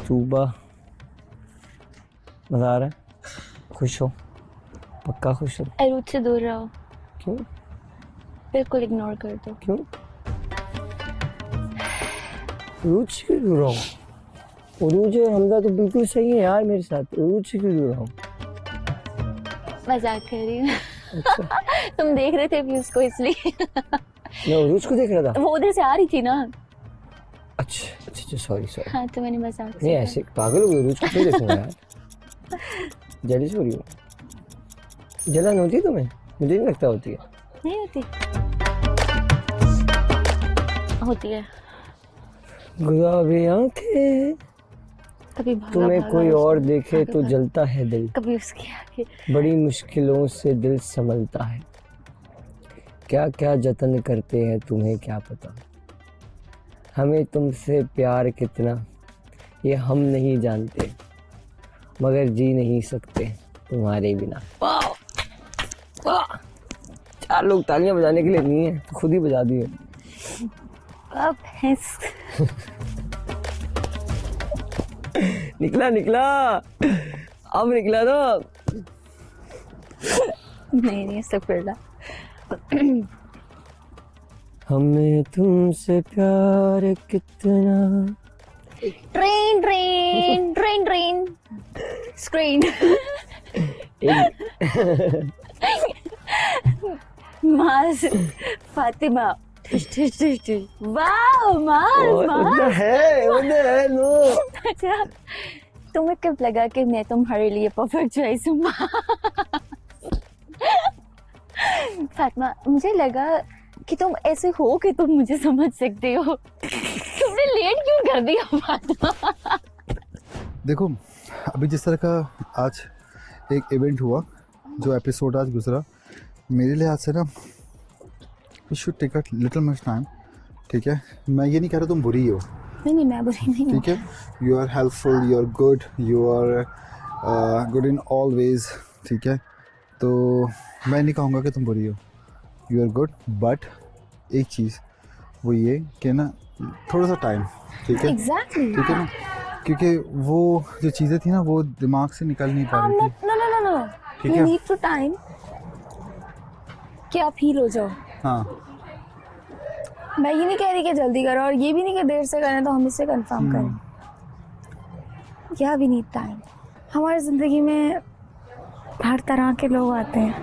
तूबा, मजा आ रहा है? खुश हो? पक्का खुश हो? अरूज से दूर रहो। क्यों? बिल्कुल इग्नोर कर दो। क्यों? अरूज से क्यों दूर रहो? अरूज और हमजा तो बिल्कुल सही है यार मेरे साथ, अरूज से क्यों दूर रहो? मजाक कर रही हूँ। अच्छा। तुम देख रहे थे व्यूज को इसलिए। मैं अरूज को देख रहा था। वो उधर से आ रही थी ना। अच्छा सॉरी। हाँ तो मैंने मजाक नहीं ऐसे पागल हो गए, अरूज को क्यों देखूंगा यार? जेलस हो रही हो? जलन होती है तुम्हें? मुझे नहीं लगता होती है। नहीं होती। होती है। गुलाबी आंखें, कभी भागा तुम्हें भागा कोई और देखे भागा तो भागा। जलता है दिल, कभी उसकी आगे। बड़ी मुश्किलों से दिल संभलता है। क्या क्या जतन करते हैं तुम्हें क्या पता, हमें तुमसे प्यार कितना ये हम नहीं जानते, मगर जी नहीं सकते तुम्हारे बिना। वाह वाह, 4 लोग तालियां बजाने के लिए नहीं है, तो खुद ही बजा दिए। अब निकला अब निकला ना। नहीं सब कर रहा। हमें तुमसे प्यार कितना। Train train train train screen. मास फातिमा। वाह मास है नो। अच्छा तुम्हें कब लगा कि मैं तुम्हारे लिए परफेक्ट चॉइस हूँ? फातिमा मुझे लगा कि तुम ऐसे हो कि तुम मुझे समझ सकते हो। तुमने लेट क्यों कर दिया फातिमा? देखो अभी जिस तरह का आज एक इवेंट हुआ, जो एपिसोड आज गुजरा, मेरे लिहाज से ना you should take a little much time. ठीक है, मैं ये नहीं कह रहा तुम बुरी हो, नहीं मैं बुरी नहीं हूँ। ठीक है, you are helpful, you are good, you are good in all ways. ठीक है, तो मैं नहीं कहूँगा कि तुम बुरी हो, यू आर गुड, बट एक चीज़ वो ये कि ना थोड़ा सा टाइम, ठीक है, Exactly. ठीक है ना, क्योंकि वो जो चीज़ें थी ना वो दिमाग से निकल नहीं पा रही थी। No. ठीक You है, need to time कि आप हील हो जाओ। हाँ मैं ये नहीं कह रही कि जल्दी करो और ये भी नहीं कि देर से करें, तो हम इसे कंफर्म करें। या वी नीड टाइम। हमारी ज़िंदगी में हर तरह के लोग आते हैं,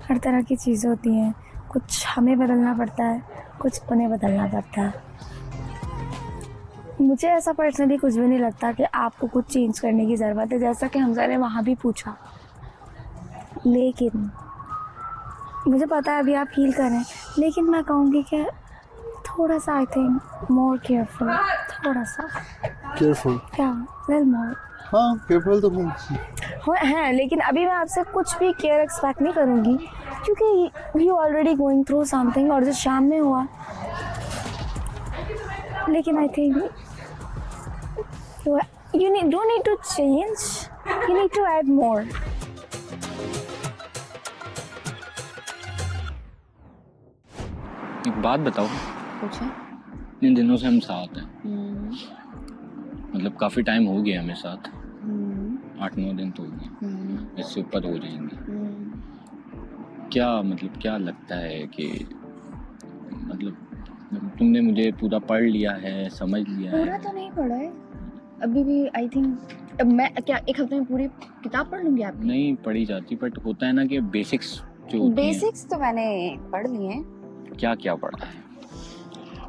हर तरह की चीज़ें होती हैं, कुछ हमें बदलना पड़ता है, कुछ उन्हें बदलना पड़ता है। मुझे ऐसा पर्सनली कुछ भी नहीं लगता कि आपको कुछ चेंज करने की ज़रूरत है, जैसा कि हमजा ने वहाँ भी पूछा। लेकिन मुझे पता है अभी आप हील करें, लेकिन मैं कहूँगी कि थोड़ा सा आई थिंक मोर केयरफुल, थोड़ा सा केयरफुल, क्या वेल मोर। हाँ केयरफुल तो है, लेकिन अभी मैं आपसे कुछ भी केयर एक्सपेक्ट नहीं करूँगी, क्योंकि you already going through something और जो शाम में हुआ। लेकिन I think you don't need to change, you need to add more. एक बात बताओ, पूछो। इन दिनों से हम साथ हैं, मतलब काफ़ी टाइम हो गया हमें साथ, 8-9 दिन तो हो गए, इससे ऊपर हो जाएंगे। क्या मतलब क्या लगता है कि मतलब तुमने मुझे पूरा पढ़ लिया है, समझ लिया है? पूरा तो नहीं पढ़ा है अभी भी। आई थिंक मैं क्या एक हफ्ते में पूरी किताब पढ़ लूंगी आपकी? नहीं पढ़ी जाती, बट होता है ना कि बेसिक्स जो होती हैं। बेसिक्स तो मैंने पढ़ लिए हैं। क्या क्या पढ़ा है?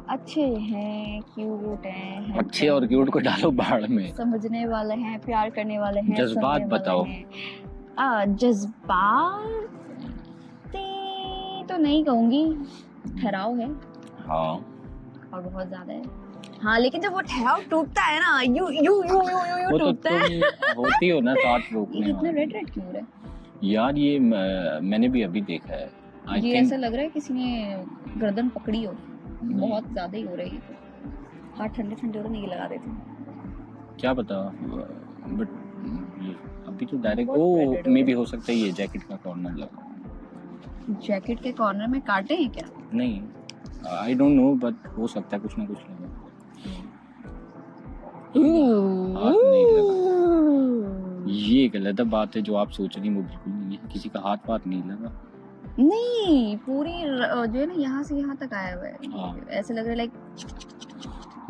अच्छे हैं, क्यूट हैं। अच्छे और क्यूट को डालो बाढ़ में। समझने वाले हैं, प्यार करने वाले हैं, जज्बात सुनने वाले बताओ। हैं। जज्बात तो नहीं कहूँगी, ठहराव है। हाँ और बहुत ज्यादा है। हाँ लेकिन जब वो ठहराव टूटता है ना, यू वो तो टूटता है। तुम होती हो ना साथ रोकने इतना वाली। रेड क्यों हो रहा है यार ये मैंने भी अभी देखा है। ये ऐसा लग रहा है किसी ने गर्दन पकड़ी हो, बहुत ज्यादा ही हो रही है। हाथ ठंडे ठंडे हो रहे, नहीं लगा देते क्या पता, बट ये अभी तो डायरेक्ट बहुत मे भी हो सकता है ये जैकेट का कॉर्नर लगा। जैकेट के कॉर्नर में कांटे हैं क्या? नहीं आई डोंट नो, बट हो सकता है कुछ ना कुछ लगा। ये गलत बात है जो आप सोच रही हैं वो बिल्कुल नहीं है। किसी का हाथ पाथ नहीं लगा। नहीं, पूरी जो है ना यहाँ से यहाँ तक आया हुआ है। हाँ। ऐसे लग रहा है लाइक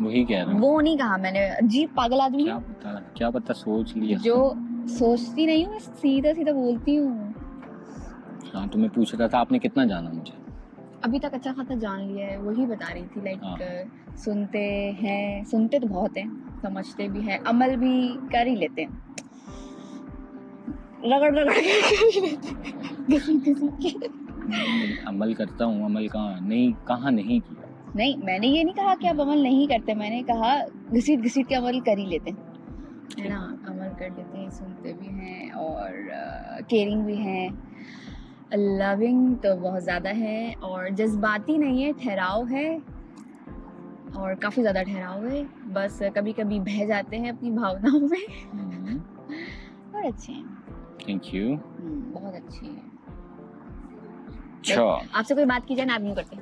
वही कह रहा हूँ। वो नहीं कहा मैंने, अजीब पागल आदमी क्या पता सोच लिया। जो सोचती नहीं हूँ, मैं सीधा सीधा बोलती हूँ। हाँ तो मैं पूछ रहा था आपने कितना जाना मुझे? अभी तक अच्छा खासा जान लिया है, वही बता रही थी लाइक सुनते हैं, सुनते तो बहुत हैं, समझते भी हैं, अमल भी कर ही लेते हैं, रगड़ रगड़ के कर ही लेते हैं। अमल करता हूँ, अमल कहाँ नहीं किया। नहीं, मैंने ये नहीं कहा कि आप अमल नहीं करते, मैंने कहा घसीट घसीट के अमल कर ही लेते हैं, है ना। अमल कर लेते हैं, सुनते भी हैं और केयरिंग भी हैं, लविंग तो बहुत ज़्यादा है और जज्बाती नहीं है, ठहराव है और काफ़ी ज़्यादा ठहराव है। बस कभी कभी बह जाते हैं अपनी भावनाओं में और अच्छे हैं। Thank you. बहुत अच्छे हैं। अच्छा, आपसे कोई बात की जाए ना, आप नहीं करते।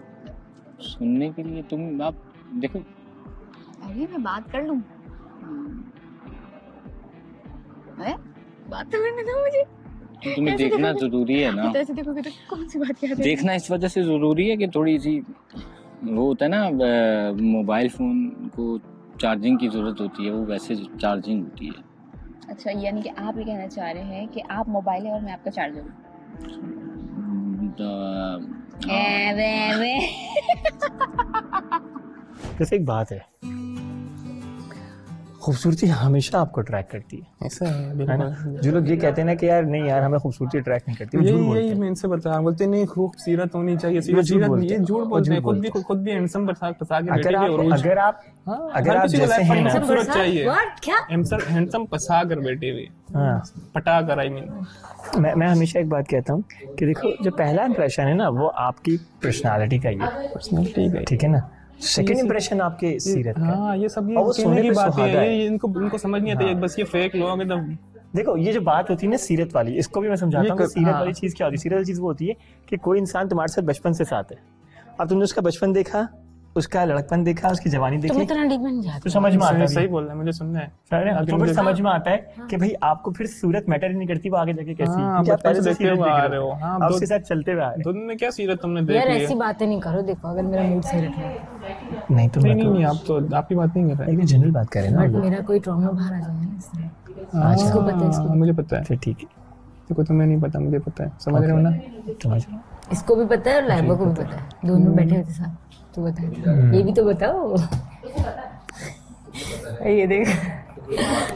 सुनने के लिए तुम आप देखो, अभी मैं बात कर लूं। बात तो करने दो मुझे। तुम्हें देखना जरूरी है ना। तो ऐसे देखोगे तो कौन सी बात याद है? देखना इस वजह से जरूरी है कि थोड़ी सी वो होता है ना, मोबाइल फोन को चार्जिंग की जरूरत होती है, वो वैसे चार्जिंग होती है। अच्छा, यानी कि आप ये कहना चाह रहे हैं कि आप मोबाइल है और मैं आपका चार्जर हूँ। जैसे एक बात है, खूबसूरती हमेशा आपको अट्रैक्ट करती है, ऐसा है है ना। जो लोग ये कहते हैं ना कि यार नहीं यार हमें खूबसूरती अट्रैक्ट नहीं करती, वो झूठ बोलते यही हैं। मैं इनसे बता बोलते नहीं खूबसूरत होनी चाहिए, ये झूठ बोलते ये हैं, झूठ वो बोलते हैं, झूठ बोलते हैं। खुद भी हैंडसम फंसा के अगर बैठे आप हुए रोज। अगर आप हाँ, अगर हर आप किसी को जैसे लाइफ हैं ना, पार्टनर खूबसूरत चाहिए, क्या? हैंडसम फंसा कर बैठे हुए, हाँ, पटा कर, आई मीन। मैं हमेशा एक बात कहता हूँ कि देखो जो पहला इंप्रेशन है ना वो आपकी पर्सनालिटी का ही है, पर्सनैलिटी ठीक है ना। सेकंड इंप्रेशन आपके सीरत का है। हाँ, ये सब ये और वो कहने सोने की पे बातें सुहागा हैं, है। ये इनको समझ नहीं आता, बस ये फेक लोग हैं। तब देखो ये जो बात होती है ना सीरत वाली, इसको भी मैं समझाता हूँ कि सीरत हाँ। वाली चीज क्या होती है। सीरत वाली चीज वो होती है कि कोई इंसान तुम्हारे साथ बचपन से साथ है, अब तुमने उसका बचपन देखा, उसका लड़कपन देखा, उसकी जवानी देखी, तो समझ में आता है। सही बोल रहा है, मुझे सुनना है। तो फिर समझ में आता है कि भाई आपको फिर सूरत मैटर ही नहीं करती वो आगे जाके कैसी है, क्योंकि आप पहले से सीरत देख रहे हो, आप उसके साथ चलते हुए आ रहे हो। दुनिया में क्या सीरत तुमने देख यार ली है? ऐसी बातें नहीं करो, देखो अगर मेरा मूड सही रखना है नहीं तो नहीं, आप तो आपकी बात नहीं कर रहे। एक जनरल बात कर रहे हैं बट ना। मेरा कोई ट्रॉमा बाहर आ जाए ना इसलिए। हाँ, इसको पता है, इसको मुझे पता है। फिर ठीक है, देखो तुम्हें नहीं पता, मुझे पता है, समझ रहे हो ना। समझ रहे हो। इसको भी पता है और लाइबा को भी पता है, दोनों बैठे हुए थे साथ। तो बता, ये भी तो बताओ। ये देख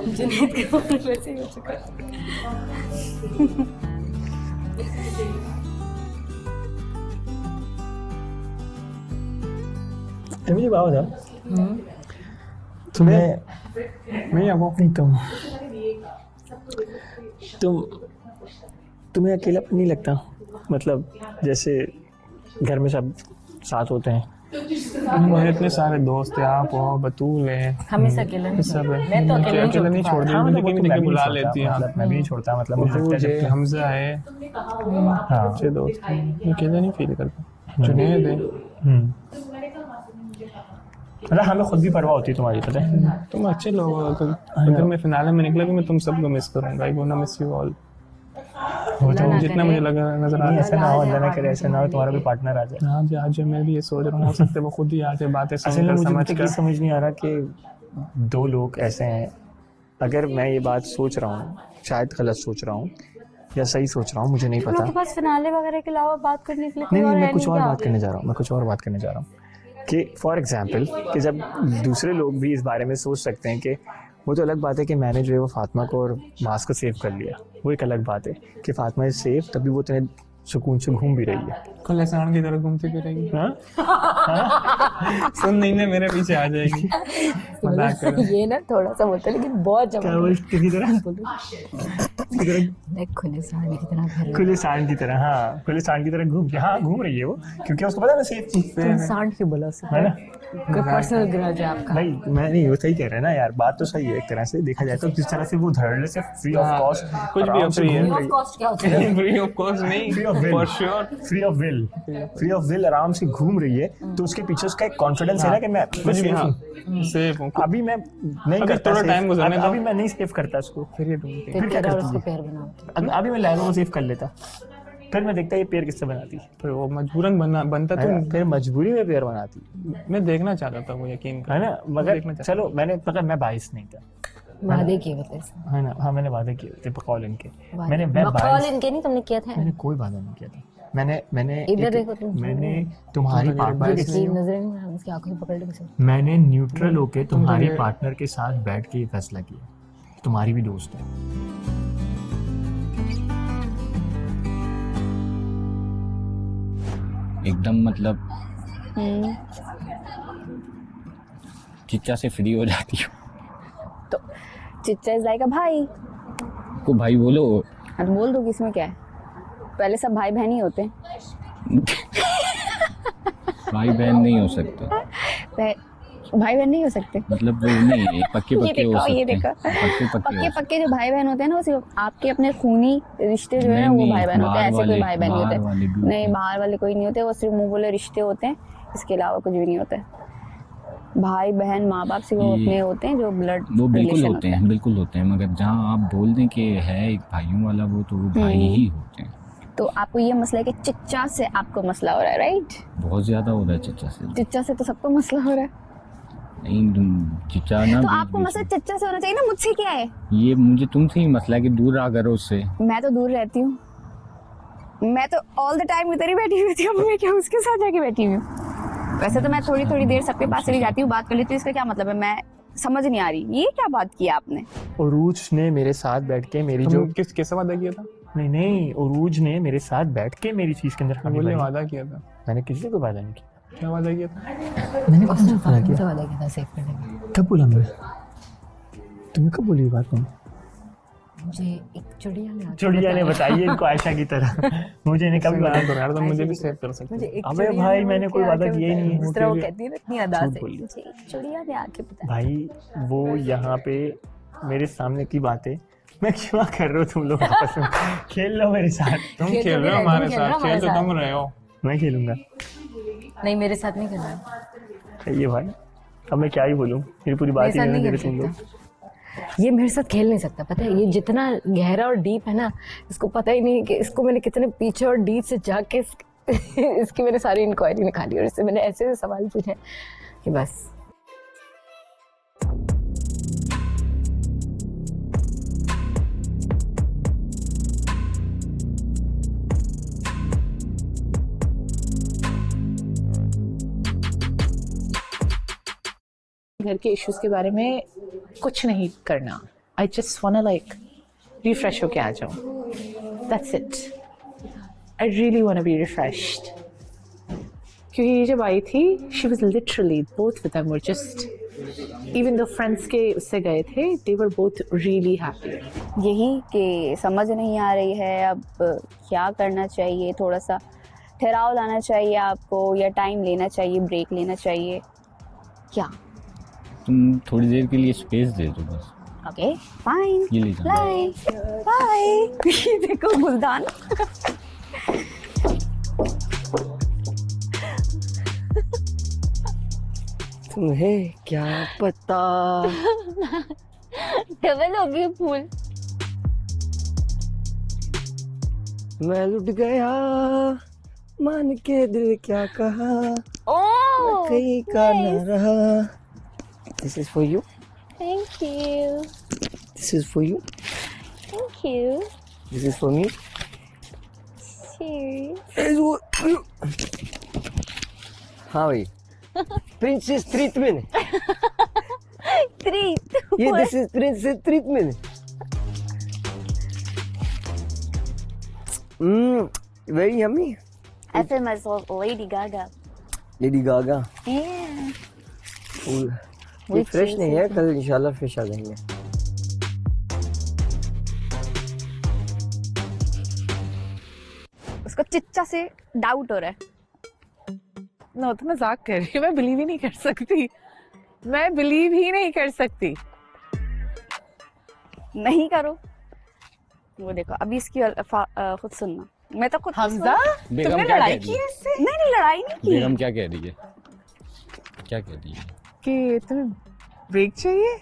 जुनैद के फोन वैसे ही हो चुका है। मुझे बात बताओ, तुम्हें मैं आपको नहीं तुम्हें अकेलापन नहीं लगता? मतलब जैसे घर में सब साथ होते हैं, मेरे इतने सारे दोस्त हैं, आप हो, बतूल है, हमेशा अकेला नहीं सब छोड़ती। है। मैं तो मुझे अकेला नहीं छोड़ हाँ, देती, मतलब वो लेकिन तो मैं लेके भी बुला नहीं लेती छोड़ता, है। मतलब मैं भी नहीं छोड़ता, मतलब मुझे लगता है जब तक- हमजा है, हाँ, अच्छे दोस्त हैं, मैं अकेला नहीं फील करता। जुनैद है, मतलब हमें खुद भी परवाह होती है तुम्हारी, पता है। तुम अच्छे लोग हो। तो अगर मैं फिनाले में निकला भी मैं तुम सबको मिस करूंगा। I gonna miss you all. जितना मुझे लगा नजर आ नहीं रहा ऐसा ना हो, अल्लाह ना करे ऐसा ना हो तुम्हारा कोई पार्टनर आ जाए। है। आज मैं भी ये सोच रहा हूँ, हो सकता है वो खुद ही आ जाए, बातें असल में सुनकर मुझे समझ तो ये कर। समझ नहीं आ रहा कि दो लोग ऐसे हैं, अगर मैं ये बात सोच रहा हूँ, शायद गलत सोच रहा हूँ या सही सोच रहा हूँ, मुझे नहीं तुम पता। लोग के पास फिनाले वगैरह के अलावा बात करने के लिए कोई नहीं और नहीं, है मैं कुछ नहीं और क्या? बात करने जा रहा हूँ, मैं कुछ और बात करने जा रहा हूँ कि फॉर एग्जाम्पल कि जब दूसरे लोग भी इस बारे में सोच सकते हैं कि वो तो अलग बात है कि मैंने जो है वो फातिमा को और मास को सेव कर लिया, वो एक अलग बात है कि फातिमा इज सेफ, तभी वो तुम्हें सुकून से घूम भी रही है। खुले सांड की तरह घूमती फिरेगी। हाँ? सुन नहीं ना, मेरे पीछे आ जाएगी। मजाक कर रहा हूँ। ये ना थोड़ा सा होता है लेकिन बहुत क्या जमा बोल किसी तरह खुले सांड की तरह फिर खुले सांड की तरह, हाँ खुले सांड की तरह घूम रही है वो, क्योंकि उसको पता है ना सेफ चीज तुम सांड क्यों बोला उससे? है ना। कोई पर्सनल ग्रज है आपका? भाई मैं नहीं, वो सही कह रहे हैं ना यार, बात तो सही है एक तरह से देखा जाए तो। जिस तरह से वो धड़ल्ले से फ्री ऑफ कॉस्ट कुछ भी free है। ऑफ कॉस्ट क्या होता है? फ्री ऑफ कॉस्ट नहीं, free of will, for sure. Free of will आराम से घूम रही है, तो उसके पीछे उसका एक कॉन्फिडेंस है ना कि मैं safe हूँ। सेफ हूँ। अभी मैं नहीं अभी करता थोड़ा safe, time गुजरने दो। अभी मैं नहीं सेव करता उसको, फिर ये ढूंढती फिर क्या करती उसको पेयर बनाओ। अभी मैं लैबो को सेव कर लेता, फिर मैं देखता ये पेयर किससे बनाती, फिर वो मजबूरन बनता है ना? तो फिर मजबूरी में पेयर बनाती, मैं देखना चाहता था वो, यकीन कर। है ना? मगर देखना चाहता चलो मगर मैं बाइस नहीं था, वादे किए थे इसने। है ना? हाँ मैंने वादे किए थे बकौल इनके, वादे। मैं बकौल बाइस, इनके नहीं, तुमने किया था। मैंने कोई वादा नहीं किया था। मैंने इधर देखो तुम, मैंने तुम्हारी पार्टनर के इसकी नजरें नहीं, हम इसकी आंखों से पकड़ लेंगे सब। मैंने न्यूट्रल होके तुम्हारी ये- पार्टनर के साथ बैठ के ये फैसला किया, तुम्हारी भी दोस्त है। एकदम मतलब चिच्चा से फ्री हो जाती हूँ। तो चिच्चा इज लाइक अ भाई। को भाई बोलो। हाँ तो बोल दो कि इसमें क्या है, पहले सब भाई बहन ही होते हैं। भाई बहन नहीं हो सकते, भाई बहन नहीं हो सकते। मतलब वो नहीं, पक्के पक्के हो सकते ये हैं, देखो पक्के पक्के जो भाई बहन होते हैं ना, वो सिर्फ आपके अपने खूनी रिश्ते जो है ना, वो नहीं, भाई बहन होते हैं। बाहर ऐसे कोई वाले- भाई बहन नहीं बाहर वाले भी होते। होते नहीं, हैं। बाहर वाले कोई नहीं होते, वो सिर्फ मुंह बोले रिश्ते होते हैं, इसके अलावा कुछ भी नहीं होता है। भाई बहन माँ बाप से वो ये- अपने होते हैं, जो ब्लड वो बिल्कुल रिलेशन होते हैं, बिल्कुल होते हैं, मगर जहाँ आप बोल दें कि है एक भाइयों वाला, वो तो वो भाई ही होते हैं। तो आपको ये मसला है कि चिच्चा से आपको मसला हो रहा है, राइट? बहुत ज्यादा हो रहा है चिच्चा से। चिच्चा से तो सबको मसला हो रहा है, नहीं चिच्चा ना, तो बीच- आपको बीच मसला में। चिच्चा से होना चाहिए ना, मुझसे क्या है? ये मुझे तुमसे ही मसला है कि दूर रहा करो उससे। मैं तो दूर रहती हूँ, मैं तो ऑल द टाइम इधर ही बैठी हुई थी, अब मैं क्या उसके साथ जाके बैठी हुई हूँ? वैसे तो मैं थोड़ी थोड़ी देर सबके पास चली जाती हूँ, बात कर लेती हूँ, इसका क्या मतलब है? मैं समझ नहीं आ रही, ये क्या बात की आपने? उरूज ने मेरे साथ बैठ के मेरी जो किससे वादा किया था? नहीं उरूज ने मेरे साथ बैठ के मेरी चीज के अंदर खामी बोले भरी। वादा किया था। मैंने किसी से कोई वादा नहीं किया। क्या वादा किया था? मैंने कौन सा वादा कौन किया? सा वादा किया था सेव करने का? कब बोला मैं? तुम्हें कब बोली ये बात? तुम मुझे एक चिड़िया ने आके चुड़िया ने बताया। बताई इनको आयशा की तरह। मुझे इन्हें कभी वादा करो यार, तो मुझे भी सेव कर सकते मुझे हो। एक अबे चिड़िया भाई, ने मैंने मुझे कोई वादा आके किया ही नहीं है। बताया। जिस तरह वो मुझे- कहती है ना इतनी अदा झूठ से, बोली। मुझे एक चिड़िया ने आके बताया। भाई वो यहाँ पे मेरे सामने की बातें मैं क्यों कर रहे हो तुम लोग आपस में? खेल लो मेरे साथ। तुम खेल खेल तो रहे हो रहे, हमारे तुम खेल रहे साथ, हो खेल तो हमारे तुम रहे हो। मैं खेलूंगा नहीं मेरे साथ नहीं करना है। ये भाई। अब मैं क्या ही बोलूँ, मेरी पूरी बात मेरे ही साथ नहीं नहीं मेरे कर सुन लो। सकता, ये मेरे साथ खेल नहीं सकता। पता है ये जितना गहरा और डीप है ना, इसको पता ही नहीं कि इसको मैंने कितने पीछे और डीप से जाके इसकी मैंने सारी इंक्वायरी निकाली और इससे मैंने ऐसे ऐसे सवाल पूछे कि बस। घर के इश्यूज के बारे में कुछ नहीं करना। I just wanna like refresh होके आ जाऊं, that's it. I really wanna be refreshed. क्योंकि ये जब आई थी, she was literally both with them were just, even दो फ्रेंड्स के उससे गए थे, they were both really happy. यही कि समझ नहीं आ रही है अब क्या करना चाहिए, थोड़ा सा ठहराव लाना चाहिए आपको, या टाइम लेना चाहिए, ब्रेक लेना चाहिए, क्या? तुम थोड़ी देर के लिए स्पेस दे दो बस। ओके फाइन, ये ले जाना। Bye bye. देखो गुलदान। तुम्हें क्या पता। डबल हो गई फूल। मैं लुट गया मान के दिल क्या कहा, ओह कहीं का न रहा। This is for you, thank you, this is for you, thank you. This is for me. हाँ भाई, प्रिंसेस ट्रीटमेंट। ये this is princess treatment. Very yummy. FMS of Lady Gaga. Lady Gaga. Yeah. ये fresh नहीं है, कल इंशाल्लाह fresh आ जाएंगे। उसको चिच्चा से डाउट हो रहा है। नो तो मजाक कर रही हूँ, मैं बिलीव ही नहीं कर सकती, मैं बिलीव ही नहीं कर सकती। नहीं करो, वो देखो अभी इसकी खुद सुनना। मैं तो खुद हमजा, बेगम तुमने क्या लड़ाई कह की रही है? इससे नहीं लड़ाई नहीं की। बेगम क्या कह रही है? क्या कह रही है? कि तुम्हें ब्रेक चाहिए?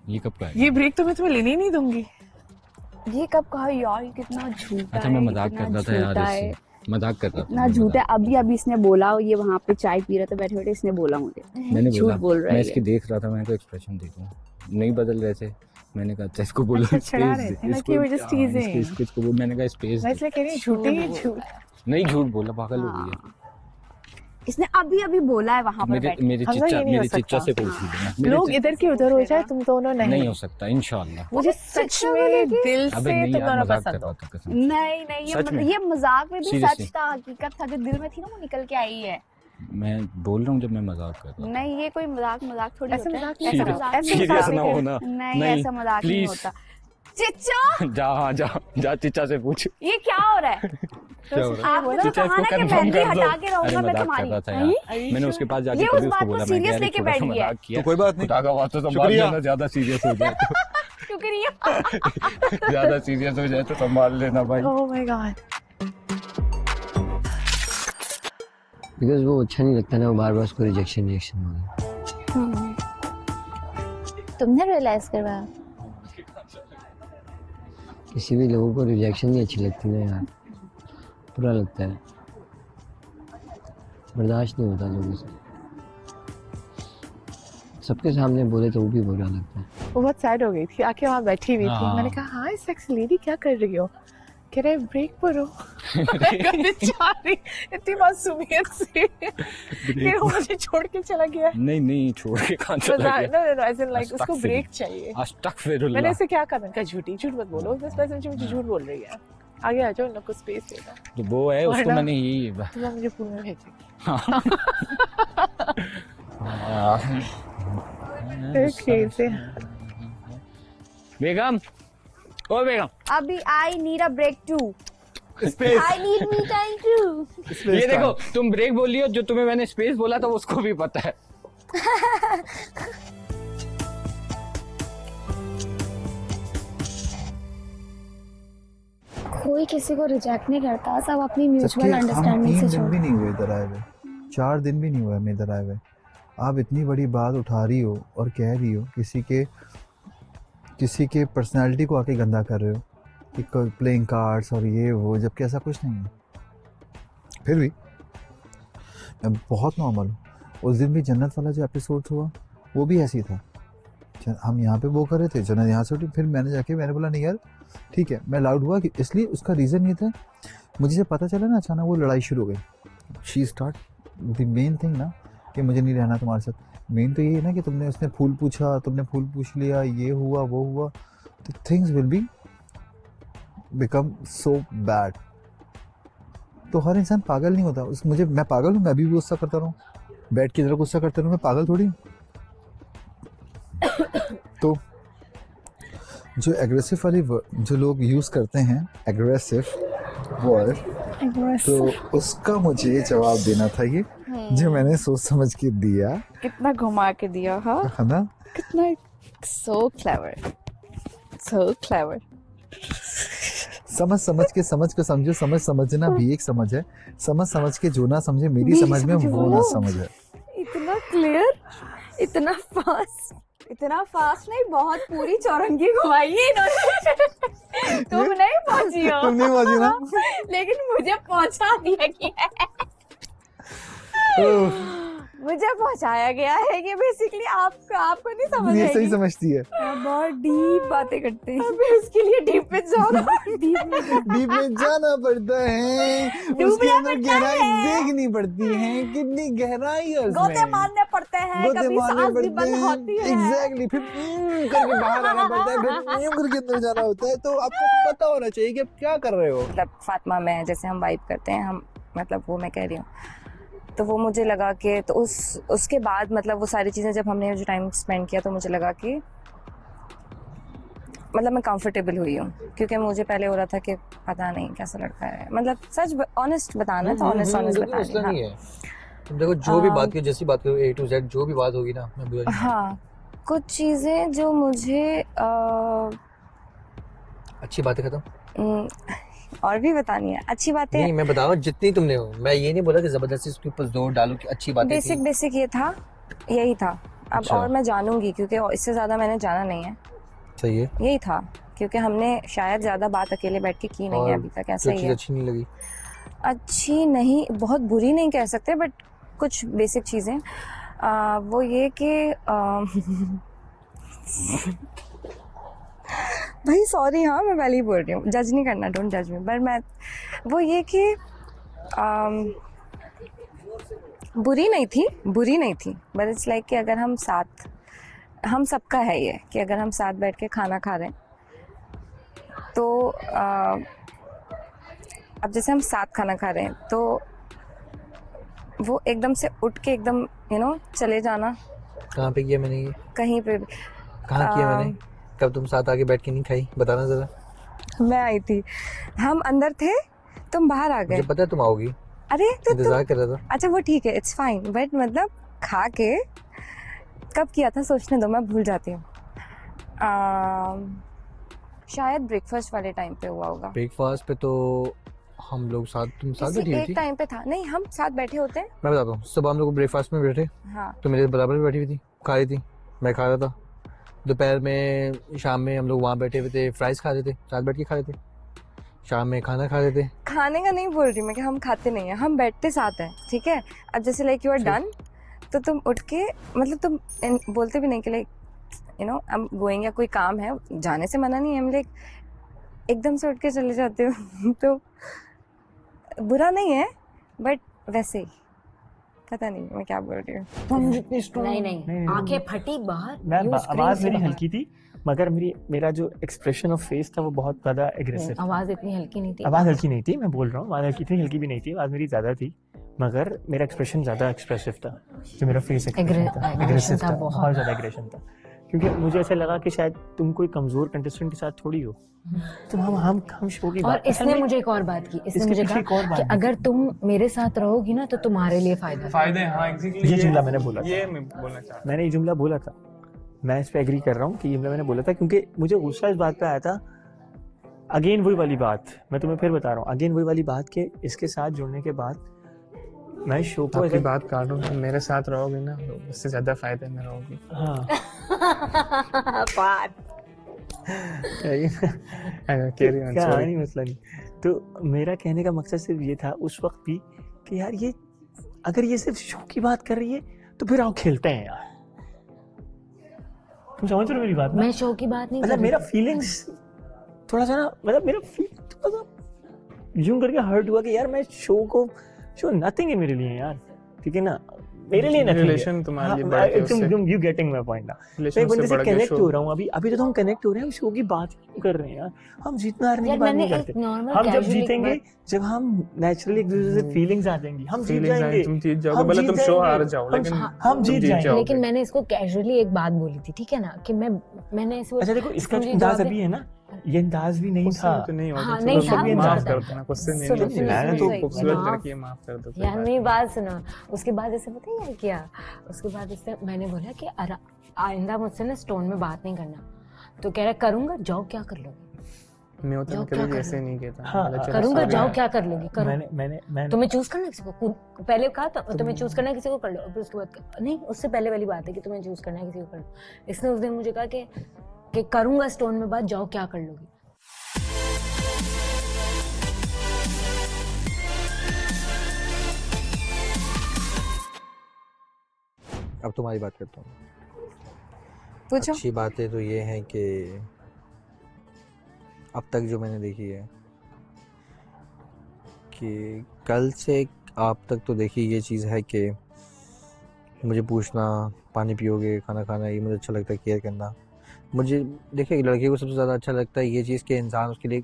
ये कब का है? ये ब्रेक तो मैं तुम्हें लेने ही नहीं दूंगी। ये कब कहा यार, ये कितना झूठा अच्छा है, मैं मजाक कितना कर रहा था यार झूठा है, इससे, मजाक कर रहा था। इतना झूठ है। अभी अभी इसने बोला, ये वहाँ पे चाय पी रहे थे बैठे बैठे, इसने बोला मुझे मैंने झूठ बोला, बोल रहा मैं है इसकी ये। देख रहा था, मैंने कहा एक्सप्रेशन देखूं, नहीं बदल रहे थे। मैंने कहा अच्छा इसको बोलो अच्छा, चिढ़ा रहे थे ना कि वो just teasing। इसको बोल, मैंने कहा स्पेस मैं इसलिए कह रही हूँ झूठ नहीं, झूठ बोला, पागल हो गई है। इसने अभी अभी बोला है वहाँ पर मेरे बैठ मेरे हमजा ये नहीं हो चिच्चा सकता। से पूछ लीजिए ना। लोग इधर के उधर हो जाए, तुम दोनों नहीं हो सकता इंशाल्लाह। मुझे सच में दिल अबे से नहीं तुम यार, दोनों मजाक कर पसंद रहा हो। था कसम से। नहीं सच में? ये मजाक में भी Seriously? सच था, हकीकत था, जो दिल में थी ना वो निकल के आई है। मैं बोल रहा हूँ जब मैं मजाक कर रहा नहीं ये कोई मजाक थोड़ी ऐसे होता है। मजाक ऐसा नहीं मजाक करते। नहीं सीरियस होता। ना होना। नहीं ऐसा मजाक नहीं please। होता। चिच्चा जा, हाँ जा चिच्चा से पूछ। ये क्या हो रहा है? क्या हो रहा है? आपने तो चिच्चा कहा इसको ना कि कंफर्म मेहंदी कर दो। हटा के रहूंगा अरे मैं मजाक कर तुम्हारी। रहा था यार, मैंने उसके पास जाके ये कभी उस उसको बात बोला को मैं serious यार लेके थोड़ा सा बैठ गया। मजाक किया। तो कोई बात नहीं। खुदा का वास्ता संभाल शुक्रिया। लेना, ज्यादा सीरियस हो जाए तो शुक्रिया। ज्यादा सीरियस हो जाए तो संभाल लेना भाई। Oh my God. बिकॉज वो अच्छा नहीं लगता ना, वो बार बार उसको रिजेक्शन मांगे। तुमने रियलाइज करवाया? किसी भी लोगों को रिजेक्शन नहीं अच्छी लगती ना यार, बुरा लगता है, बर्दाश्त नहीं होता लोगों से। सबके सामने बोले तो वो भी बुरा लगता है। वो बहुत सैड हो गई थी, आके वहाँ बैठी हुई थी। हाँ। मैंने कहा हाय सेक्सी लेडी, क्या कर रही हो? कह रहे ब्रेक पर हो। बेचारी इतनी मासूमियत से कि वो मुझे छोड़ के चला गया। नहीं छोड़ के कहाँ चला गया? नो ऐसे लाइक उसको ब्रेक चाहिए। अस्तगफिरुल्लाह। मैंने इसे क्या कहा? मैंने कहा झूठ मत बोलो, बस मुझे झूठ बोल रही है। आगे आ जाओ, इन लोग को स्पेस देना। तो वो है उसको वरना- मैंने यही तुम मुझे पूल में भेजेगी। क्रेजी। बेगम, ओ बेगम, अभी I need a break too. Space I need me time too. ये देखो तुम ब्रेक बोली हो, जो तुम्हें मैंने स्पेस बोला था उसको भी पता है। कोई किसी को रिजेक्ट नहीं करता, सब अपनी म्यूचुअल अंडरस्टैंडिंग से 3 दिन छोड़। भी नहीं हुए इधर आए हुए, 4 दिन भी नहीं हुए हमें इधर आए हुए। आप इतनी बड़ी बात उठा रही हो और कह रही हो किसी के पर्सनालिटी को आके गंदा कर रहे हो कि प्लेइंग कार्ड्स और ये वो, जबकि ऐसा कुछ नहीं है। फिर भी मैं बहुत नॉर्मल हूँ। उस दिन भी जन्नत वाला जो एपिसोड हुआ वो भी ऐसी था। हम यहाँ पे वो कर रहे थे, जन्नत यहाँ से उठी, फिर मैंने बोला नहीं यार ठीक है। मैं लाउड हुआ कि इसलिए उसका रीज़न ये था, मुझे जब पता चला ना अचानक वो लड़ाई शुरू हो गई। She start the main thing ना कि मुझे नहीं रहना तुम्हारे साथ। मेन तो ये है ना कि उसने फूल पूछा, तुमने फूल पूछ लिया, ये हुआ वो हुआ, तो things will be become so bad. तो हर इंसान पागल नहीं होता। मैं पागल हूँ, मैं भी गुस्सा करता रहूँ, बैठ की तरह गुस्सा करता रहूँ, मैं पागल थोड़ी हूँ। तो जो एग्रेसिव वाली जो लोग यूज़ करते हैं एग्रेसिव वर्ड, तो उसका मुझे जवाब देना था ये, जो मैंने सोच समझ के दिया। कितना घुमा के दिया, हाँ है ना? कितना सो क्लेवर, सो क्लेवर। समझ के समझ को समझो, समझना भी एक समझ है। समझ के जो ना समझे मेरी समझ में वो ना समझ है। इतना क्लियर, इतना फास्ट नहीं, बहुत पूरी चौरंगी घुमाई है इन्होंने। तुम नहीं पहुंची हो, तुम नहीं पहुंची ना? लेकिन मुझे पहुंचा दिया गया है। मुझे पहुंचाया गया है कि बेसिकली आपको नहीं समझ ये आएगी। सही समझती है। आप बहुत डीप बातें करते हैं। अभी उसके लिए डीप में जाना डीप में जाना पड़ता है, उसके अंदर गहराई देखनी पड़ती है, कितनी गहराई है उसमें। गोते मारने पड़ते हैं, गोते कभी मारने सांस भी पड़ते बंद हैं। होती है। एग्जैक्टली, फिर करके बाहर आना पड़ता है, फिर करके अंदर जाना होता है। तो आपको पता होना चाहिए कि आप क्या कर रहे हो। मतलब फातिमा मैं जैसे हम वाइब करते हैं, हम मतलब वो मैं कह रही हूँ, तो वो मुझे लगा कि तो उसके बाद मतलब वो सारी चीज़ें जब हमने जो टाइम स्पेंड किया, तो मुझे लगा कि मतलब मैं कंफर्टेबल हुई हूँ, क्योंकि मुझे पहले हो रहा था कि पता नहीं कैसा लड़का है। मतलब सच ऑनेस्ट बताना था, ऑनेस्ट बताना है। तुम देखो जो भी बात की, जैसी बात करो A to Z जो भी बात होगी ना, मैं बुरा नहीं। हाँ, कुछ चीज़ें जो मुझे अच्छी बातें खत्म, और भी बतानी है अच्छी बातें। नहीं मैं बता रहा हूँ जितनी तुमने हो, मैं ये नहीं बोला कि जबरदस्ती उसके ऊपर जोर डालो कि अच्छी बातें थी। बेसिक ये था, यही था। अब अच्छा। और मैं जानूंगी, क्योंकि इससे ज़्यादा मैंने जाना नहीं है। सही है। यही था। क्योंकि हमने शायद ज़्यादा बात अकेले बैठ के की नहीं है अभी तक, ऐसा जो ही चीज़ है। अच्छी नहीं लगी? अच्छी नहीं, बहुत बुरी नहीं कह सकते, बट कुछ बेसिक चीज़ें वो ये कि भाई सॉरी, हाँ मैं पहले ही बोल रही हूँ, जज नहीं करना, डोंट जज मी, बट मैं वो ये कि बुरी नहीं थी, बट इट्स लाइक कि अगर हम साथ, हम सबका है ये कि अगर हम साथ बैठ के खाना खा रहे हैं तो अब जैसे हम साथ खाना खा रहे हैं तो वो एकदम से उठ के एकदम चले जाना। कहाँ पे किया मैंने ये? कहीं पे भी। कहाँ किया मैंने? कब तुम साथ आके बैठ के नहीं खाई, बताना जरा। मैं आई थी, हम अंदर थे, तुम बाहर आ गए। मुझे पता है तुम आओगी, अरे तो इंतजार कर रहा था। अच्छा वो ठीक है, इट्स फाइन, बट मतलब खा के कब किया था सोचने दो, मैं भूल जाती हूँ। शायद ब्रेकफास्ट वाले टाइम पे हुआ होगा। ब्रेकफास्ट पे तो हम लोग साथ, तुम साथ बैठी हुई एक थी? टाइम पे था, नहीं हम साथ बैठे होते हैं। मैं बताता हूँ, सुबह हम लोग ब्रेकफास्ट में बैठे, हाँ तो मेरे बराबर में बैठी हुई थी, खा रही थी, मैं खा रहा था। दोपहर में, शाम में हम लोग वहाँ बैठे हुए थे, फ्राइज खा रहे थे, साथ बैठ के खा रहे थे। शाम में खाना खा रहे थे। खाने का नहीं बोल रही मैं कि हम खाते नहीं हैं, हम बैठते साथ हैं, ठीक है। अब जैसे लाइक यू आर डन, तो तुम उठ के मतलब तुम बोलते भी नहीं कि लाइक आई एम गोइंग, या कोई काम है, जाने से मना नहीं है, हम लाइक एकदम से उठ के चले जाते हो। तो बुरा नहीं है, बट वैसे ही पता नहीं मैं क्या बोल रही हूँ। नहीं, आंखें फटी बाहर। मैं यूं screen आवाज से मेरी बाहर। हल्की थी, मगर मेरा जो एक्सप्रेशन ऑफ फेस था वो बहुत ज़्यादा एग्रेसिव। आवाज इतनी हल्की नहीं थी। आवाज़ हल्की नहीं थी, मैं बोल रहा हूँ, आवाज़ हल्की थी, हल्की भी नहीं थी, आवाज़ मेरी ज़्यादा थी, मगर मेरा एक्सप्रेशन ज़्यादा एक्सप्रेसिव था। जो मेरा फेस एक्सप्रेशन था, एग्रेसिव था, बहुत ज़्यादा एग्रेशन था। क्योंकि मुझे ऐसा लगा कि शायद तुम कोई कमज़ोर कंटेस्टेंट के साथ थोड़ी हो, तो हम शो की और बात। इसने मुझे एक और बात की, इसने मुझे कहा कि अगर तुम मेरे साथ रहोगी ना तो तुम्हारे लिए फायदा है। हाँ एग्जैक्टली, ये जुमला मैंने बोला था, ये मैं बोलना चाह रहा मैंने ये जुमला बोला था, मैं इस पे एग्री कर रहा हूँ कि ये जुमला मैंने बोला था, क्योंकि मुझे गुस्सा इस बात पे आया था। अगेन वही वाली बात, मैं तुम्हें फिर बता रहा हूँ, अगेन वही वाली बात कि इसके साथ जुड़ने के बाद मैं शो को आपकी बात काटूं, तुम मेरे साथ रहोगे ना तो उससे ज्यादा फायदे में रहोगे। हाँ कैरी क्या नहीं, मसला नहीं। तो मेरा कहने का मकसद सिर्फ ये था उस वक्त भी कि यार ये अगर ये सिर्फ शो की बात कर रही है तो फिर आओ खेलते हैं यार। तुम समझ रहे हो मेरी बात ना? मैं शो की बात नहीं कर मतलब रही मेरा फीलिंग्स थोड़ा सा ना, मतलब मेरा फील थोड़ा सा यूं करके हर्ट हुआ कि यार मैं शो नथिंग है मेरे लिए यार, ठीक है ना, मेरे लिए नथिंग है। रिलेशन तुम्हारे लिए बढ़ के उससे, तुम यू गेटिंग माय पॉइंट ना। मैं रिलेशन एक बंदे से से बढ़ के कनेक्ट शो। हो रहा हूँ अभी तो हम कनेक्ट हो रहे हैं, शो की बात क्यों कर रहे हैं यार? हम जीतना हारने की यार बात मैंने नहीं एक करते, नॉर्मल हम जब casual एक जीतेंगे, बात- जब हम नेचुरली एक दूसरे से फीलिंग्स आ जाएंगी, हम जीत Feelings आए, जाएंगे, तुम जीत जाओगे, हम भले जीत तुम शो जाएंगे, हार जाओ, लेकिन हम तुम जीत जीत जाएंगे। जाओगे। लेकिन मैंने इसको कैजुअली एक बात बोली थी, ठीक है ना, कि मैंने इसको अच्छा देखो, इसका मुझे अंदाज जवाब अभी है ना, ये अंदाज भी नहीं गुस्से था। में तो नहीं होता, हाँ, चलो नहीं उसको था, भी मुझे माफ पता है। कर देना, गुस्से नहीं सुनो, होती। मैंने तो खूबसूरत माफ- लड़की है, माफ कर दो, कोई यार बात मेरी नहीं। बात सुनो। उसके बाद ऐसे पता है क्या किया, उसके बाद इससे मैंने बोला कि आइंदा मुझसे ना स्टोन में बात नहीं करना, तो कह रहा करूंगा, जाओ क्या कर लोगे, मैं होता जाओ मैं क्या कभी कर ऐसे लो? नहीं कहता। हाँ, बोला, चलो करूंगा, sorry जाओ यार। क्या कर लोगे, करो। मैंने तुम्हें चूज करना है किसी को, पहले कहा था तुम्हें चूज करना है किसी को, कर लो। फिर उसके बाद नहीं, उससे पहले वाली बात है कि तुम्हें चूज करना है किसी को, कर लो। इसने उस दिन मुझे कहा कि करूंगा स्टोन में बात, जाओ क्या कर लोगे। अब तुम्हारी बात करता हूँ। पूछो। अच्छी बातें तो ये हैं कि अब तक जो मैंने देखी है कि कल से आप तक तो देखी ये चीज़ है कि मुझे पूछना, पानी पियोगे, खाना खाना, ये मुझे अच्छा लगता है, केयर करना। मुझे देखिए, लड़के को सबसे ज़्यादा अच्छा लगता है ये चीज़ कि इंसान उसके लिए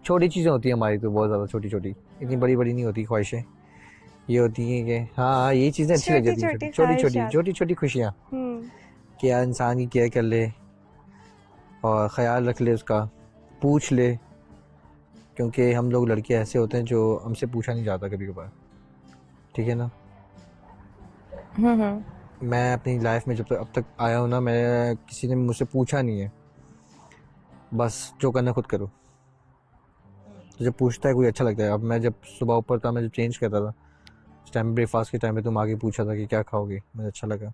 छोटी चीज़ें होती हैं, हमारी तो बहुत ज़्यादा छोटी छोटी, इतनी बड़ी बड़ी नहीं होती ख्वाहिशें, ये होती हैं कि हाँ ये चीज़ें अच्छी लग जाती हैं, छोटी छोटी छोटी छोटी खुशियाँ कि यार इंसान की केयर कर ले और ख़याल रख ले उसका, पूछ ले, क्योंकि हम लोग लड़के ऐसे होते हैं जो हमसे पूछा नहीं जाता कभी कभार, ठीक है ना। मैं अपनी लाइफ में जब तक अब तक आया हूँ ना, मैं किसी ने मुझसे पूछा नहीं है, बस जो करना खुद करो। तो जब पूछता है कोई अच्छा लगता है। अब मैं जब सुबह ऊपर था, मैं जब चेंज करता था, उस टाइम ब्रेकफास्ट के टाइम पे तुम आगे पूछा था कि क्या खाओगे, मुझे अच्छा लगा।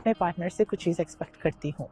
मैं पार्टनर से कुछ चीज़ एक्सपेक्ट करती हूँ,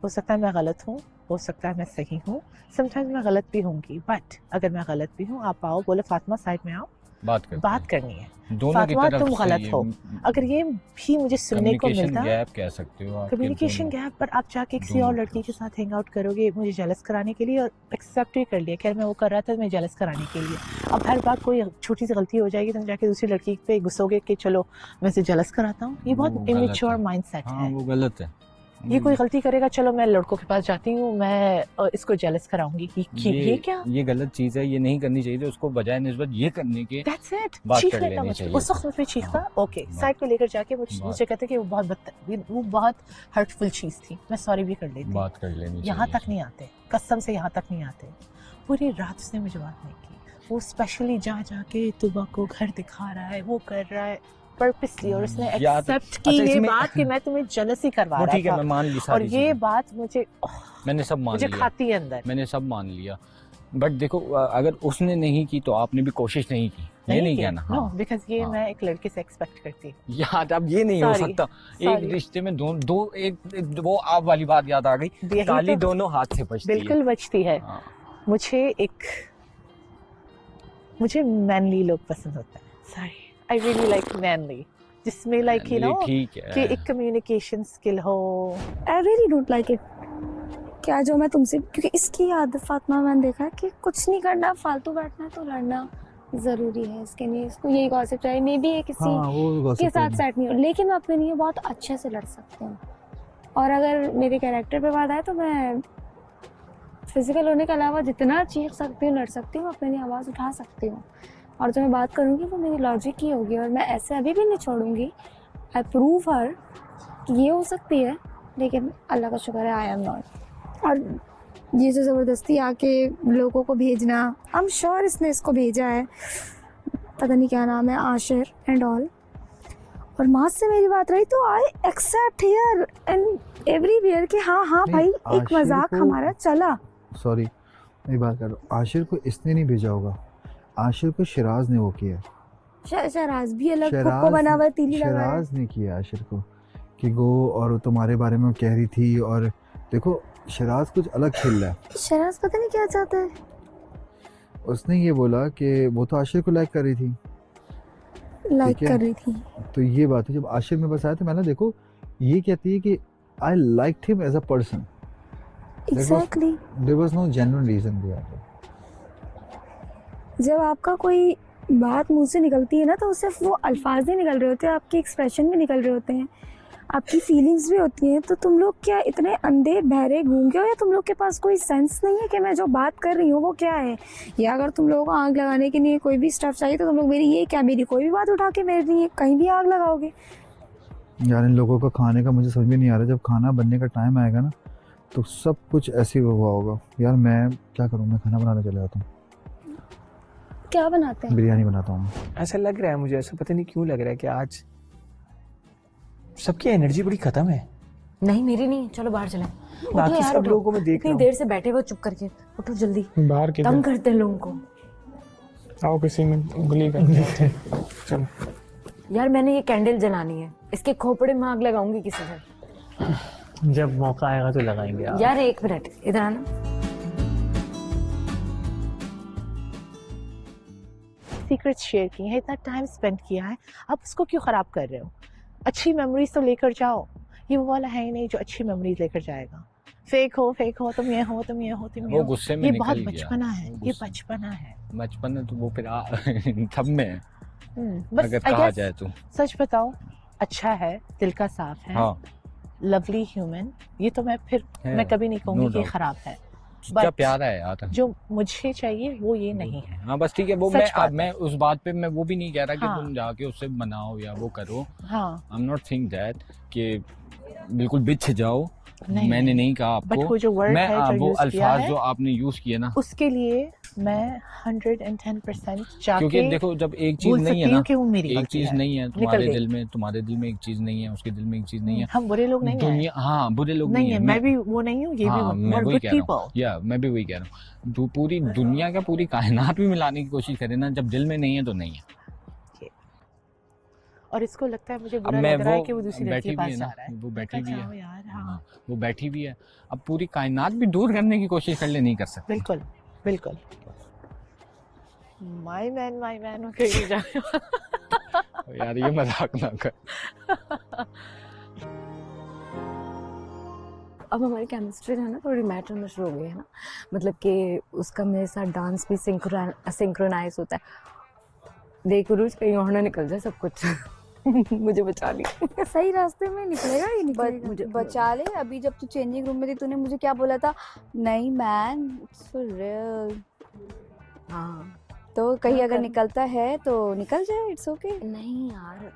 हो सकता है मैं गलत हूँ, हो सकता है मैं सही हूँ, समटाइम्स मैं गलत भी होंगी, बट अगर मैं गलत भी हूँ, आप आओ, बोले फातिमा साइड में आओ, बात करनी है। दोनों की फातिमा तरफ तुम से गलत ये हो। अगर ये भी मुझे सुनने को कम्युनिकेशन मिलता, गैप कह सकते हो आप, कम्युनिकेशन गैप, पर आप जाके किसी दोनों और लड़की के साथ हैंग आउट करोगे मुझे जेलस कराने के लिए, और एक्सेप्ट ही कर लिया, खैर मैं वो कर रहा था मैं जेलस कराने के लिए। अब हर बार कोई छोटी सी गलती हो जाएगी, तुम जाके दूसरी लड़की पे गुस्सोगे कि चलो मैं इसे जेलस कराता हूँ, ये वो बहुत गलत इमेच्योर है। माइंडसेट हाँ है। वो गलत है। ये कोई गलती करेगा, चलो मैं लड़कों के पास जाती हूँ, मैं इसको जेलस कराऊंगी, ये क्या? ये गलत चीज है, ये नहीं करनी चाहिए। तो उसको बजाय निस्बत ये करने के That's it. बात चीख कर लेता लेनी मुझे, चाहिए उस वक्त था। मुझ पे चीखता, हाँ, ओके साइड पे लेकर जाके मुझे कहते कि वो बहुत हर्टफुल चीज थी, मैं सॉरी भी कर लेती, बात कर लेनी यहाँ चाहिए। तक नहीं आते, कसम से यहाँ तक नहीं आते। पूरी रात उसने मुझे बात नहीं की, वो स्पेशली जाके तुबा को घर दिखा रहा है, वो कर रहा है पर्पसली, और उसने या तो- एक्सेप्ट की अच्छा, ये इसमें- बात कि मैं तुम्हें जेलसी करवा वो रहा ठीक है, था, मैं मान ली और सारी ये चीजें। बात मुझे मैंने सब मान मुझे लिया, खाती है अंदर। मैंने सब मान लिया। बट देखो अगर उसने नहीं की तो आपने भी कोशिश नहीं की, ये नहीं कहना। नो, हाँ बिकॉज ये हाँ। मैं एक लड़के से एक्सपेक्ट करती हूँ। यार अब ये नहीं हो Sorry, सकता। एक sorry। रिश्ते में एक वो आप वाली बात याद आ गई, यही ताली तो- दोनों हाथ से बजती है। बिल्कुल बचती है। हाँ। मुझे मैनली लोग पसंद होता है। Sorry, I really like manly, जिसमें लाइक यू नो ठीक है कि एक कम्युनिकेशन स्किल हो। I really don't like it. क्या जो मैं तुमसे, क्योंकि इसकी आदत फातिमा मैंने देखा है कि कुछ नहीं करना, फालतू बैठना है, तो लड़ना ज़रूरी है इसके लिए, इसको यही गॉसिप चाहिए। मे बी ये किसी हाँ वो के gossip साथ है। सेट नहीं हो, लेकिन मैं अपने लिए बहुत अच्छे से लड़ सकती हूँ। और अगर मेरे कैरेक्टर पे बात आए तो मैं फिजिकल होने के अलावा जितना चीख सकती हूँ, लड़ सकती हूँ, अपने लिए आवाज़ उठा सकती हूँ। और जो मैं बात करूँगी वो मेरी लॉजिक की होगी, और मैं ऐसे अभी भी नहीं छोड़ूंगी। आई प्रूव हर कि ये हो सकती है, लेकिन अल्लाह का शुक्र है आई एम नॉट। और ये जो ज़बरदस्ती आके लोगों को भेजना, आई एम श्योर इसने इसको भेजा है, पता नहीं क्या नाम है, आशिर एंड ऑल। और माँ से मेरी बात रही तो I accept here and everywhere कि हाँ हाँ नहीं, भाई एक आशिर मजाक को- हमारा चला। सॉरी मैं बात कर रहा हूँ, आशिर को इसने नहीं भेजा होगा, आशिर को शराज ने वो किया। शराज भी अलग शराज खुक्को बना हुआ है, तीली लगा है। शराज ने किया आशिर को कि गो, और वो तुम्हारे बारे में वो कह रही थी, और देखो शराज कुछ अलग खेल रहा है। शराज पता नहीं क्या चाहता है। उसने ये बोला कि वो तो आशिर को लाइक कर रही थी, लाइक ठीक है। कर रही थी। तो ये बात है, जब आशिर में बस आया तो मैंने देखो ये कहती है कि I like him as a person, exactly. There was no genuine reason behind it. जब आपका कोई बात मुंह से निकलती है ना, तो सिर्फ वो अल्फाज नहीं निकल रहे होते, आपके एक्सप्रेशन भी निकल रहे होते हैं, आपकी फीलिंग्स भी होती हैं। तो तुम लोग क्या इतने अंधे बहरे गूंगे हो, या तुम लोग के पास कोई सेंस नहीं है कि मैं जो बात कर रही हूँ वो क्या है? या अगर तुम लोगों को आग लगाने के लिए कोई भी स्टफ चाहिए तो तुम लोग मेरी कोई भी बात उठा के मेरे लिए कहीं भी आग लगाओगे। यार इन लोगों का खाने का मुझे समझ में नहीं आ रहा, जब खाना बनने का टाइम आएगा ना तो सब कुछ ऐसे ही हुआ होगा। यार मैं क्या करूँ, मैं खाना बनाने चले जाता हूँ, क्या बनाते हैं? बिरयानी बनाता हूँ। ऐसा लग रहा है मुझे, ऐसा पता नहीं क्यों लग रहा है कि आज सबकी एनर्जी बड़ी खत्म है। नहीं मेरी नहीं, चलो बाहर चले। बाकी सब लोगों को मैं देख इतनी रहा देर से बैठे हुए चुप करके, उठो जल्दी, बाहर के तंग करते हैं लोगों को। आओ किसी में उंगली करके आते हैं। चलो यार मैंने ये कैंडल जलानी है, इसके खोपड़े में आग लगाऊंगी किसी से। जब मौका आएगा तो लगाएंगे यार एक मिनट इधर आना। सीक्रेट्स शेयर किए हैं, इतना टाइम स्पेंड किया है, आप उसको क्यों ख़राब कर रहे हो? अच्छी मेमोरीज तो लेकर जाओ। ये वो वाला है ही नहीं जो अच्छी मेमोरीज लेकर जाएगा। फेक हो तुम ये हो, तुम ये हो, तुम ये वो हो। गुस्से में ये निकल बहुत गया। बचपना है, वो ये गुस्से- बचपना है। बचपन है तो वो फिर सब में है, बस अगर I कहा guess, जाए तो। सच बताओ, अच्छा है, दिल का साफ है, हाँ लवली ह्यूमन, ये तो मैं है, कभी नहीं कहूँगी no कि doubt। खराब है। क्या But प्यारा है यार। जो मुझे चाहिए वो ये नहीं है। हाँ बस ठीक है, वो सच बात मैं उस बात पे मैं वो भी नहीं कह रहा कि हाँ। तुम जाके उससे मनाओ या वो करो। हाँ, आई एम नॉट थिंक दैट कि बिल्कुल बिछ जाओ, नहीं, मैंने नहीं। नहीं कहा बट आपको। वो जो वर्ड मैं है जो वो यूज किया अल्फाज है, जो आपने यूज किए ना, उसके लिए मैं 110% जाके क्योंकि देखो जब एक चीज बोल नहीं है सकती ना, हूँ कि वो मेरी एक गलती चीज है। नहीं है निकल तुम्हारे गई। दिल में, तुम्हारे दिल में एक चीज नहीं है, उसके दिल में एक चीज नहीं है, हम बुरे लोग नहीं हैं। दुनिया हाँ बुरे लोग नहीं है, मैं भी वो नहीं हूँ, ये हाँ, भी मैं वही गुड कह रहा पीपल। हूँ, या मैं भी वही कह रहा हूँ। पूरी दुनिया का पूरी कायनात भी मिलाने की कोशिश करें ना, जब दिल में नहीं है तो नहीं है। और इसको लगता है मुझे अब बुरा मैं लग रहा है वो कि वो दूसरी लड़की बैठी के भी पास है जा ना, रहा है। वो बैठी भी जाओ है। यार, हाँ, हाँ वो बैठी भी है। अब पूरी कायनात भी दूर करने की कोशिश कर ले, नहीं कर सकती। बिल्कुल बिल्कुल। माय मैन हो कहीं नहीं जाने यार ये मजाक ना कर। अब हमारी केमिस्ट्री जो है ना थोड़ी मैटर में शुरू हो गई है ना, मतलब कि उसका मेरे साथ डांस भी सिंक्रोनाइज होता है। देख उरुज कहीं और ना निकल जाए सब कुछ मुझे बचा ली। सही रास्ते में निकलेगा ही निकलेगा। मुझे बचा ले। अभी जब तू चेंजिंग रूम में थी तूने मुझे क्या बोला था? नहीं मैन, इट्स फॉर रियल। हाँ तो कहीं क्या अगर करूं? निकलता है तो निकल जाए, इट्स ओके। नहीं यार,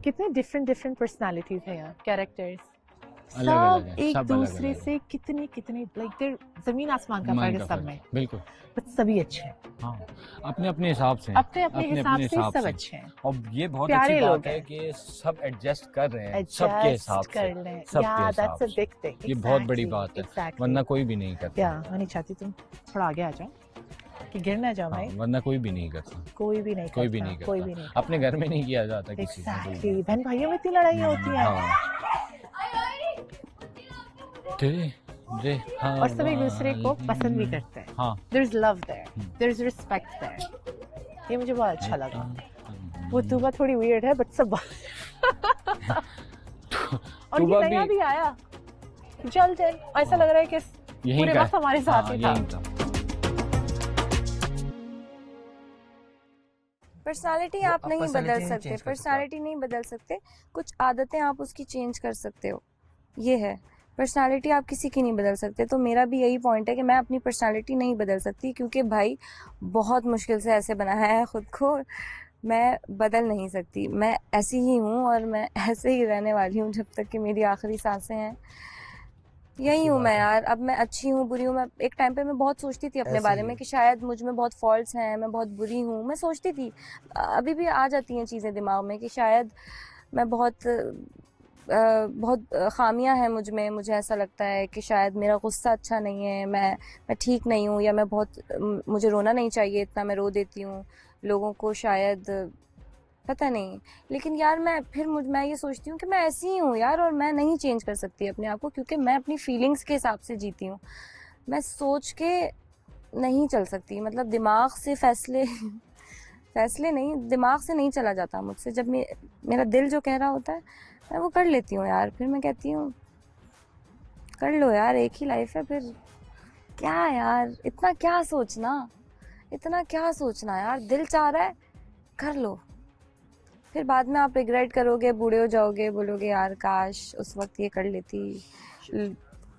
कितने डिफरेंट पर्सनालिटीज हैं यार, कैरेक्टर्स अलग अलग सब है, एक सब अलग दूसरे अलग है। से कितने लाइक देयर जमीन आसमान का मन फर्क का है सब फर्क में, है, बिल्कुल। बट सभी अच्छे हैं, हाँ, अपने अपने हिसाब से, अपने हिसाब से सब अच्छे हैं। और ये बहुत प्यारे अच्छी लोग बात है हैं। कि सब एडजस्ट कर रहे हैं, सबके हिसाब एडजस्ट से, कर लें, सबके या हिसाब दैट्स अ से। Big thing. ये बहुत बड़ी बात है, वरना कोई भी नहीं करता। या मैं नहीं चाहती तुम थोड़ा आगे आ जाओ कि गिर ना जाओ भाई। हाँ, वरना कोई भी नहीं करता, कोई भी नहीं कोई भी करता, नहीं करता। कोई भी नहीं करता। अपने घर में नहीं किया जाता किसी से। एग्जैक्टली, बहन भाइयों में इतनी लड़ाइयाँ होती हैं। हाँ। हाँ, और सब एक दूसरे को पसंद भी करते हैं। हाँ। There is love there, there is respect there. ये मुझे बहुत अच्छा लगा। वो तूबा थोड़ी वियर्ड है बट सब और ये नया भी आया जल्द ऐसा लग रहा है कि पूरे वक्त हमारे साथ ही था। पर्सनालिटी आप नहीं बदल सकते, पर्सनालिटी नहीं बदल सकते, कुछ आदतें आप उसकी चेंज कर सकते हो, ये है। पर्सनालिटी आप किसी की नहीं बदल सकते। तो मेरा भी यही पॉइंट है कि मैं अपनी पर्सनालिटी नहीं बदल सकती, क्योंकि भाई बहुत मुश्किल से ऐसे बनाया है खुद को, मैं बदल नहीं सकती। मैं ऐसी ही हूँ और मैं ऐसे ही रहने वाली हूँ जब तक कि मेरी आखिरी सांसें हैं। यही हूँ मैं यार। अब मैं अच्छी हूँ बुरी हूँ, मैं एक टाइम पे मैं बहुत सोचती थी अपने बारे में कि शायद मुझ में बहुत फॉल्ट्स हैं, मैं बहुत बुरी हूँ, मैं सोचती थी। अभी भी आ जाती हैं चीज़ें दिमाग में कि शायद मैं बहुत खामियां हैं मुझ में। मुझे ऐसा लगता है कि शायद मेरा गुस्सा अच्छा नहीं है, मैं ठीक नहीं हूँ, या मुझे रोना नहीं चाहिए, इतना मैं रो देती हूँ लोगों को, शायद पता नहीं। लेकिन यार मैं ये सोचती हूँ कि मैं ऐसी ही हूँ यार, और मैं नहीं चेंज कर सकती अपने आप को, क्योंकि मैं अपनी फीलिंग्स के हिसाब से जीती हूँ। मैं सोच के नहीं चल सकती, मतलब दिमाग से फैसले नहीं, दिमाग से नहीं चला जाता मुझसे। जब मेरा दिल जो कह रहा होता है मैं वो कर लेती हूँ यार। फिर मैं कहती हूँ कर लो यार, एक ही लाइफ है, फिर क्या यार इतना क्या सोचना यार, दिल चाह रहा है कर लो। फिर बाद में आप रिग्रेट करोगे, बूढ़े हो जाओगे, बोलोगे यार काश उस वक्त ये कर लेती,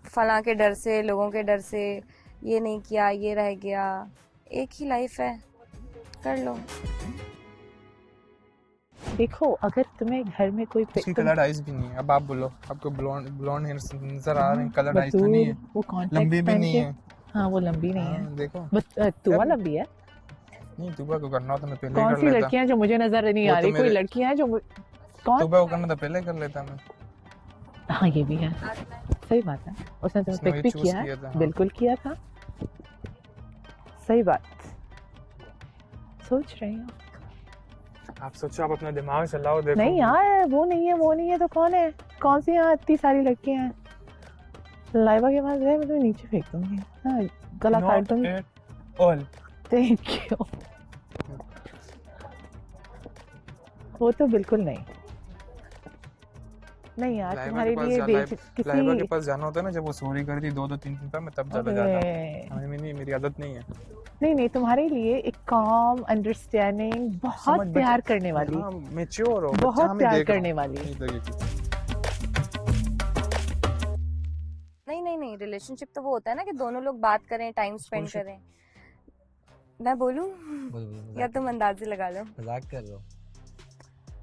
फलां के डर से, लोगों के डर से ये नहीं किया, ये रह गया। एक ही लाइफ है, कर लो। देखो अगर तुम्हें घर में कोई उसकी कलर्ड आइज भी नहीं है। अब आप बोलो, आपको ब्लॉन्ड हेयर नजर आ रहे हैं, कलर्ड आइज तो नहीं है, वो कॉन्टैक्ट लंबी भी नहीं है। हाँ वो लंबी नहीं है। हाँ, देखो बट तुबा लंबी है। नहीं, तुबा को करना होता मैं पहले ही कौन कर सी लेता। लड़कियां जो मुझे नजर नहीं वो आ तो रही, कोई मेरे- लड़कियां हैं जो कौन? तुबा को करना था पहले कर लेता मैं। हाँ ये भी है, सही बात है। उसने तो उसने पिक वही भी choose किया किया है, था, हाँ। बिल्कुल किया था। सही बात सोच रही हूँ। आप सोचो, आप अपना दिमाग चलाओ, देखो। नहीं यार वो नहीं है तो कौन है? कौन सी यहाँ इतनी सारी लड़कियां हैं? लाइबा के पास गए मैं तुम्हें नीचे फेंक दूंगी। हाँ गला काट दूंगी। All thank you. वो तो बिल्कुल नहीं यार, तुम्हारे लिए लाइबा के पास जाना होता है ना, जब वो सॉरी करती 2-3 दिन पर, मैं तब चला जाता हूँ। मेरी आदत नहीं है। नहीं तुम्हारे लिए एक काम, अंडरस्टैंडिंग, बहुत प्यार करने वाली, मैच्योर हो, बहुत प्यार करने वाली। नहीं, रिलेशनशिप तो वो होता है ना कि दोनों लोग बात करें, टाइम स्पेंड करें। मैं बोलूं या तुम अंदाजे लगा लो? मजाक कर रहा हूँ।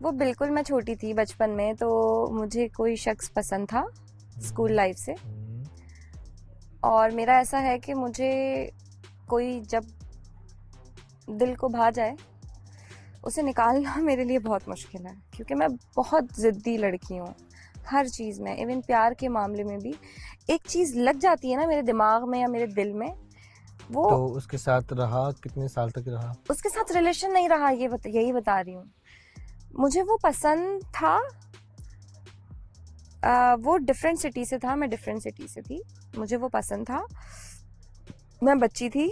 वो बिल्कुल, मैं छोटी थी बचपन में, तो मुझे कोई शख्स पसंद था स्कूल लाइफ से, और मेरा ऐसा है कि मुझे कोई जब दिल को भा जाए उसे निकालना मेरे लिए बहुत मुश्किल है, क्योंकि मैं बहुत ज़िद्दी लड़की हूँ हर चीज़ में। इवन प्यार के मामले में भी एक चीज़ लग जाती है ना मेरे दिमाग में या मेरे दिल में, वो तो उसके साथ रहा, कितने साल तक रहा? उसके साथ रिलेशन नहीं रहा, यही बता रही हूँ। मुझे वो पसंद था, वो डिफरेंट सिटी से था, मैं डिफरेंट सिटी से थी, मुझे वो पसंद था, मैं बच्ची थी,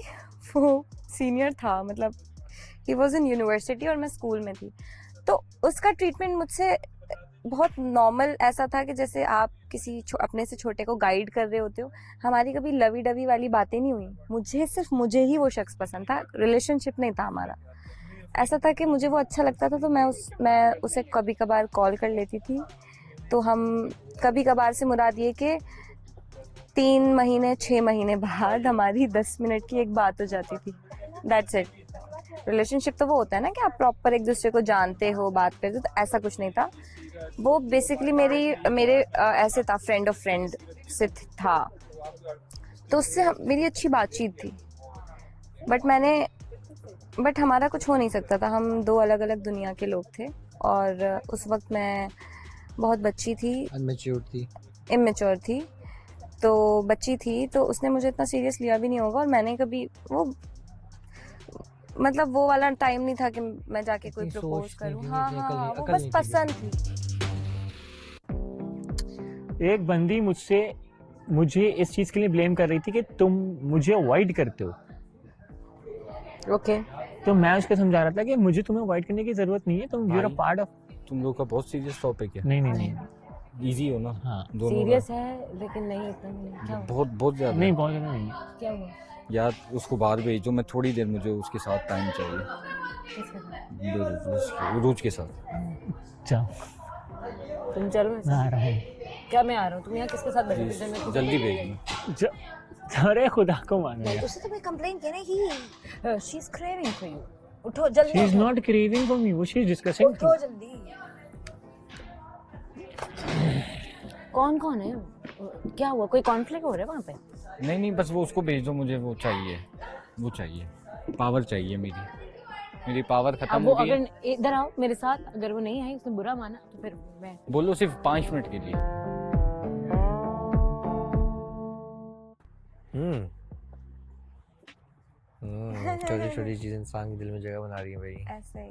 वो सीनियर था, मतलब ही वॉज इन यूनिवर्सिटी और मैं स्कूल में थी। तो उसका ट्रीटमेंट मुझसे बहुत नॉर्मल ऐसा था कि जैसे आप किसी अपने से छोटे को गाइड कर रहे होते हो। हमारी कभी लवी डवी वाली बातें नहीं हुई, मुझे सिर्फ मुझे ही वो शख्स पसंद था, रिलेशनशिप नहीं था हमारा। ऐसा था कि मुझे वो अच्छा लगता था तो मैं उसे कभी कभार कॉल कर लेती थी। तो हम कभी कभार से मुराद ये कि 3 महीने 6 महीने बाद हमारी 10 मिनट की एक बात हो जाती थी, दैट्स इट। रिलेशनशिप तो वो होता है ना कि आप प्रॉपर एक दूसरे को जानते हो, बात करते हो, तो ऐसा कुछ नहीं था। वो बेसिकली मेरे ऐसे था, फ्रेंड ऑफ फ्रेंड से था, तो उससे मेरी अच्छी बातचीत थी। बट हमारा कुछ हो नहीं सकता था, हम 2 अलग अलग दुनिया के लोग थे। और उस वक्त मैं बहुत बच्ची थी, इमेच्योर थी, तो बच्ची थी, तो उसने मुझे इतना सीरियस लिया भी नहीं होगा। और मैंने कभी वो मतलब वो वाला टाइम नहीं था कि मैं जाके कोई प्रपोज करूं। हाँ, वो बस पसंद थी। एक बंदी मुझे इस चीज के लिए ब्लेम कर रही थी कि तुम मुझे अवॉइड करते हो। ओके। तो मैं उसको समझा रहा था कि मुझे तुम्हें अवॉइड करने की जरूरत नहीं है, तुम यूर अ पार्ट ऑफ। तुम लोग का बहुत सीरियस टॉपिक है। नहीं इजी हो ना। हाँ सीरियस है लेकिन नहीं इतना नहीं। क्या हुआ? बहुत ज्यादा नहीं, बहुत ज्यादा नहीं। क्या हुआ? यार उसको बाहर भेजो, मैं थोड़ी देर, मुझे उसके साथ टाइम चाहिए, रोज के साथ। जाओ, तुम चलो मेरे मैं आ साथ। रहा हूँ। क्या मैं आ रहा हूँ? तुम यहाँ किसके साथ बैठे थे? जल्दी भेजना। अरे खुदा को मानो यार। उससे तो मैं कंप्लेन की ना कि she is craving for you. उठो जल्दी। She is not craving for me, वो शी इज डिस्कसिंग। उठो जल्दी। कौन कौन है? क्या हुआ? कोई कॉन्फ्लिक्ट हो रहा है वहाँ पे? नहीं, बस वो उसको भेज दो, मुझे वो चाहिए, पावर चाहिए, मेरी पावर खत्म अब हो वो गई है। अगर इधर आओ मेरे साथ, अगर वो नहीं आई, उसने बुरा माना तो फिर मैं बोलो सिर्फ 5 मिनट के लिए। छोटी छोटी चीज इंसान के दिल में जगह बना रही है भाई। ऐसा ही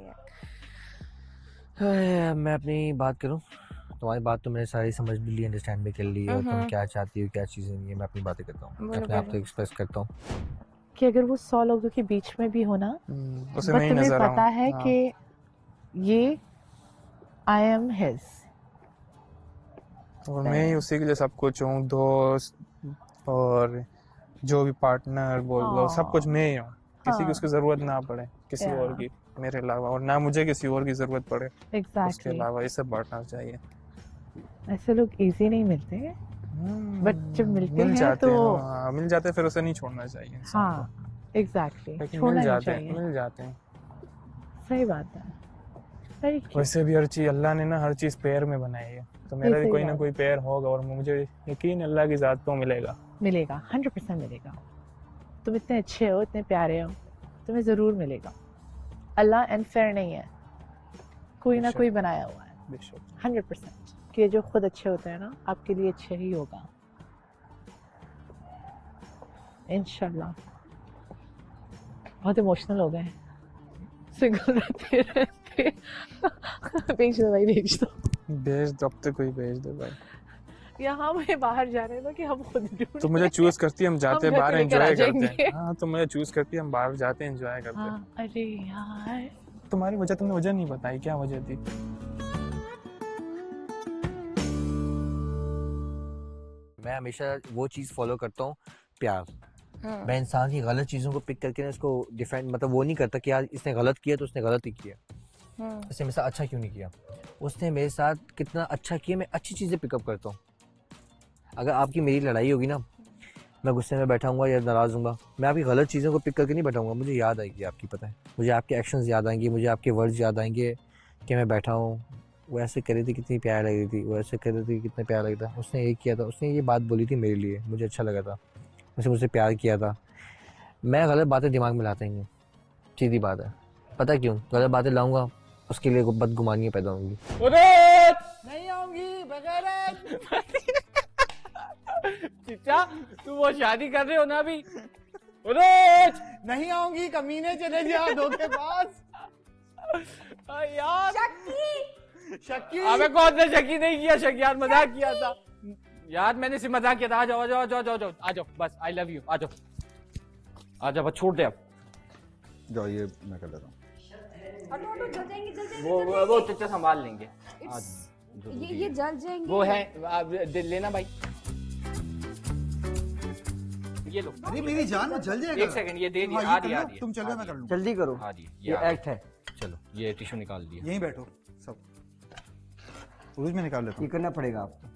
है। मैं अपनी बात करूं, तुम्हारी बात तो मैंने सारी समझ भी ली, अंडरस्टैंड भी कर ली है, और तुम क्या चाहती हो, क्या चीज़ें नहीं है, मैं अपनी बातें करता हूँ, अपने आप को एक्सप्रेस करता हूँ कि अगर वो 100 लोगों के बीच में भी हो ना, उसे बट नहीं तुम्हें नजर पता है कि ये आई एम हिज, और मैं ही उसी के लिए सब कुछ हूँ, दोस्त और जो भी पार्टनर बोल लो, सब कुछ मैं ही हूँ। किसी की उसकी जरूरत ना पड़े किसी और की मेरे अलावा, और ना मुझे किसी और की जरूरत पड़े उसके अलावा। ये सब पार्टनर चाहिए। ऐसे लोग इजी नहीं मिलते, बट जब मिलते मिल हैं जाते तो हैं, मिल जाते हैं, फिर उसे नहीं छोड़ना चाहिए इंसान हाँ को। एग्जैक्टली, लेकिन छोड़ना मिल नहीं जाते चाहिए। मिल जाते हैं। सही बात है, very true। वैसे भी हर चीज अल्लाह ने ना हर चीज पेयर में बनाई है, तो मेरा भी सही कोई ना बात। कोई पेयर होगा, और मुझे यकीन अल्लाह की जात को मिलेगा। 100% मिलेगा। तुम इतने अच्छे हो, इतने प्यारे हो, तुम्हें जरूर मिलेगा। अल्लाह अनफेयर नहीं है, कोई ना कोई बनाया हुआ है। बेशक 100% कि जो खुद अच्छे होते हैं ना, आपके लिए अच्छे ही होगा इंशाल्लाह। बहुत इमोशनल हो गए हैं सिंगल रहते रहते। भेज दो भाई, भेज दो। भेज दो, अब तो कोई भेज दो भाई। यहाँ हमें बाहर जा रहे हैं ना कि हम खुद ढूंढ तो मुझे चूज करती है, हम जाते हैं घर बाहर पे लेकर आ एंजॉय करते जाएंगे। हैं। हाँ, तो मुझे चूज करती है, हम बाहर जाते हैं एंजॉय करते हैं। हाँ, अरे यार तुम्हारी वजह, तुमने वजह नहीं बताई, क्या वजह थी? मैं हमेशा वो चीज़ फॉलो करता हूँ, प्यार। मैं इंसान की गलत चीज़ों को पिक करके ना उसको डिफेंड, मतलब वो नहीं करता कि यार इसने गलत किया तो उसने गलत ही किया, इसने मेरे साथ अच्छा क्यों नहीं किया, उसने मेरे साथ कितना अच्छा किया, मैं अच्छी चीज़ें पिकअप करता हूँ। अगर आपकी मेरी लड़ाई होगी ना, मैं गुस्से में बैठाऊंगा या नाराज़ हूँगा, मैं आपकी गलत चीज़ों को पिक करके नहीं बैठाऊंगा, मुझे याद आएगी आपकी, पता है मुझे आपके एक्शंस याद आएंगे, मुझे आपके वर्ड्स याद आएंगे कि मैं बैठा हूँ, वो ऐसे कर रही थी कितनी प्यार लग रही थी, वो ऐसे कर रही थी कितना प्यार लग रहा था, उसने ये किया था, उसने ये बात बोली थी मेरे लिए, मुझे अच्छा लगा था, उसने मुझसे प्यार किया था। मैं गलत बातें दिमाग में लाता ही नहीं, सीधी बात है। पता क्यों? गलत बातें लाऊंगा, उसके लिए बदगुमानियाँ पैदा होंगी। नहीं आऊंगी बगैर चिचा, तू वो शादी कर रहे हो ना अभी? नहीं आऊंगी, कमीने चले जा, धोखेबाज। यार शक्की अबे कौन सा शकी नहीं किया, शक यार मजाक किया था यार, मैंने सिर्फ मजाक किया था। आ जाओ आ जाओ आ जाओ आ जाओ आ जाओ बस, आई लव यू, आ जाओ आ जाओ, बस छोड़ दे अब। जाओ ये मैं कर लेता हूँ। वो चचा संभाल लेंगे। ये जल जाएंगे। वो है लेना भाई, ये लो। अरे मेरी जान में जल जाएगा। एक सेकंड ये दे दी, हाँ, आ ये रही कर आ लो, रही है। तुम चलो मैं कर लूँ। जल्दी करो, आ रही है, ये आ रही एक्ट है। चलो ये टिश्यू निकाल दिया। यहीं बैठो सब, उर्ज में निकाल लेता ये हूँ। करना पड़ेगा आपको,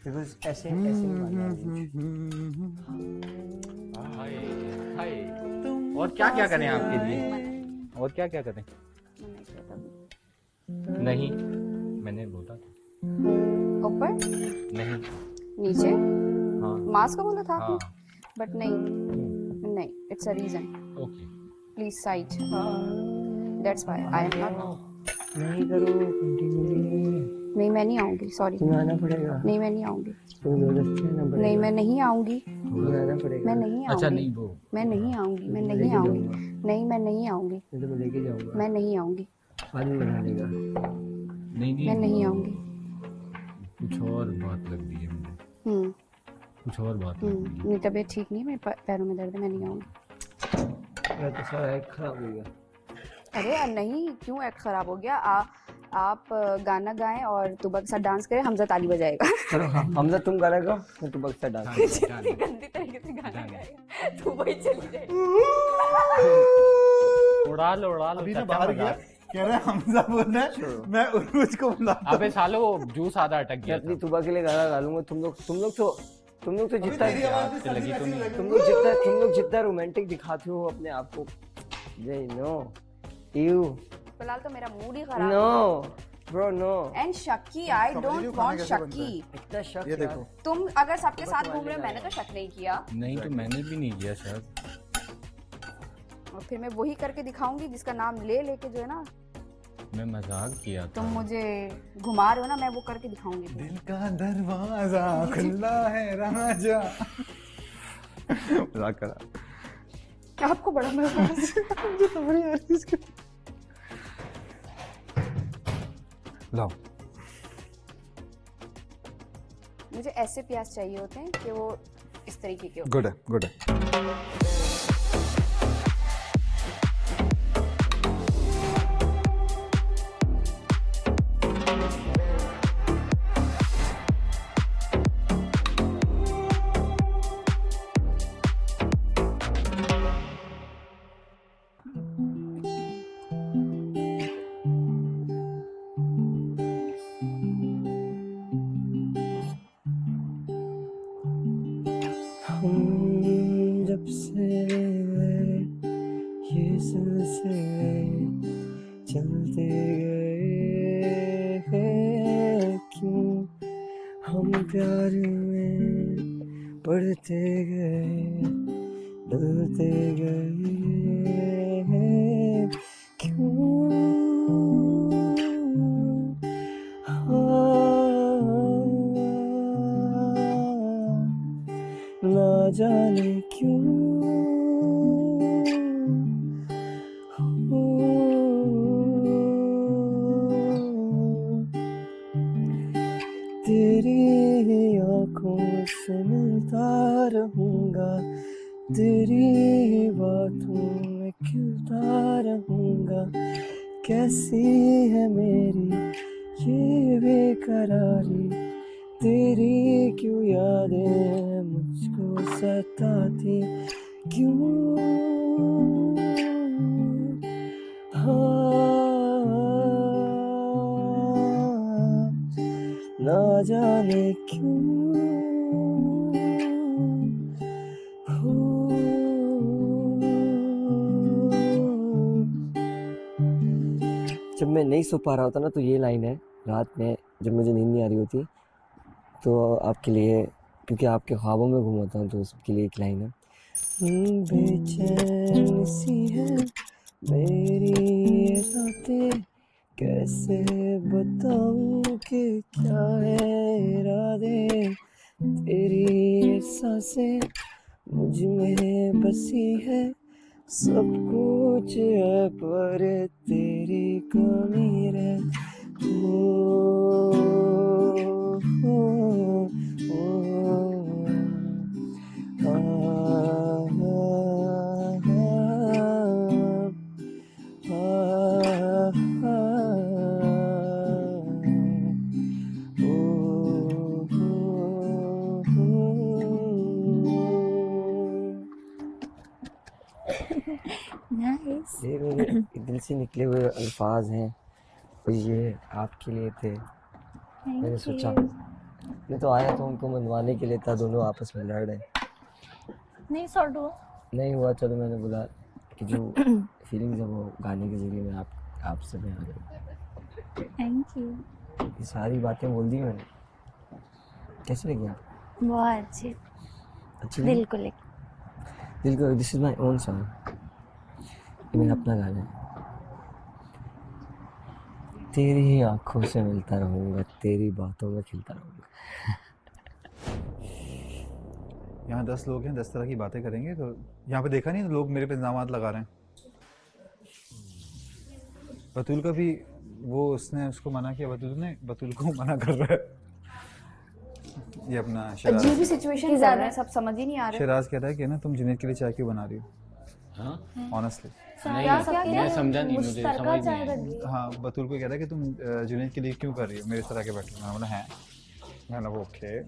बिकॉज ऐसे ऐसे निकालना है। हाय हाय। और क्या क्या करें आपके लिए, और क्या क्या करें? नहीं मैंने बोला था ऊपर नहीं, नीचे हाँ मास्क का बोला था हाँ बट नहीं नहीं, it's a reason. Okay please side, that's why I am not. नहीं करो कंटिन्यू, नहीं मैं नहीं आऊंगी, सॉरी। तुम्हें आना पड़ेगा, नहीं मैं नहीं आऊंगी, तुम्हें जबरदस्ती आना पड़ेगा। नहीं मैं नहीं आऊंगी, तुम्हें आना पड़ेगा। मैं नहीं अच्छा आऊंगी, नहीं वो मैं नहीं आऊंगी, मैं लेके नहीं आऊंगी, जाऊंगा। नहीं मैं नहीं आऊंगी, मैं तुम्हें लेके जाऊंगा, मैं नहीं आऊंगी, बाद में बना लेगा। नहीं मैं नहीं आऊंगी। कुछ और बात लग रही है मुझे, कुछ और बात लग रही है। मेरी तबीयत ठीक नहीं है, मेरे पैरों में दर्द है, मैं नहीं आऊंगी। मेरा तो सारा एक खराब हो गया। अरे नहीं, क्यों एक्ट खराब हो गया? आप गाना गाएं और तुबा के साथ डांस करें, हमजा ताली बजाएगा। चलो हाँ, हमजा तुम गाना गाओ, मैं तुम बक्सा डांस करूंगा। जितनी गंदी तरीके से गाना गाएगा तुबा ही चली जाएगी। उड़ा लो अभी ना चाचा, बाहर गया, मजाक। कह रहा है हमजा बोलना है, मैं उर्ज को बुलाता हूँ। अबे सालो वो जूस आधा अटक मैं गया अपनी था। तुबा के लिए गाना गा लूंगा। तुम लोग तो जितना तेरी आवाज भी लगी तो नहीं। तुम लोग जितना रोमांटिक दिखाते हो अपने आप को, नो यू फिलहाल तो मेरा मूड ही खराब नो ब्रो नो। एंड शक्की, आई डोंट वांट शक्की। इतना शक ये देखो तुम अगर सबके साथ घूम रहे हो, मैंने तो शक नहीं किया, नहीं तो मैंने भी नहीं किया शायद। और फिर मैं वही करके दिखाऊंगी जिसका नाम ले लेके जो है ना मैं मजाक किया था। तुम मुझे घुमा रहे हो ना, मैं वो करके दिखाऊंगी। दिल का दरवाजा खुला है राजा। मजाक करा। आपको बड़ा मजा आ रहा है। लाओ मुझे ऐसे प्याज चाहिए होते हैं कि वो इस तरीके के हो। गुड है गुड है। जब से ये सिलसिले चलते गए हैं, क्यों हम प्यार में पढ़ते गए, डलते गए हैं, क्यों ना जाने क्यों तेरी आंखों से मिलता रहूंगा, तेरी बातों में खिलता रहूंगा। कैसी है मेरी ये बेकरारी, तेरी क्यों यादें मुझको सताती, क्यों ना जाने क्यों जब मैं नहीं सो पा रहा होता ना, तो ये लाइन है रात में जब मुझे नींद नहीं आ रही होती, तो आपके लिए, क्योंकि आपके ख्वाबों में घूमता हूँ, तो उसके लिए एक लाइन है। बेचैन सी है मेरी ये रातें, कैसे बताऊं कि क्या है इरादे, तेरी ये सांसें मुझ में बसी है, सब कुछ है पर तेरी कमी रह नाइस। ये मेरे दिल से निकले हुए अल्फाज हैं और ये आपके लिए थे। मैंने सोचा मैं तो आया था उनको मनवाने के लिए था, दोनों आपस में लड़ रहे नहीं सॉर्ट हुआ। नहीं हुआ। चलो मैंने बोला कि जो फीलिंग्स है वो गाने के जरिए मैं आपसे बयान करूँ। Thank you. ये सारी बातें बोल दी मैंने, कैसे लगी आप? बहुत अच्छी अच्छी दिल को लेके। दिल को। This is my own song, ये मेरा अपना गाना है। तेरी ही आंखों से मिलता रहूंगा, तेरी बातों में खिलता रहूंगा। यहाँ 10 लोग हैं, 10 तरह की बातें करेंगे, तो यहाँ पे देखा नहीं लोग मेरे पे इल्जामात लगा रहे हैं। बतूल का भी वो उसने उसको मना किया, बतूल को मना कर रहा है। ये अपना अजीब ही सिचुएशन चल रहा है, सब समझ ही नहीं आ रहा। शिराज कह रहा है कि ना तुम जुनैद के लिए चाय क्यों बना रही हो? हाँ ऑनेस्टली नहीं, मैं समझा नहीं, मुझे समझ नहीं आया। हाँ, बतूल को कह रहा है कि तुम जुनैद के लिए क्यों कर रही हो मेरे तरह के बैठे। मैंने बोला है, मैंने बोला ओके,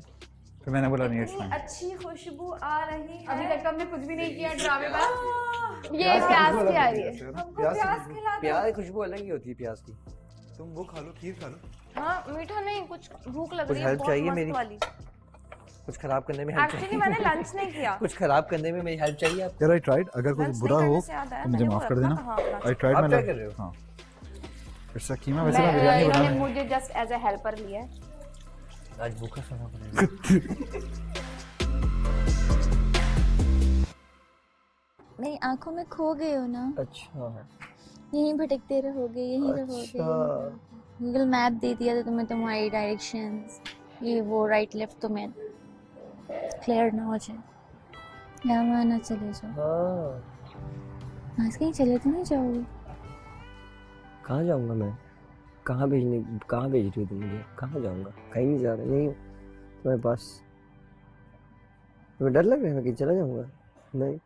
फिर मैंने बोला नहीं इट्स फाइन। अच्छी खुशबू आ रही है। अभी तक हमने कुछ भी नहीं किया ड्रामेबाज। ये प्याज की आ रही है। प्याज खिला दो। प्याज खुशबू अलग ही होती है प्याज की। तुम वो खा लो, खीर खा लो। हाँ मीठा नहीं, कुछ भूख लग कुछ रही है हेल्प बहुत चाहिए मस्त मेरी? वाली। कुछ खराब करने में हेल्प एक्चुअली मैंने लंच नहीं किया। कुछ खराब करने में मेरी हेल्प चाहिए आपको? यार आई ट्राइड, अगर कुछ लंच बुरा नहीं हो करने से याद आया, तो मुझे मैंने माफ वो कर रखा देना। था, हाँ, अपना आई ट्राइड। आप मैं क्या कर रहे हो? हाँ इट्स अ कीमा। वैसे मैं बिरयानी बना इन्होंने मुझे जस्ट एज अ हेल्पर लिया है। आज भूखा सोना पड़ेगा। मेरी आंखों में खो गए हो ना, अच्छा यहीं भटकते रहोगे, यहीं रहोगे। गूगल मैप दे दिया था तुम्हें तुम्हारी डायरेक्शंस, ये वो राइट लेफ्ट तुम्हें क्लियर ना हो जाए, यहाँ ना चले जाओ। हाँ आज कहीं चले तो नहीं जाओगे? कहाँ जाऊँगा मैं? कहाँ भेज रही हो तुम मुझे? कहाँ जाऊँगा? कहीं नहीं जा रहा, नहीं तुम्हारे पास। तुम्हें डर लग रहा है मैं कहीं चला जाऊँगा? नहीं।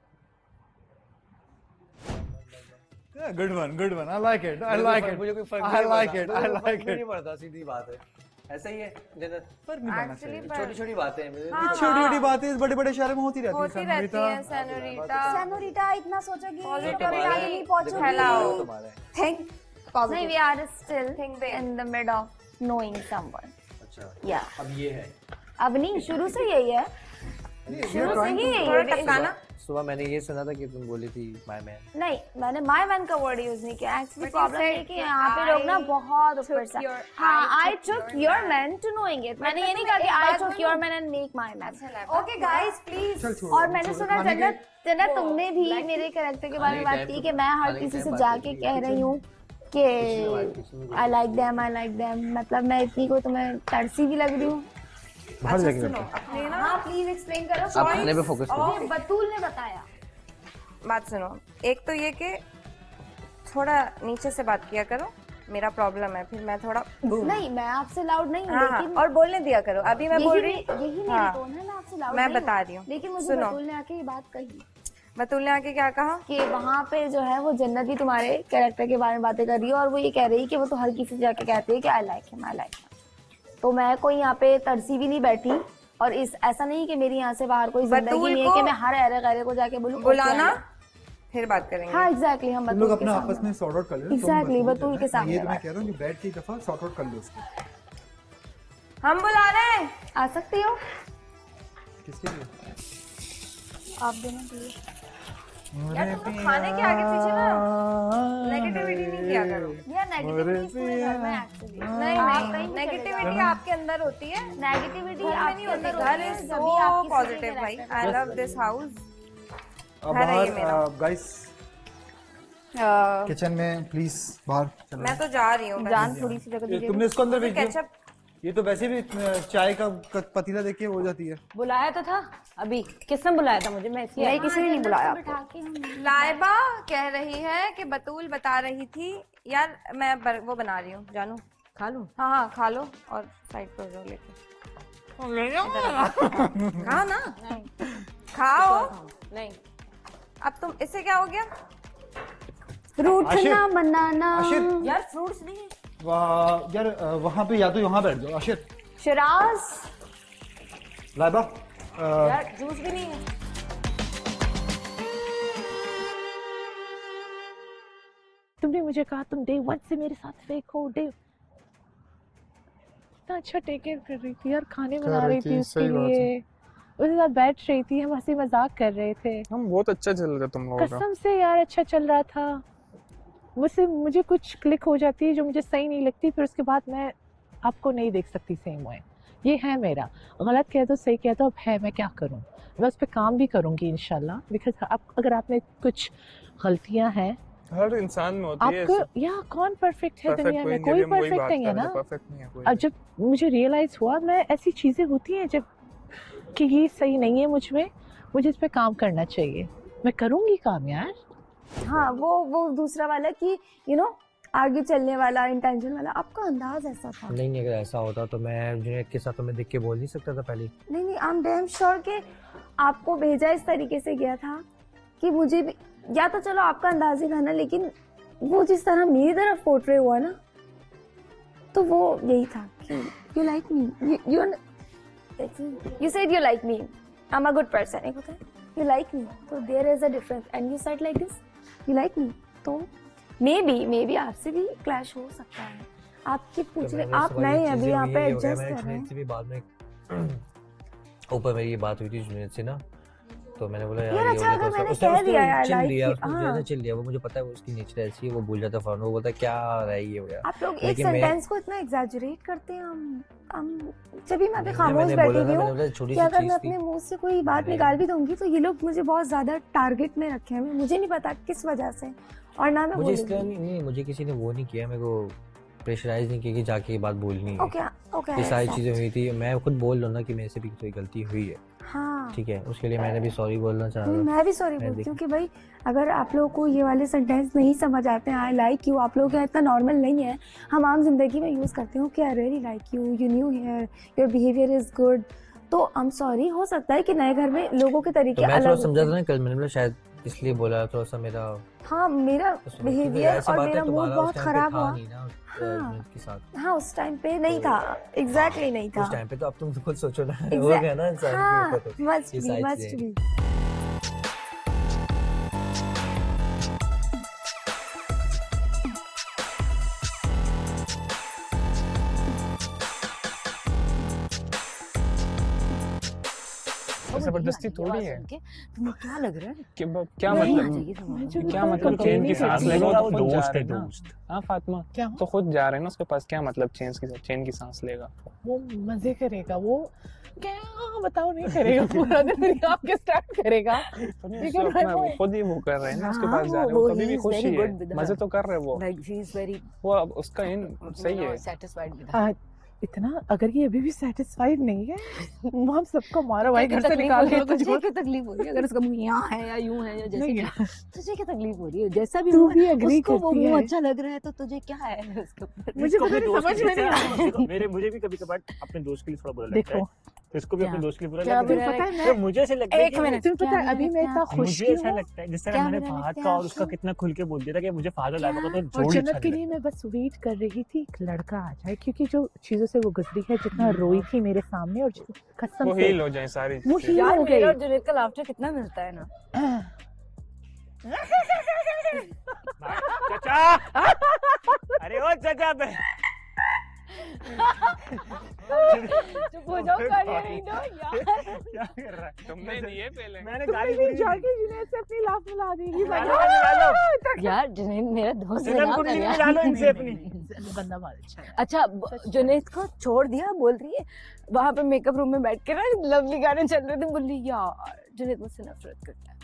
Good one, I like it, I like it, मुझे कोई फर्क आई लाइक इट, आई नहीं लाइक नहीं इट। पड़ता, सीधी बात है। ऐसा ही है जन्नत, फर्क नहीं पड़ना चाहिए। छोटी छोटी बातें हैं। छोटी छोटी बातें बड़े बड़े शहरों में होती रहती है। सेनोरिटा सेनोरिटा इतना सोचा कि Positive कभी आगे नहीं पहुंचोगी। फैलाओ। थिंक नहीं, positive. we are still in the mid of knowing someone. अच्छा Yeah. अब ये है। अब नहीं, शुरू से यही है, शुरू से ही यही थोड़ा है। टपकाना। सुबह मैंने ये सुना था कि तुम बोली थी माय मैन। नहीं, मैंने माय मैन का वर्ड यूज नहीं किया। Actually But you problem said ये कि यहाँ पे लोग ना बहुत ऊपर से, your- हाँ, I I took your man to knowing it. मैंने ये नहीं कहा कि I took your man and make my man. Okay guys please. और मैंने सुना जन्नत तुमने भी मेरे कैरेक्टर के बारे में बात की कि मैं हर किसी से जाके कह रही हूँ कि आई लाइक देम, मतलब मैं इतनी को तुम्हें तरसी भी लग रही हूँ। बाहर जाके सुनो करते हैं। अपने ना हाँ प्लीज एक्सप्लेन करो। आप खाने पे फोकस करो। ये बतूल ने बताया। बात सुनो, एक तो ये कि थोड़ा नीचे से बात किया करो, मेरा प्रॉब्लम है, फिर मैं थोड़ा नहीं, मैं आपसे लाउड नहीं हूँ, हाँ, लेकिन और बोलने दिया करो। अभी मैं बोल रही यही मेरी हाँ, टोन है, मैं आपसे लाउड मैं नहीं बता रही हूँ। लेकिन मुझे सुनो। बतूल ने आके ये बात कही बतूल ने आके क्या कहा कि वहाँ पे जो है वो जन्नत भी तुम्हारे कैरेक्टर के बारे में बातें कर रही है और वो ये कह रही है कि वो तो हर किसी से जाके कहती है कि आई लाइक हिम। तो मैं कोई यहाँ पे तरसी भी नहीं बैठी, और इस ऐसा नहीं कि मेरी यहाँ से बाहर कोई जिंदगी बतूल नहीं है को कि मैं हर अरे गरे को जाके बोलूँ बुलाना, फिर बात करेंगे। हाँ एग्जैक्टली, हम तुम लोग बतूल के अपना सामने आपस में सॉर्ट आउट कर लो। Exactly, बतूल के सामने ये तो मैं बात। कह रहा हूँ कि बैठ के एक दफा सॉर्ट आउट कर लो उसको। हम बुला रहे हैं। आ सकती हो किसके लिए? आप दोनों के लिए। यार तुम तो खाने के आगे पीछे ना नेगेटिविटी नहीं किया करो। यार नेगेटिविटी पूरे घर में एक्चुअली नहीं, नेगेटिविटी आपके अंदर होती है, नेगेटिविटी घर में नहीं होती। घर इज सो पॉजिटिव भाई। I love this house. बाहर गाइस किचन में प्लीज बाहर चलो। मैं तो जा रही हूँ। जान थोड़ी सी जगह दीजिए। तुमने इसको अंदर भेज दिया? केचप ये तो वैसे भी चाय का पतीला देख के हो जाती है। बुलाया तो था अभी, किसने बुलाया था मुझे? मैं इसलिए नहीं, किसी ने नहीं बुलाया आपको। लाइबा कह रही है कि बतूल बता रही थी यार मैं वो बना रही हूँ, जानू खा लूं? हाँ हाँ खा लो और साइड पर जाओ लेके। ले जाओ खा ना, खाओ। नहीं, अब तुम इससे क्या हो गया? रूठना बनाना। आशिर यार फ्रूट्स नहीं है। यार वहाँ पे या तो यहाँ बैठ जाओ। आशिर, शिराज, लाइबा यार जूस भी नहीं है। तुमने मुझे कहा तुम डे 1 से मेरे साथ फेक हो। डे इतना अच्छा टेक केयर कर रही थी यार, खाने बना रही थी उसके लिए, उसके साथ बैठ रही थी, हम हंसी मजाक कर रहे थे। हम बहुत अच्छा चल रहा तुम लोगों का। कसम से यार अच्छा चल रहा था। मुझे कुछ क्लिक हो जाती है जो मुझे सही नहीं लगती, फिर उसके बाद मैं आपको नहीं देख सकती सेम वे। ये है मेरा, गलत कह दो सही कह दो, अब है, मैं क्या करूं। मैं उस पर काम भी करूंगी इंशाल्लाह, बिकॉज अगर आपने कुछ गलतियां हैं, हर इंसान में होती है आपको या कौन परफेक्ट है दुनिया में? कोई परफेक्ट नहीं है ना। परफेक्ट नहीं है कोई। अब जब मुझे रियलाइज हुआ, मैं ऐसी चीजें होती हैं जब कि ये सही नहीं है मुझ में, मुझे इस पे काम करना चाहिए, मैं करूंगी काम यार। हाँ वो दूसरा वाला कि आगे चलने वाला इंटेंशन वाला, आपका अंदाज ऐसा था। नहीं अगर ऐसा होता तो मैं जुनैद के साथ तो मैं देख के बोल नहीं सकता था पहले। नहीं आई एम डैम श्योर कि आपको भेजा इस तरीके से गया था कि मुझे भी, या तो चलो आपका अंदाज ही था ना, लेकिन वो जिस तरह मेरी तरफ पोर्ट्रे हुआ ना, तो वो यही था कि you like me, you said you like me, I'm a good person, एक होता है you like me, तो there is a difference, and you said like this, you like me, तो maybe आपसे भी क्लैश हो सकता है। आपकी पूछ रहे, आप नए अभी यहाँ पे एडजस्ट कर रहे हैं। बाद में ऊपर मेरी ये बात हुई थी जुनैद से ना, तो मैंने बोला यार अच्छा अगर मैंने कह दिया यार लाइक, चिल लिया वो, मुझे पता है वो उसकी नेचर ऐसी है, वो भूल जाता फौरन, वो बोलता है क्या रहा है ये हो गया। आप लोग एक सेंटेंस को इतना एग्जैजरेट करते हैं। हम जब भी मैं पे खामोश बैठी हुई हूँ कि अगर मैं अपने मुंह से कोई बात निकाल भी दूंगी तो ये लोग मुझे बहुत ज्यादा टारगेट में रखे हैं, मुझे नहीं पता किस वजह से, और ना मैं मुझे इसका नहीं, मुझे किसी ने वो नहीं किया, मेरे को प्रेशराइज नहीं किया कि जाके ये बात बोलनी है। ओके ये सारी चीजें हुई थी, मैं खुद बोल लूँ ना कि मेरे से भी कोई गलती हुई है, हाँ ठीक है, उसके लिए मैंने भी सॉरी बोलना चाह रहा। मैं भी सॉरी बोलती हूँ कि भाई अगर आप लोगों को ये वाले सेंटेंस नहीं समझ आते हैं, आई लाइक यू, आप लोगों का इतना नॉर्मल नहीं है, हम आम जिंदगी में यूज़ करते हो कि आई really like you, you new here, your behaviour is good, तो आई एम सॉरी। हो सकता है कि नए घर में लोगों के तरीके अलग, मैं अलग समझा था ना कल, मैंने बोला शायद इसलिए बोला थोड़ा सा मेरा, हाँ मेरा बिहेवियर और मेरा मूड बहुत खराब हुआ। हाँ उस टाइम पे नहीं था, एग्जैक्टली नहीं था उस टाइम पे, तो अब तुम खुद सोचो ना, हो गया ना इंसान के ऊपर, तो मस्ट बी जबरदस्ती थोड़ी है। तुम्हें क्या लग रहा है? क्या मतलब चेन की सांस लेगा, वो दोस्त है दोस्त। हाँ फातिमा, तो खुद जा रहे हैं ना उसके पास, क्या मतलब चेन की सांस लेगा? वो मजे करेगा, वो क्या बताओ नहीं करेगा, पूरा दिन आपके स्टार्ट करेगा, खुद ही वो कर रहे हैं ना उसके पास जा रहे हो, कभी भी खुशी है, मजे तो कर रहे हैं वो अब उसका इन सही है, सेटिस्फाइड। इतना अगर ये अभी भी सेटिस्फाइड नहीं है, हम सबको मारो भाई घर से निकाल के। तुझे क्या तकलीफ हो रही है अगर उसका मुंह यहाँ है या यूं है या जैसे क्या, तुझे क्या तकलीफ हो रही है? जैसा भी तू भी एग्री उसको वो करती है। मुंह अच्छा लग रहा है तो तुझे क्या है उसके ऊपर? मुझे पता नहीं, समझ में नहीं आता। मुझे भी कभी कभार अपने दोस्त के लिए थोड़ा बुरा लगता देखो, है, तो इसको भी अपने दोस्त के लिए बुरा क्या लगता बुरा है। लगता है? तो मुझे ऐसे लगता है एक मिनट, तुम्हें पता है अभी मैं इतना खुश मुझे ऐसा हूँ लगता है जिस तरह मैंने फहद का और उसका कितना खुल के बोल दिया था कि मुझे फहद और लाइबा का तो और जोड़ जन्नत के लिए मैं बस वेट कर रही थी एक लड़का आ जाए, क्योंकि जो चीजों से वो गुजरी है, जितना रोई थी मेरे सामने, और कसम वो से हील हो जाए सारी वो चीजें। हील हो गई। और जुनैद का लाफ्टर कितना मिलता है ना। चाचा, अरे ओ चाचा बे, चुप हो जाओ, गालियां नहीं दो यार। क्या कर रहा है? तुमने दिए पहले, मैंने तुमने गाली ये दी जाके जुनैद से अपनी लाफ मिला देगी। यार जुनैद मेरा दोस्त है जुनैद ना, कुंडली यार। मिला लो इनसे अपनी। बंदा बहुत अच्छा है। अच्छा जुनैद को छोड़ दिया, बोल रही है वहां पे मेकअप रूम में बैठ के ना लवली गाने चल रहे थे, बोली यार जुनैद मुझसे नफरत करता है,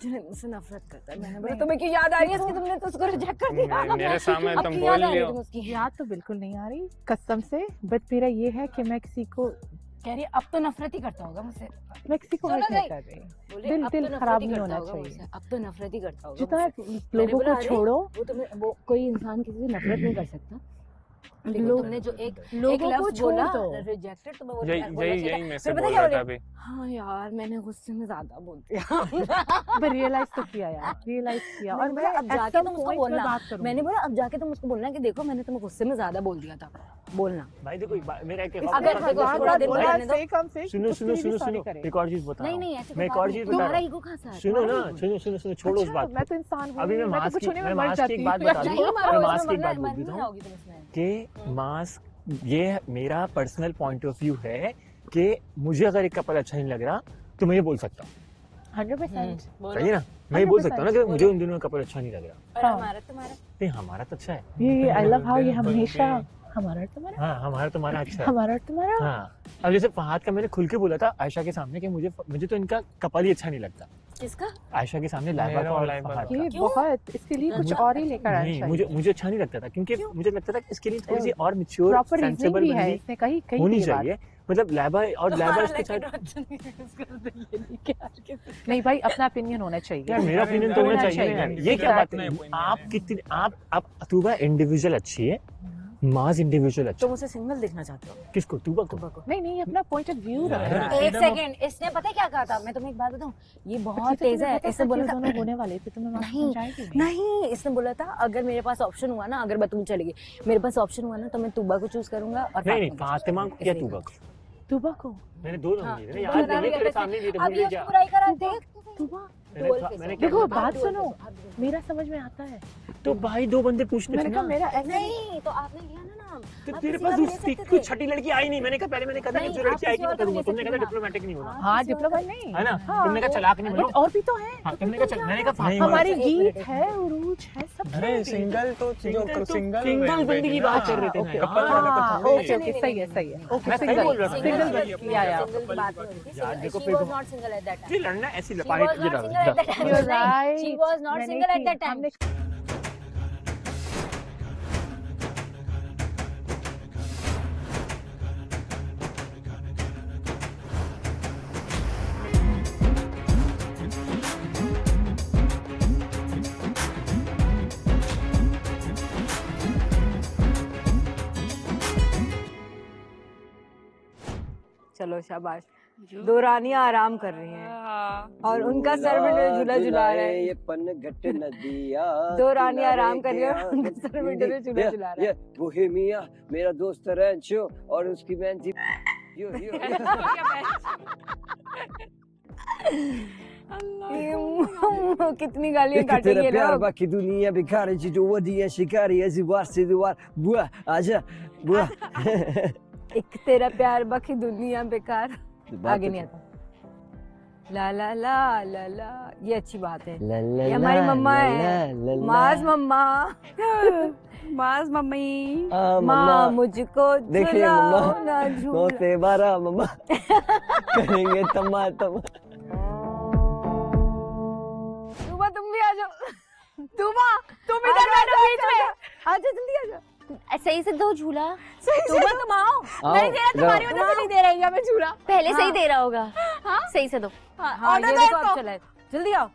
जुनैद मुझसे नफरत करता है। मैंने बोला तुम्हें क्यों याद आ रही है इसकी, तुमने तो उसको रिजेक्ट कर दिया। मेरे सामने अब तुम क्यों बोल याद आ रही रही है हो। तुम्हें उसकी? याद तो बिल्कुल नहीं आ रही कसम से, बट मेरा ये है कि मैं किसी को कह रही है, अब तो नफरत ही करता होगा मुझसे। मैं किसी को सुनो हर्ट नहीं नहीं। कर रही। बोले, दिल अब तो दिल नफरत खराब ही नहीं करता होना होगा चाहिए। मुझसे, अब तो नफरत ही करता होगा जितना मुझसे। मैंने लोगों बोला, को अरे, छोड़ो, वो कोई इंसान किसी से नफरत नहीं कर सकता। देखो लोग- तुमने जो एक लोगों को लफ्ज छोड़ बोला दो। रिजेक्टेड, तो मैं यही बोला यही ठीक है। यही मैं से फिर पता बोल क्या रहा बोले? था अभी। हाँ यार मैंने गुस्से में ज्यादा बोल दिया। पर रियलाइज तो किया यार, रियलाइज किया। और मैंने मैं बोला, अब at जाके some तुम उसको point बोलना। मैं बात करूंगी। मैंने बोला अब जाके तुम उसको बोलना कि देखो मैंने तुम्हें गुस्से में ज्यादा बोल दिया था, बोलना। भाई देखो मेरा एक अगर देखो थोड़ा दिन बोला, रहने दो। say come say, सुनो उसके सुनो लिए भी सुनो sorry सुनो करें। एक और चीज बता रहा नहीं हूँ। नहीं ऐसे मैं एक और चीज बता तुम्हारा रहा हूँ। ईगो कहाँ से आया? सुनो ना, तुम्हारा ego। सुनो सुनो छोड़ो उस अच्छा, बात मैं को। तो इंसान हूँ, अभी मैं तो मास्क कुछ होने में मैं मर मास्क की एक जाती। बात बता दूं, नहीं मारो, मैं मास्क की एक वरना बात बोल नहीं देता हूँ आओगी तुम इसमें। कि मास्क ये मेरा पर्सनल पॉइंट ऑफ व्यू है कि मुझे अगर एक कपल अच्छा नहीं लग रहा तो मैं ये बोल सकता हूँ, 100%। सही है ना? मैं ये बोल सकता हूँ ना कि मुझे उन दोनों का कपल अच्छा नहीं लग रहा। और हमारा तुम्हारा नहीं हमारा तो अच्छा है। ये आई लव हाउ ये हमेशा हमारा और तुम्हारा, हाँ हमारा तुम्हारा अच्छा है। हमारा और तुम्हारा। हाँ अब जैसे फहद का मैंने खुल के बोला था आयशा के सामने कि मुझे तो इनका कपल ही अच्छा नहीं लगता। किसका? आयशा के सामने लाइबा मेरा का और और लाइबा फहद का। ये का। बहुत, इसके लिए कुछ और ही लेकर आना नहीं चाहिए। मुझे अच्छा नहीं लगता था क्योंकि मुझे लगता था कि इसके लिए थोड़ी सी और मैच्योर प्रॉपर रीजनिंग सेंसिबल भी है, इसने कहीं कहीं होनी की बात। चाहिए। मतलब लाइबा और लाइबा इसके साथ नहीं भाई, अपना ओपिनियन होना चाहिए। यार मेरा ओपिनियन तो होना चाहिए ना यार। ये क्या बात है? आप कितनी आप तुबा इंडिविजुअल अच्छी है, माज इंडिविजुअल अच्छा तुम उसे सिंगल देखना चाहते हो? किसको? तुबा को? नहीं नहीं, अपना पॉइंट ऑफ व्यू रखना है। एक सेकंड, इसने पता है क्या कहा था? मैं तुम्हें एक बात बताऊं, ये बहुत तेज है। इसने बोला था दोनों होने वाले थे, तुम्हें वहां नहीं समझाएगी नहीं, इसने बोला था अगर मेरे पास ऑप्शन हुआ ना, अगर बतूल चलेगी, मेरे पास ऑप्शन हुआ ना तो मैं तुबा को चूज करूंगा और नहीं फातिमा को फातिमा को या तुबा को? तुबा को। मैंने दो नाम हाँ, लिए थे तुबा यार, नाम ये लिया तेरे था। सामने लिए थे, अभी भूल उसकी गया। बुराई करा देख तुबा। मैंने क्या देखो बोला? बात सुनो, मेरा समझ में आता है। तो भाई दो बंदे पूछते मैंने थे कहा ना। मेरा ऐसा नहीं तो आपने लिया ना नाम। तो आप तेरे किसी पास का भी ले दूसरी सकते कोई थे। छठी लड़की आई नहीं। मैंने कहा पहले मैंने कहा था कि नहीं, जो आप लड़की आएगी किसी मैं और का भी करूंगा। ले तुमने कहा था सकते थे ना। डिप्लोमेटिक नहीं होना, हाँ डिप्लोमेट नहीं है ना? हाँ, तुमने कहा चालाक नहीं बनो। बट और भी तो है। हाँ, तुमने कहा मैंने कहा नहीं हमारी एक गीत मिनट, है, उरूज है, सब अरे है। सिंगल तो जो सिंगल बंदी की बात कर रहे थे ना ओके यार। हाँ, ओके ओके, सही है सही है। ओके मैं सही सिंगल बोल रहा था। सिंगल सिंगल या सिंगल की बात नहीं हो रही थी। यार, देखो She फिर was वो- not single at that time. ये लड़ना ऐसी She पानी was ये not single at that time. You're नहीं, right. She was not मैंने single at की- that time. हमने चलो शाबाश, दो रानियां आराम कर रही हैं और उनका सर्वेंट झूला झुला रहा है। ये पनघट नदिया दो रानियां आराम कर रही है और उनका सर्वेंट झूला झुला रहा है। ये बोहेमिया मेरा दोस्त रेंचो और उसकी बहन थी यो कितनी गालियां एक तेरा काटेंगे प्यार लोग। बाकी दुनिया बेकार है जो वदिया शिकारी है दीवार से दीवार बुआ आजा बुआ एक तेरा प्यार बाकी दुनिया बेकार। बात आगे तो नहीं आता। ला ला ला ला ला, ये अच्छी बात है। ला ला ये हमारी ला मम्मा ला है, ला ला। माज मम्मा। माज मम्मी। हाँ, माँ मम्मा मुझको देखिए झुलाओ मम्मा ना झूला। नोते बारा मम्मा करेंगे तमा तमा। तुबा तुम भी आ जाओ। तुबा तुम इधर बैठो बीच में। आजा जल्दी आजा। सही से दो झूला। तुबा तुम आओ। नहीं दे रहा, तुम्हारी वजह से नहीं दे रही मैं झूला। पहले हाँ। सही दे रहा होगा। सही से दो। हाँ ये देखो अब चला है। जल्दी आओ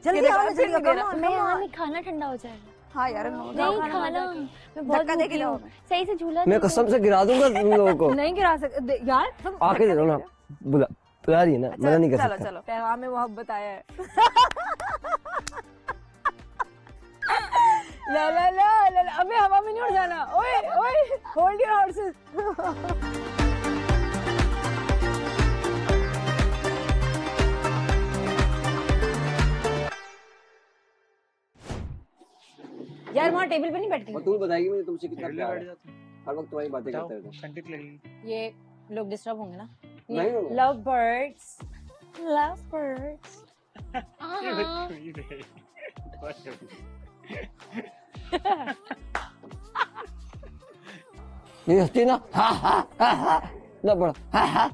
जल्दी आओ जल्दी आओ। मैं यहाँ नहीं, खाना ठंडा हो जाएगा। हाँ यार नहीं खाना, मैं बहुत धक्का दे के भूखी हूँ। जाओ। सही से झूला मैं दे दो। कसम से गिरा दूंगा तुम लोगों को। नहीं गिरा सकते यार तुम। आके दे दो ना बुला रही है ना मना नहीं कर चलो सकता। चलो पैगाम में मोहब्बत आया है। ला ला ला ला ला, अबे हवा में नहीं उड़ जाना। ओए ओए होल्ड योर हॉर्सेस। यार वहाँ टेबल पे नहीं बैठती। तू बताएगी मुझे तुमसे कितना प्यार है। हर वक्त तुम्हारी बातें करते रहते हैं। ठंडी लगेगी। ये लोग डिस्टर्ब होंगे ना। नहीं होगा। Love birds love birds. ये हंसती है ना हा हा हा हा ना पड़ा हा हा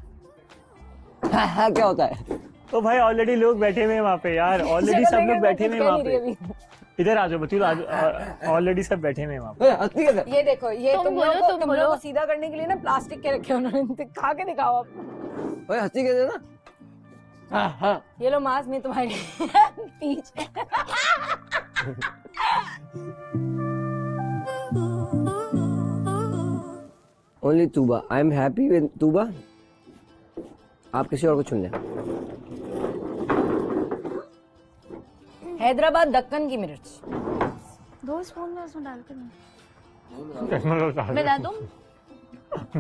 हा हा क्या होता है ओ भाई ऑलरेडी लोग बैठे हुए हैं वहाँ पे यार, ऑलरेडी सब लोग बैठे हुए हैं वहाँ पे। इधर आ जाओ बतूल, ऑलरेडी सब बैठे हुए हैं वहाँ पे। ये देखो, ये तुम लोगों को सीधा करने के लिए ना प्लास्टिक के रखे उन्होंने, खा के दिखाओ आप। ओए हंसी के देना। हाँ हाँ ये लो मांस में तुम्हारे पीछे। Only Tuba, I am happy with Tuba. आप किसी और को चुन लें। हैदराबाद दक्कन की मिर्च 2 स्पून में उसमें डाल कर मैं दूं?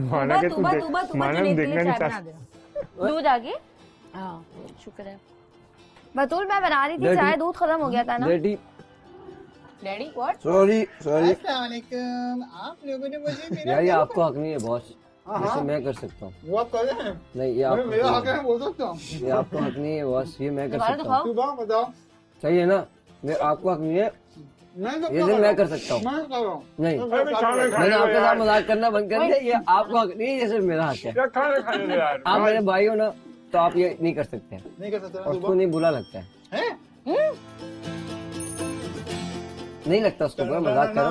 माना कि तूबा माना देखने देखना नहीं चाय बना चाहता। देना। दूध आ गया? हाँ शुक्र है। बतूल मैं बना रही थी चाय, दूध खत्म हो गया था ना। Daddy daddy what? सॉरी आप लोगों ने मुझे यार, ये आपको हक नहीं है बॉस, जैसे मैं कर सकता हूँ। वो आप कर रहे हैं? नहीं, ये आपको मेरा हक है, बोल सकता हूँ। ये आपको हक नहीं है बॉस, ये मैं कर दोबारा सकता हूँ। दिखाओ। बताओ। सही है ना, मैं आपको हक नहीं है, ये दिन मैं कर सकता हूँ। मैं कर रहा हूँ। नहीं, मैंने आपके साथ मजाक करना बंद कर दिया। ये आपको हक नहीं है, ये सिर्फ मेरा हक है। आप मेरे भाई हो ना, तो आप ये नहीं कर सकते। नहीं कर सकते। उसको नहीं बुरा लगता है। नहीं लगता उसको बुरा, मजाक करो।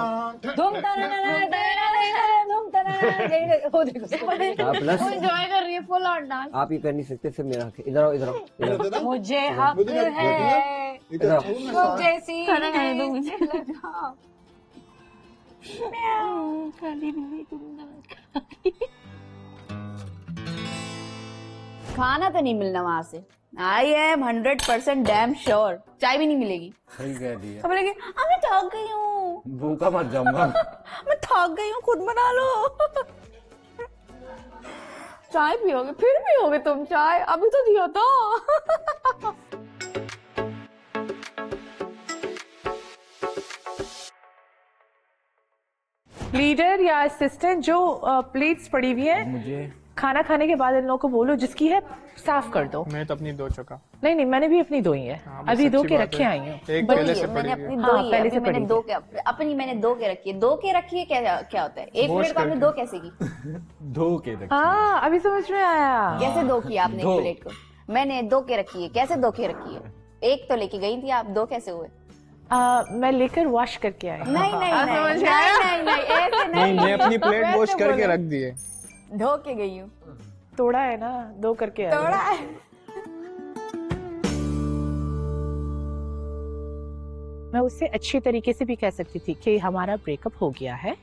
प्लस एंजॉय कर रही है फुल ऑन डांस। आप ये कर नहीं सकते, सिर्फ मेरा हक है। इधर आओ, इधर आओ, इधर आओ। मुझे हक है इधर आओ। जैसी खाना खाने दो मुझे। खाना तो नहीं मिलना वहां से। आई एम 100% डैम श्योर चाय भी नहीं मिलेगी। सही कह दिया। बोलेगी मैं थक गई हूँ, भूखा मत जाऊंगा। मैं थक गई हूँ, खुद बना लो। चाय पियोगे? फिर पियोगे तुम चाय? अभी तो दिया था। लीडर या असिस्टेंट जो प्लेट्स पड़ी हुई है, मुझे खाना खाने के बाद इन लोगों को बोलो जिसकी है साफ कर दो। मैं तो अपनी 2 चुका। नहीं मैंने भी अपनी 2 ही है। हाँ, अभी 2 सच्ची के बात रखे है। आई हूँ। एक पहले से मैंने पड़ी अपनी है। 2 हाँ, ही पहले है, से अभी मैंने पड़ी 2 के अपनी मैंने 2 के रखी है। 2 के रखी है, क्या होता है? 1 मिनट को आपने 2 कैसे की? धो के रखी। हाँ अभी समझ में आया। कैसे 2 की आपने एक प्लेट को? मैंने 2 के रखी है। कैसे 2 के रखी है? 1 तो लेके गई थी आप, 2 कैसे हुए? मैं लेकर वॉश करके आई। नहीं नहीं नहीं समझ नहीं आया? नहीं नहीं ऐसे नहीं, मैं अपनी प्लेट वैसे वॉश करके बोलो। रख दिए। धो के गई हूँ। तोड़ा है ना, 2 करके आई। थोड़ा मैं उससे अच्छी तरीके से भी कह सकती थी कि हमारा ब्रेकअप हो गया है,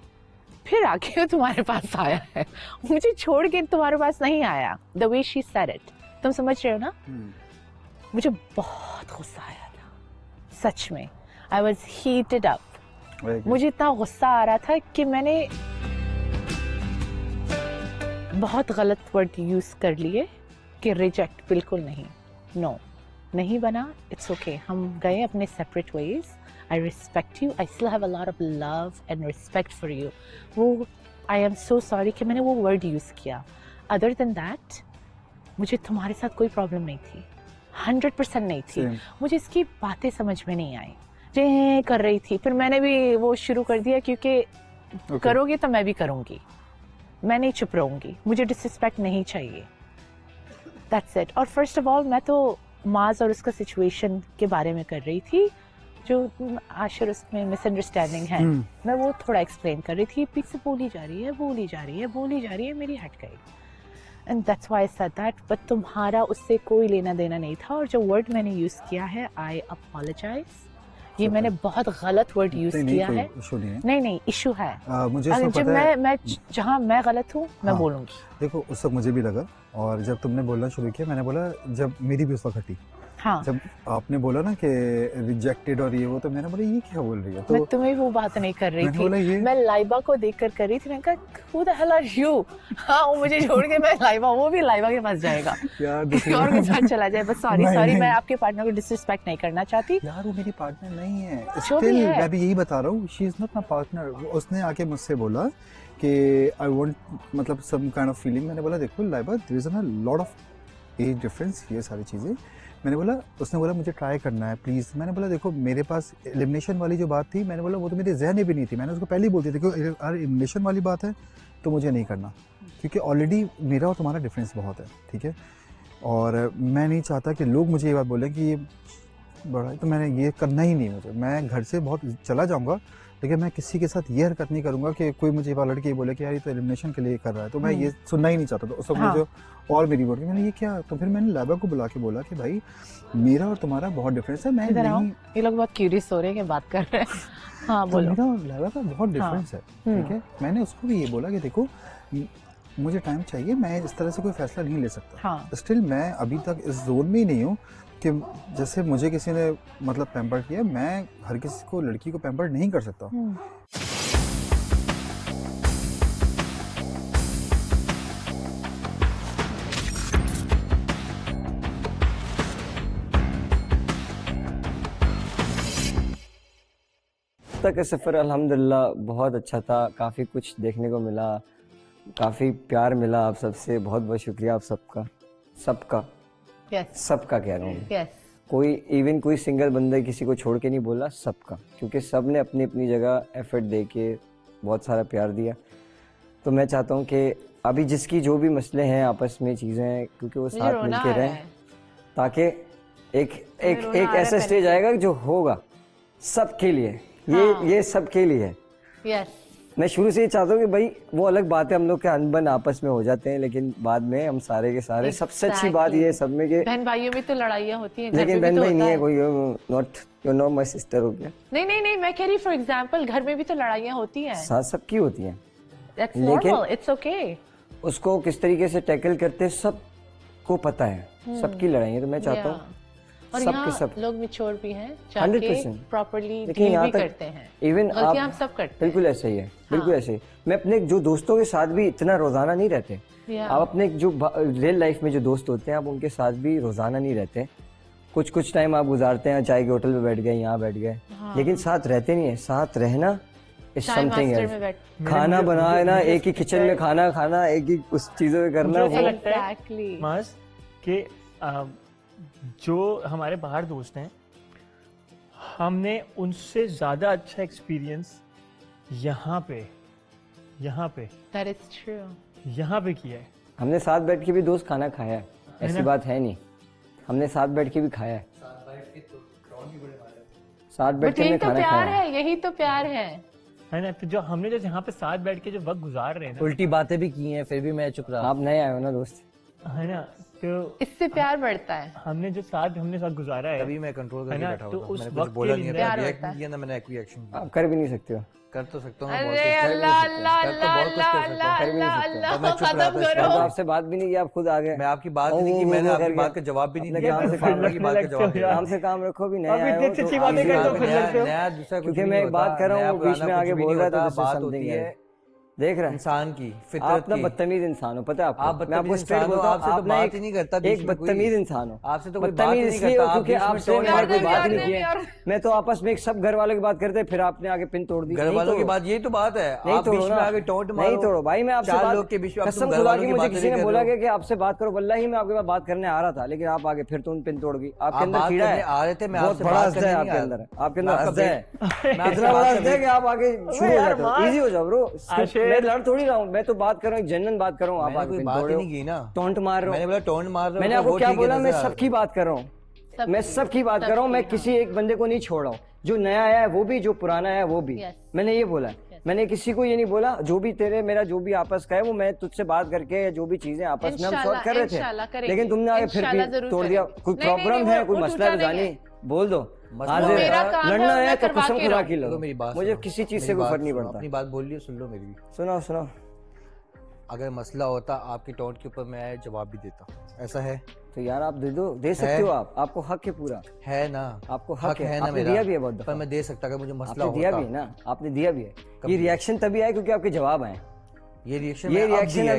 फिर आके वो तुम्हारे पास आया है, मुझे छोड़ के तुम्हारे पास नहीं आया। The way she said it, तुम समझ रहे हो ना? मुझे बहुत गुस्सा आया था, सच में। I was heated up. मुझे इतना गुस्सा आ रहा था कि मैंने बहुत गलत वर्ड यूज कर लिए कि रिजेक्ट बिल्कुल नहीं, नो नहीं बना, इट्स ओके। हम गए अपने separate veg. I respect you, I still have a lot of love and respect for you. वो आई एम सो सॉरी कि मैंने वो वर्ड यूज किया। अदर देन दैट मुझे तुम्हारे साथ कोई प्रॉब्लम नहीं थी, 100% नहीं थी। मुझे इसकी बातें समझ में नहीं आई, जे कर रही थी। फिर मैंने भी वो शुरू कर दिया, क्योंकि करोगे तो मैं भी करूंगी, मैं नहीं चुप रहूंगी, मुझे डिसरिस्पेक्ट नहीं चाहिए। That's it. और फर्स्ट ऑफ ऑल मैं तो माज और उसका सिचुएशन के बारे में कर रही थी, जो आशिर उसमें मिसअंडरस्टैंडिंग है, मैं वो थोड़ा एक्सप्लेन कर रही थी। पीछे बोली जा रही है, मेरी हट गई। And that's why I said that. But तुम्हारा उससे कोई लेना देना नहीं था। और जो वर्ड मैंने यूज़ किया है, आई अपोलोजाइज, ये मैंने बहुत गलत वर्ड यूज़ किया है। नहीं इशू है। मुझे जब मैं जहाँ मैं गलत हूँ मैं बोलूँगी। देखो उस वक्त मुझे भी लगा, और जब तुमने बोलना शुरू किया मैंने बोला, जब मेरी भी उस वक्त हटी, हाँ। जब आपने बोला ना कि रिजेक्टेड और ये वो, तो मैंने बोला ये क्या बोल रही है। तो मैं तुम्हें वो बात नहीं कर रही मैंने बोला थी, ये- मैं लाइबा को देख कर रही थी। मैंने कहा who the hell are you? हाँ, वो मुझे छोड़ के मैं लाइबा, वो भी लाइबा के पास जाएगा यार किसी और के साथ चला जाए। बस सॉरी नहीं। मैं आपके पार्टनर को डिसरिस्पेक्ट नहीं करना चाहती। यार वो मेरी पार्टनर नहीं है, जो भी स्टिल है। मैं भी यही बता रहा हूँ, she is not my partner. उसने आके मुझसे बोला कि आई वांट मतलब सम काइंड ऑफ फीलिंग। मैंने बोला देखो Laiba, there is a lot of age difference, ये सारी चीज़ें। मैंने बोला, उसने बोला मुझे ट्राई करना है प्लीज़। मैंने बोला देखो मेरे पास एलिमिनेशन वाली जो बात थी, मैंने बोला वो तो मेरे जहन में भी नहीं थी। मैंने उसको पहले ही बोल दिया था कि अगर एलिमिनेशन वाली बात है तो मुझे नहीं करना, क्योंकि ऑलरेडी मेरा और तुम्हारा डिफरेंस बहुत है, ठीक है। और मैं नहीं चाहता कि लोग मुझे ये बात बोलें कि ये बड़ा है, तो मैंने ये करना ही नहीं। मुझे, मैं घर से बहुत चला जाऊंगा लेकिन मैं किसी के साथ ये हरकत नहीं करूंगा कि कोई मुझे लड़के बोले कि यार ये तो एलिमिनेशन के लिए कर रहा है, तो मैं ये सुनना ही नहीं चाहता। तो उस वक्त मुझे और मेरी बोल मैंने ये क्या, तो फिर मैंने लाइबा को बुला के बोला कि भाई मेरा और तुम्हारा बहुत डिफरेंस है, मैं नहीं, ये लोग बहुत क्यूरियस हो रहे हैं कि बात कर रहे हैं। हाँ तो बोलो। मेरा और लाइबा का बहुत डिफरेंस है, ठीक है। मैंने उसको भी ये बोला कि देखो मुझे टाइम चाहिए, मैं इस तरह से कोई फैसला नहीं ले सकता। स्टिल मैं अभी तक इस जोन में ही नहीं हूँ कि जैसे मुझे किसी ने मतलब पैम्पर किया, मैं हर किसी को लड़की को पैम्पर नहीं कर सकता। तक का सफ़र अल्हम्दुलिल्लाह बहुत अच्छा था, काफ़ी कुछ देखने को मिला, काफ़ी प्यार मिला आप सबसे। बहुत बहुत शुक्रिया आप सबका, सबका सबका कह रहा हूँ। कोई इवन कोई सिंगल बंदा किसी को छोड़ के नहीं बोला, सबका, क्योंकि सब ने अपनी अपनी जगह एफर्ट दे के बहुत सारा प्यार दिया। तो मैं चाहता हूँ कि अभी जिसकी जो भी मसले हैं आपस में चीज़ें हैं, क्योंकि वो साथ मिल के रहें, ताकि एक ऐसा स्टेज आएगा जो होगा सबके लिए। ये सबके लिए है। मैं शुरू से ही चाहता हूँ कि भाई वो अलग बात है, हम लोग के अनबन आपस में हो जाते हैं, लेकिन बाद में हम सारे के सारे सबसे अच्छी बात ये सब में कि बहन भाइयों में तो लड़ाइयाँ होती हैं, लेकिन बहन भाई नहीं है कोई, not you know my sister हो गया। नहीं मैं कह रही फॉर एग्जांपल घर में भी तो लड़ाइयाँ होती हैं, साथ सबकी होती हैं, लेकिन इट्स ओके। उसको किस तरीके से टैकल करते सबको पता है, सबकी लड़ाइयाँ। तो मैं चाहता हूँ और सब यहाँ सब लोग मैच्योर भी हैं, जाके प्रॉपर्ली डील भी करते हैं, इवन हम सब करते हैं। बिल्कुल ऐसे ही है, बिल्कुल ऐसे ही। मैं अपने जो दोस्तों के साथ भी इतना रोजाना नहीं रहते। आप अपने जो रियल लाइफ में जो दोस्त होते हैं आप उनके साथ भी रोजाना नहीं रहते, कुछ टाइम आप गुजारते हैं, चाय के होटल पे बैठ गए, यहाँ बैठ गए, लेकिन साथ रहते नहीं है। साथ रहना इज समथिंग है। खाना बनाना, एक ही किचन में खाना खाना, एक ही उस चीजों में करना, वो जो हमारे बाहर दोस्त हैं, हमने उनसे ज्यादा अच्छा एक्सपीरियंस यहाँ पे That is true. यहाँ पे किया है। हमने साथ बैठ के भी दोस्त खाना खाया है, ऐसी बात है नहीं, हमने साथ बैठ के भी खाया है, साथ बैठ के हमने खाना खाया है। यही तो प्यार है ना। तो जो हमने जैसे यहाँ पे साथ बैठ के जो वक्त गुजार रहे हैं, उल्टी बातें भी की हैं, फिर भी मैं चुप रहा। आप नए आए हो ना दोस्त, है ना, तो इससे प्यार बढ़ता है। हमने साथ गुजारा है, तभी मैं कंट्रोल करके बैठा तो हुआ था। उस मैंने कुछ वक्त बोला के नहीं लिए है, रिएक्ट नहीं किया ना मैंने, कोई एक्शन किया। आप कर भी नहीं सकते हो। कर तो सकता हूँ, अरे अल्लाह अल्लाह अल्लाह अल्लाह अल्लाह खत्म करो। आपसे बात भी नहीं की, आप खुद आ गए। मैं आपकी बात नहीं की, मैंने आपकी बात का जवाब भी नहीं दिया, काम से काम रखो भी नया है, क्योंकि मैं एक बात कर रहा हूँ, बीच में आगे बोल रहा था, बात होती है देख रहे हैं इंसान की फितरत आप ना बदतमीज इंसान हो, पता है आपको? मैं आपको स्ट्रेट बोलता हूं, आप बात ही नहीं करता, एक बदतमीज इंसान हो। आपसे तो कोई बात ही नहीं करता, क्योंकि आपसे हमारी कोई बात नहीं की है। मैं तो आपस में सब घर वालों की बात करते, फिर आपने आगे पिन तोड़ दी। घर वालों की बात, यही तो बात है, आप बीच में आगे टोंट मारो। नहीं तोड़ो भाई, मैं आपसे चार लोग के बीच में कसम खुदा की मुझे किसी ने बोला कि आपसे बात करो, वल्लाही मैं आपके पास बात करने आ रहा था, लेकिन आप आगे फिर तुम पिन तोड़ गई। आपके अंदर कीड़ा है, आ रहे थे, मैं बहुत बड़ा हस्दा है आपके अंदर, आपके अंदर हस्दा है, इतना बड़ा हस्दा है कि आप आगे शुरू हो जाते हो। इजी हो जाओ ब्रो, मैं लड़ थोड़ी रहा हूँ, मैं तो बात कर रहा हूँ, जेन्युइन बात कर रहा हूँ। आप आगे बात ही नहीं की ना, टोंट मार रहे हो। मैंने बोला टोंट मार रहे हो, मैंने आपको क्या बोला? मैं सबकी बात कर रहा हूँ, मैं सबकी बात कर रहा हूँ, मैं किसी एक बंदे को नहीं छोड़ रहा हूँ, जो नया आया है वो भी, जो पुराना है वो भी। मैंने ये बोला, मैंने किसी को ये नहीं बोला। जो भी तेरे मेरा जो भी आपस का है वो मैं तुझसे बात करके जो भी चीजें आपस में हम सॉल्व कर रहे थे, लेकिन तुमने आगे फिर भी तोड़ दिया। कोई प्रॉब्लम है, कोई मसला है, जानी बोल दो। लड़ना है तो कसम खुदा की लो, मुझे किसी चीज से कोई फर्क नहीं पड़ता। अपनी बात बोल लियो, सुन लो मेरी भी। सुनाओ। अगर मसला होता आपकी टोंट के ऊपर मैं जवाब भी देता, ऐसा है तो यार आप दे सकते हो, आपको हक है, पूरा है ना, आपको हक है ना, आपने दिया भी है बहुत पर मैं दे सकता, अगर मुझे मसला होता दिया भी है ना, आपने दिया भी है। ये रिएक्शन तभी आया क्योंकि आपके जवाब आए, ये रिएक्शन अभी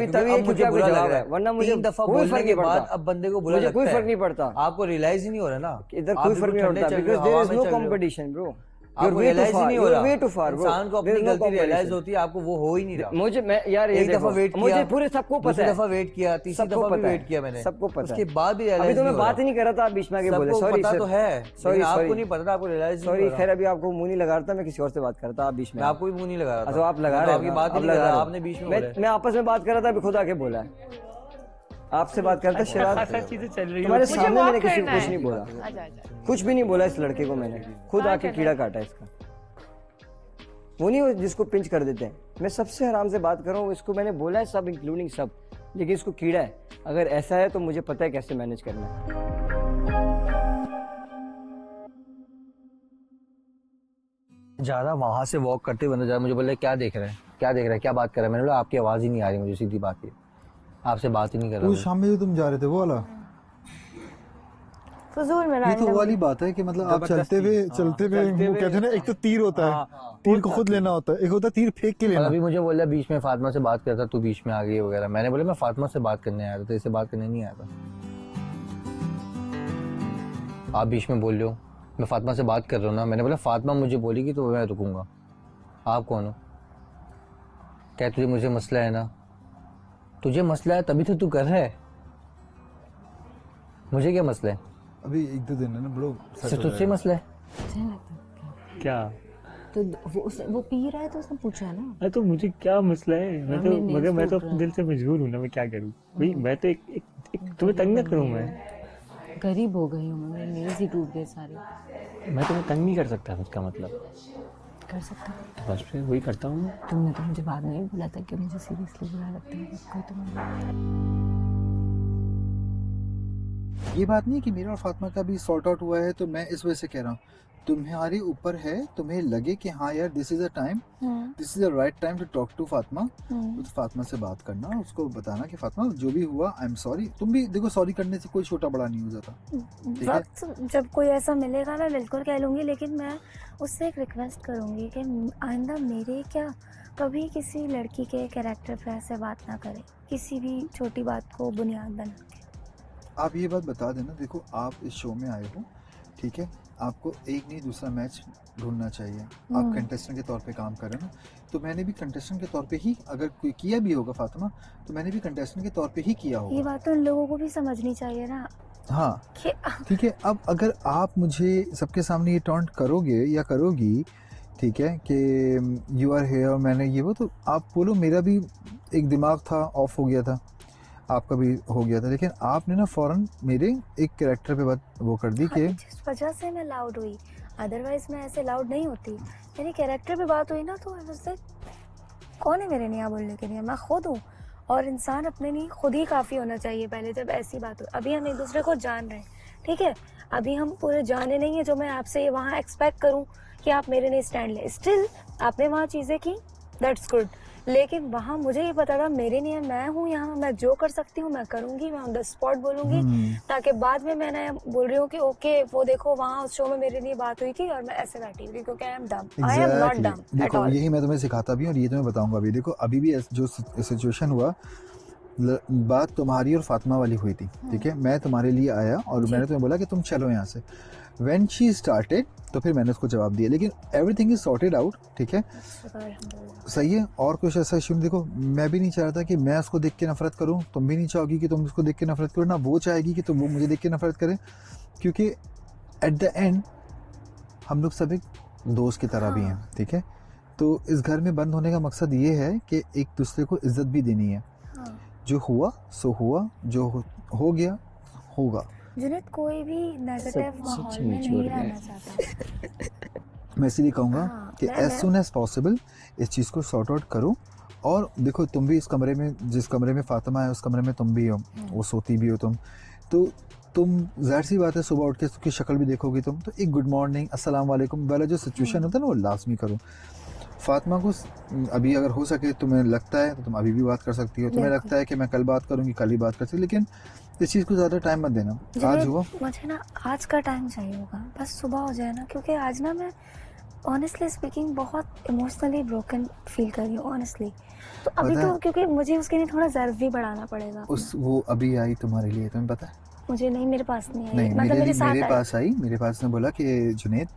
तभी है क्योंकि आपका जवाब है, वरना मुझे कोई फर्क नहीं पड़ता। अब बंदे को बुरा लगता है, कोई फर्क नहीं पड़ता, आपको रियलाइज ही नहीं हो रहा ना, इधर कोई फर्क नहीं पड़ता, because there is no competition bro. आपको रियलाइज ही नहीं हो रहा, इंसान को अपनी गलती रियलाइज होती है, आपको वो हो ही नहीं रहा। मुझे मैं यार एक दफा वेट किया, मुझे पूरे सबको पता है, दफा वेट किया, तीसरी दफा भी वेट किया मैंने, सबको पता है, उसके बाद भी रियलाइज अभी तो मैं बात ही नहीं कर रहा था, आप बीच में आके बोले सॉरी पता तो है, सॉरी आपको नहीं पता था, आपको रियलाइज सॉरी। खैर अभी आपको मुंह नहीं लगा रहा था, मैं किसी और से बात करता, आप बीच में, आपको भी मुंह नहीं लगा रहा था, आप लगा रहे, आपकी बात नहीं लगा रहा, आपने बीच में, मैं आपस में बात कर रहा था, अभी खुद आके बोला है। आपसे बात करता शरारत खासा चीजें चल रही तुम्हारे होती मुझे सामने walk मैंने किसी को करना कुछ है। नहीं बोला, आजा आजा। कुछ भी नहीं बोला इस लड़के को मैंने, खुद कहाँ आके करना कीड़ा है? काटा इसका। वो नहीं, वो जिसको पिंच कर देते हैं, मैं सबसे आराम से बात कर रहा हूँ, इसको मैंने बोला है सब इंक्लूडिंग सब, लेकिन इसको कीड़ा है। अगर ऐसा है तो मुझे पता है कैसे मैनेज करना है। ज़्यादा वहाँ से वॉक करते हुए ज़्यादा मुझे बोले क्या देख रहे हैं, क्या देख रहे हैं, क्या बात कर रहे हैं। मैंने बोला आपकी आवाज़ ही नहीं आ रही मुझे, सीधी बात है, आपसे बात ही नहीं कर रहा वो मैं। शाम में जो तुम जा रहे थे वो वाला, फजूल में ये तो वो वाली बात है कि मतलब आप चलते हुए वो कहते हैं ना, एक तो तीर होता है, तीर को खुद लेना होता है, एक होता है तीर फेंक के और लेना। अभी मुझे बोला बीच में फातिमा से बात करता, तू बीच में आ गई वगैरह। मैंने बोला मैं फातिमा से बात करने आया था, तो इससे बात करने नहीं आया था। आप बीच में बोल रहे हो, मैं फातिमा से बात कर रहा हूँ ना। मैंने बोला फातिमा मुझे बोलेगी तो मैं रुकूंगा, आप कौन हो? क्या तुझे मुझे मसला है ना? तुझे मसला है तभी तो तू कर रहा है, मुझे क्या मसला है? अभी 1-2 दिन है ना ब्रो, सिर्फ तुझसे मसला है क्या? तो वो पी रहा है तो उसने पूछा है ना। अरे तो मुझे क्या मसला है? मैं तो नहीं, मगर मैं तो सूट अपने दिल से मजबूर हूँ ना, मैं क्या करूँ भाई? मैं तो एक तुम्हें तंग ना करूँ मैं गरीब हो गई हूँ, मेरे नेल्स ही टूट गए सारे। मैं तुम्हें तंग नहीं कर सकता, उसका मतलब कर सकता हूँ। तो बस फिर वही करता हूँ। तुमने तो मुझे बाद में ही बोला था कि मुझे सीरियसली बुरा लगता है कोई तुम्हें। ये बात नहीं कि मेरा और फातिमा का भी सॉर्ट आउट हुआ है, तो मैं इस वजह से कह रहा हूँ तुम्हारे ऊपर है, तुम्हें लगे कि हाँ यार this is a time, this is a right time to talk to Fatima, तो फातिमा से बात करना, उसको बताना कि फातिमा जो भी हुआ आई एम सॉरी। तुम भी देखो सॉरी करने से कोई छोटा बड़ा नहीं हो जाता, ठीक है? वक्त जब कोई ऐसा मिलेगा मैं बिल्कुल कह लूँगी, लेकिन मैं उससे एक रिक्वेस्ट करूँगी कि आइंदा मेरे क्या कभी किसी लड़की के कैरेक्टर पे ऐसे बात ना करे, किसी भी छोटी बात को बुनियाद बना के। आप ये बात बता देना, देखो आप इस शो में आए हो, ठीक है, आपको एक नहीं दूसरा मैच ढूंढना चाहिए, आप कंटेस्टेंट के तौर पे काम कर रहे हो ना, तो मैंने भी कंटेस्टेंट के तौर पे ही, अगर कोई किया भी होगा फातिमा, तो मैंने भी कंटेस्टेंट के तौर पे ही किया ये होगा। बात तो उन लोगों को भी समझनी चाहिए ना हाँ कि ठीक है। अब अगर आप मुझे सबके सामने ये टॉन्ट करोगे या करोगी, ठीक है, कि यू आर हेयर और मैंने ये वो, तो आप बोलो मेरा भी एक दिमाग था, ऑफ हो गया था, आपका भी हो गया था, लेकिन आपने ना फौरन मेरे एक कैरेक्टर पे बात वो कर दी कि जिस वजह से मैं लाउड हुई, अदरवाइज मैं ऐसे लाउड नहीं होती। मेरी कैरेक्टर पे बात हुई ना, तो उससे कौन है मेरे लिए यहाँ बोलने के लिए? मैं खुद हूँ, और इंसान अपने लिए खुद ही काफ़ी होना चाहिए पहले जब ऐसी बात हो। अभी हम एक दूसरे को जान रहे हैं, ठीक है, अभी हम पूरे जाने नहीं है जो मैं आपसे वहाँ एक्सपेक्ट करूँ कि आप मेरे लिए स्टैंड लें। स्टिल आपने वहाँ चीज़ें की, दैट्स गुड, लेकिन वहाँ मुझे ये पता था मेरे लिए मैं हूँ यहाँ, मैं जो कर सकती हूँ मैं करूँगी, मैं ऑन द स्पॉट बोलूँगी, ताकि बाद में मैं बोल रही हूँ कि ओके वो देखो वहाँ उस शो में मेरे लिए बात हुई थी और मैं ऐसे बैठी हुई थी, क्योंकि I am dumb, I am not dumb at देखो ऑल। यही मैं तुम्हें सिखाता भी हूँ और ये तुम्हें बताऊंगा भी। देखो अभी भी जो सिचुएशन हुआ, बात तुम्हारी और फातिमा वाली हुई थी, ठीक है, मैं तुम्हारे लिए आया और मैंने तुम्हें बोला कि तुम चलो यहाँ से। व्हेन शी स्टार्टेड तो फिर मैंने उसको जवाब दिया, लेकिन एवरीथिंग इज सॉर्टेड आउट, ठीक है, सही है, और कुछ ऐसा इशू नहीं। देखो मैं भी नहीं चाह रहा था कि मैं उसको देख के नफरत करूं, तुम भी नहीं चाहोगी कि तुम उसको देख के नफरत करो, ना वो चाहेगी कि तुम वो मुझे देख के नफरत करें, क्योंकि एट द एंड हम लोग सब एक दोस्त की तरह भी हैं, ठीक है। तो इस घर में बंद होने का मकसद ये है कि एक दूसरे को इज्जत भी देनी है। जो हुआ सो हुआ, जो हो गया होगा। जुनैद कोई भी नेगेटिव माहौल में नहीं रहना चाहता। मैं इसीलिए कहूँगा कि एज सुन एज पॉसिबल इस चीज़ को सॉर्ट आउट करो। और देखो तुम भी इस कमरे में, जिस कमरे में फातिमा है उस कमरे में तुम भी हो, वो सोती भी हो तुम, तो तुम जाहिर सी बात है सुबह उठ के उसकी शक्ल भी देखोगी तुम, तो एक गुड मॉर्निंग अस्सलाम वालेकुम वाला जो सिचुएशन होता है ना वो लाजमी करो। फातिमा को अभी अगर हो सके तुम्हें लगता है तो तुम अभी भी बात कर सकती हो, तुम्हें लगता है कि मैं कल बात करूँगी कल ही बात कर सकती, लेकिन इस चीज़ को ज़्यादा टाइम मत देना। आज हुआ, मुझे ना आज का टाइम चाहिए होगा, बस सुबह हो जाए ना, क्योंकि आज ना मैं ऑनेस्टली स्पीकिंग बहुत इमोशनली ब्रोकन फील कर रही हूँ ऑनेस्टली। तो अभी तो क्योंकि मुझे उसके लिए थोड़ा ज़र्व भी बढ़ाना पड़ेगा। वो अभी आई तुम्हारे लिए, तुम्हें पता है? मुझे नहीं, मेरे पास नहीं आई, नहीं, मतलब मेरे पास आई, मेरे पास ने बोला कि जुनैद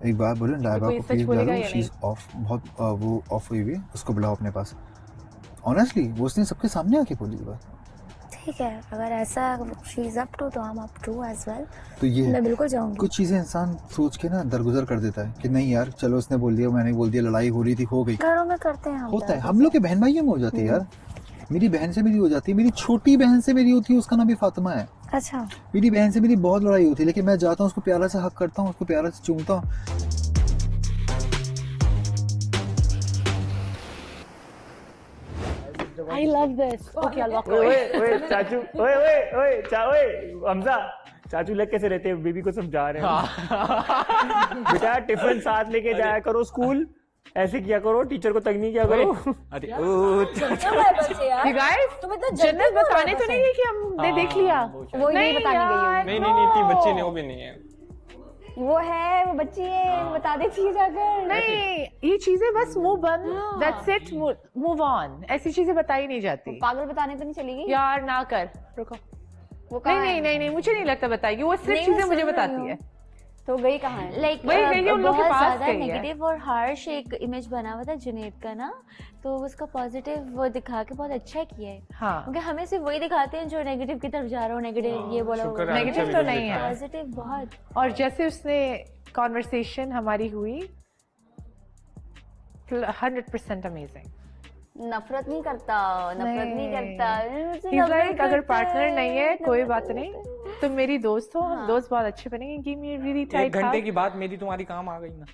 एक बार बोलो लाइबा को प्लीज बुला लो, शी इज ऑफ, बहुत वो ऑफ हुई हुई है, उसको बुलाओ अपने पास। ऑनेस्टली वो उसने सबके सामने आके बोली बात। ठीक है, अगर ऐसा शी इज अप टू तो I am up to as well, तो ये मैं बिल्कुल जाऊंगी। कुछ चीजें इंसान सोच के ना दरगुजर कर देता है कि नहीं यार चलो उसने बोल दिया मैंने बोल दिया, लड़ाई हो रही थी हो गई, घरों में करते हैं, होता है, हम लोग के बहन भाइयों में हो जाती है यार, मेरी बहन से मेरी हो जाती है, मेरी छोटी बहन से मेरी होती है, उसका नाम भी फातिमा है। अच्छा। मेरी बहन से मेरी बहुत लड़ाई होती है, लेकिन मैं जाता हूँ उसको प्यारा से हक करता हूँ, उसको प्यारा से चूमता हूँ। I love this. Okay, I'll walk ओए away. ओए चाचू, ओए हमजा, चाचू लग कैसे रहते हैं, बेबी को समझा रहे हैं। बेटा टिफिन साथ लेके जाया करो स्कूल, ऐसे किया करो, टीचर को तंग नहीं किया करो। अरे You guys, जन्नत बताने तो नहीं गई कि हमने देख लिया। वो नहीं बताने गई है। नहीं इतनी बच्ची नहीं, वो भी नहीं है। वो है, वो बच्ची है, बता देती है जाकर। नहीं, ये चीजें बस मुंह बंद, that's it, move on। ऐसी चीजें बताई नहीं जाती। पागल बताने तो नहीं चलेगी यार ना कर, रुको। वो नहीं, मुझे नहीं लगता बताएगी, वो सिर्फ चीजें मुझे बताती है। तो गई कहाँ है? लाइक वही गई है उन लोग के पास गई है। नेगेटिव और हार्श एक इमेज बना हुआ था जुनैद का ना, तो उसका पॉजिटिव वो दिखा के बहुत अच्छा किया है। हाँ। क्योंकि हमें सिर्फ वही दिखाते हैं जो नेगेटिव की तरफ जा रहा हो, नेगेटिव ये बोला, नेगेटिव तो नहीं है, पॉजिटिव बहुत। और जैसे उसने कॉन्वर्सेशन हमारी हुई 100% अमेजिंग। नफरत नहीं करता। He's like, अगर पार्टनर नहीं है कोई बात नहीं, तुम मेरी दोस्त हो, हम दोस्त बहुत अच्छे बनेंगे। Give me a really tight एक घंटे hug। की बात मेरी तुम्हारी काम आ गई ना।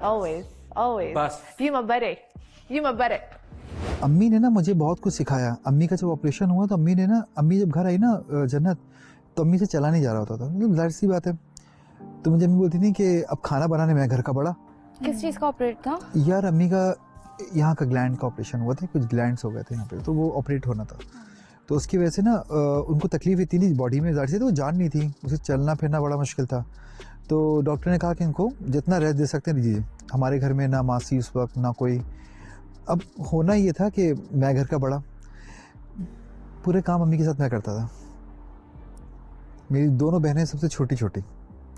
Always। बस। You my buddy। अम्मी ने ना मुझे बहुत कुछ सिखाया। अम्मी का जब ऑपरेशन हुआ तो अम्मी जब घर आई ना जन्नत, तो अम्मी से चला नहीं जा रहा होता था, मतलब जाहिर सी बात है। तो मुझे अम्मी बोलती थी कि अब खाना बनाने में घर का बड़ा। किस चीज का ऑपरेट था? यार अम्मी का यहाँ का ग्लैंड का ऑपरेशन हुआ था, कुछ ग्लैंड्स हो गए थे यहाँ पे, तो वो ऑपरेट होना था। तो उसकी वजह से ना उनको तकलीफ इतनी थी बॉडी में, जाहिर से, तो वो जान नहीं थी, उसे चलना फिरना बड़ा मुश्किल था। तो डॉक्टर ने कहा कि इनको जितना रेस्ट दे सकते हैं दीजिए। हमारे घर में ना मासी उस वक्त ना कोई। अब होना ये था कि मैं घर का बड़ा, पूरे काम अम्मी के साथ मैं करता था। मेरी दोनों बहनें सबसे छोटी,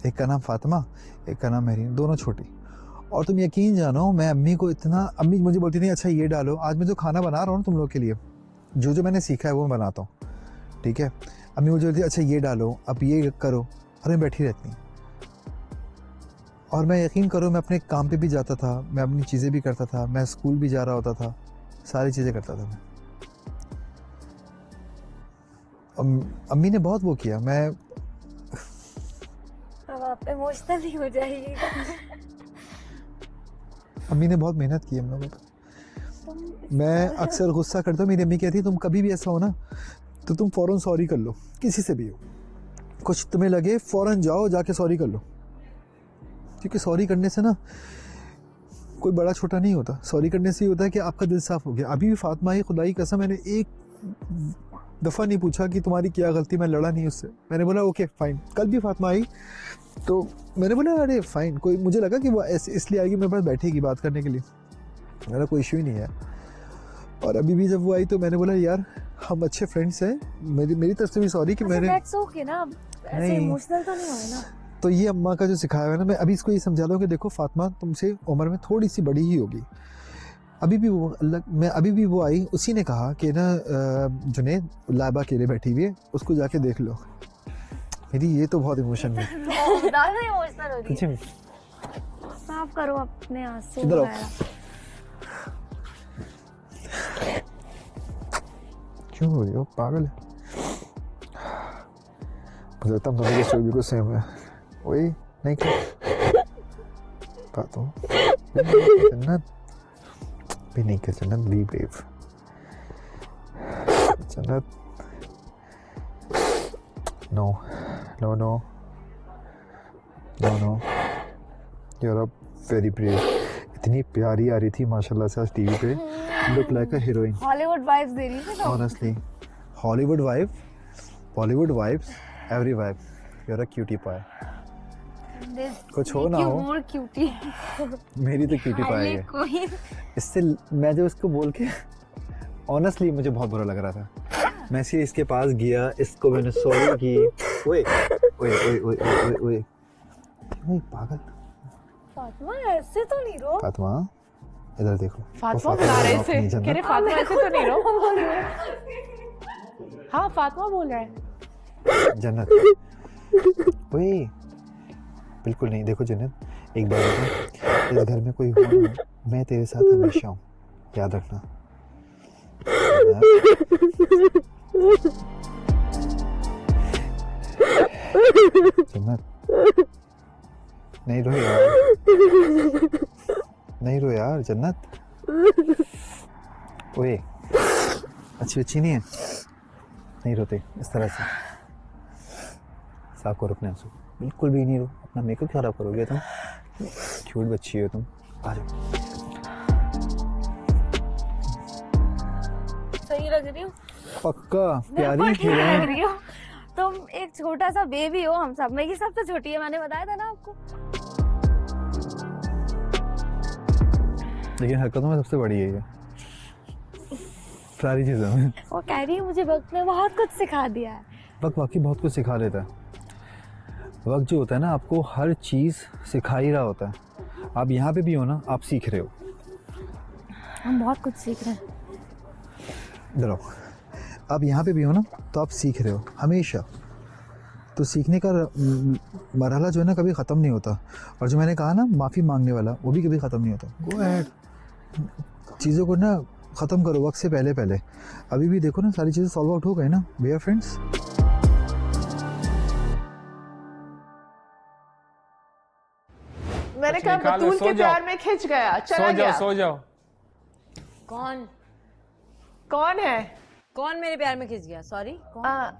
एक का नाम फातिमा, एक का नाम महरीन, दोनों छोटी। और तुम यकीन जानो, मैं अम्मी को इतना, अम्मी मुझे बोलती थी अच्छा ये डालो, आज मैं जो खाना बना रहा हूँ तुम लोग के लिए, जो मैंने सीखा है वो मैं बनाता हूँ, ठीक है। अम्मी मुझे बोलती अच्छा ये डालो, अब ये करो, और मैं बैठी रहती। और मैं यकीन करो, मैं अपने काम पे भी जाता था, मैं अपनी चीज़ें भी करता था, मैं स्कूल भी जा रहा होता था, सारी चीज़ें करता था मैं। अम्मी ने बहुत वो किया। मैं अब आप इमोशनल ही हो जाइए। अम्मी ने बहुत मेहनत की हम लोगों पर। मैं अक्सर गुस्सा करता हूँ, मेरी अम्मी कहती है तुम कभी भी ऐसा हो ना तो तुम फ़ौरन सॉरी कर लो, किसी से भी हो, कुछ तुम्हें लगे फ़ौरन जाओ जाके सॉरी कर लो, क्योंकि सॉरी करने से ना कोई बड़ा छोटा नहीं होता। सॉरी करने से ये होता है कि आपका दिल साफ़ हो गया। अभी भी फातिमा ही, खुदा की कसम, मैंने एक दफ़ा नहीं पूछा कि तुम्हारी क्या गलती, मैं लड़ा नहीं उससे। मैंने बोला ओके फाइन। कल भी फातिमा आई तो मैंने बोला अरे फाइन, कोई, मुझे लगा कि वो ऐसे इसलिए आएगी मेरे पास बैठेगी बात करने के लिए, मेरा कोई इशू ही नहीं है। और अभी भी जब वो आई तो मैंने बोला यार हम अच्छे फ्रेंड्स हैं, मेरी तरफ से भी सॉरी कि मैंने ना ऐसे इमोशनल तो नहीं हुआ ना। तो ये अम्मा का जो सिखाया हुआ है ना, मैं अभी इसको ये समझा रहा हूँ कि देखो फातिमा तुमसे उम्र में थोड़ी सी बड़ी ही होगी। अभी भी वो आई, उसी ने कहा कि ना जुनैद लाइबा अकेले बैठी हुई है, उसको जाके देख लो। मेरी ये तो बहुत इमोशन है। ज़्यादा इमोशनल हो रही है। साफ करो अपने आंसू। इधर आओ। क्यों हो रही हो, पागल है? मुझे लगता है मम्मी की स्टोरी बिल्कुल सेम है। वही नहीं कर पाता हूँ जन्नत, भी नहीं कर Jannat, be brave Jannat. No no no no no, you are very brave. इतनी प्यारी आ रही थी माशाल्लाह से आज टीवी पे, look like a heroine. Hollywood vibes दे रही थी। Honestly Hollywood vibe, Bollywood vibes, every vibe. You are a cutie pie. कुछ हो ना हो, मोर क्यूटी। मेरी तो क्यूटी पाई है। इससे मैं जब इसको बोल के, ऑनेस्टली मुझे बहुत बुरा लग रहा था। मैं इसके पास गया, इसको मैंने सॉरी की। ओए ओए ओए ओए ओए ओए ओए पागल फातिमा ऐसे तो नहीं रो। फातिमा इधर देखो। फातिमा बुला रहे थे, कह रहे फातिमा ऐसे तो नहीं रो। हाँ फातिमा बोल रहा है। जन्नत ओए बिल्कुल नहीं। देखो जन्नत, एक बार इस घर में कोई हो ना, मैं तेरे साथ हमेशा हूँ, याद रखना। जन्नत नहीं रो यार, नहीं रो यार जन्नत। ओए अच्छी नहीं है, नहीं रोते इस तरह से। साफ करो अपने आंसू, बिल्कुल भी नहीं रो, अपना मेकअप खराब करोगे तुम, क्यूट बच्ची हो तुम। आ जाओ। सही लग रही हूँ, पक्का प्यारी लग है। रही हूँ। तुम एक छोटा सा बेबी हो हम सब में, ये सबसे छोटी है, मैंने बताया था ना आपको। लेकिन हरकतों में सबसे बड़ी है ये, सारी चीजों में। वो कह रही है मुझे वक्त ने बहुत कुछ सिखा दिया है। वक्त वाकई बहुत कुछ सिखा देता है। वक्त जो होता है ना, आपको हर चीज़ सिखा ही रहा होता है। आप यहाँ पे भी हो ना, आप सीख रहे हो। हम बहुत कुछ सीख रहे हैं। इधर आओ। आप यहाँ पे भी हो ना, तो आप सीख रहे हो हमेशा। तो सीखने का मरहला जो है ना, कभी ख़त्म नहीं होता। और जो मैंने कहा ना, माफ़ी मांगने वाला, वो भी कभी ख़त्म नहीं होता। गो अहेड, चीज़ों को ना ख़त्म करो वक्त से पहले पहले। अभी भी देखो ना, सारी चीज़ें सॉल्व आउट हो गई ना, वी आर फ्रेंड्स। मैंने कहा बतूल के प्यार में खिंच गया, चला गया। सो जाओ। कौन कौन है? कौन मेरे प्यार में खिंच गया? सॉरी कौन? हाँ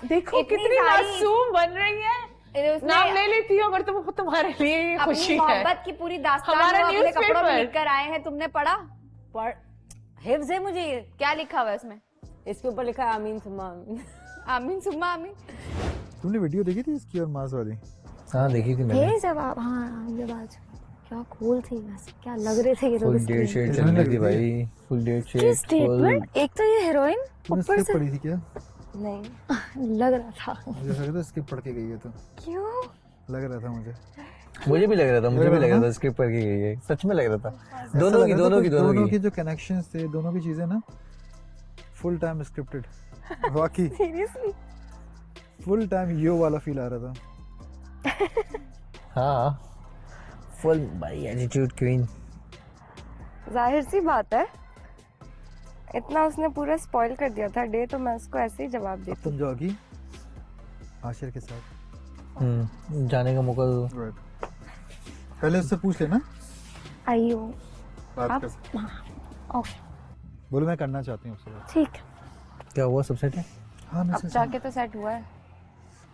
देखो कितनी मासूम बन रही है। नाम ले लेती हो, अगर तुम्हारे लिए ये खुशी है। मोहब्बत की पूरी दास्तान हमारा वो अपने कपड़ों में न्यूज़पेपर लिख कर आए हैं, तुमने पढ़ा? हिफ्ज है मुझे ये। क्या लिखा हुआ है इसमें? इसके ऊपर लिखा है आमीन सुम्मा आमीन। आमीन सुम्मा आमीन। तुमने वीडियो देखी थी इसकी और मास वाली? हाँ देखी थी मैंने। ये जवाब, हाँ ये बात क्या कूल थी, वैसे क्या लग रहे थे ये लोग। फुल डेट शेड चल रही थी भाई, फुल डेट शेड। किस स्टेटमेंट? एक तो ये हीरोइन ऊपर से पढ़ी थी क्या? नहीं लग रहा था, मुझे लग रहा था स्किप पढ़ के गई है। तो क्यों लग रहा था मुझे भी लग रहा था स्क्रिप्ट पढ़ के गई है, सच में लग रहा था। दोनों की जो कनेक्शंस थे, दोनों की चीजें ना फुल टाइम स्क्रिप्टेड। वाकई सीरियसली फुल टाइम यो वाला फील आ रहा था। हाँ फुल भाई एटीट्यूड क्वीन। जाहिर सी बात है, इतना उसने पूरा स्पॉइल कर दिया था डे, तो मैं उसको ऐसे ही जवाब देती। तुम जाओगी आशिर के साथ? जाने का मौका दो। पहले उससे पूछ लेना। आई हो बात कर। ओके बोलो मैं करना चाहती हूँ आपसे बात। ठीक। क्या हुआ, सब सेट है? हाँ मैं अब जाके तो सेट हुआ है।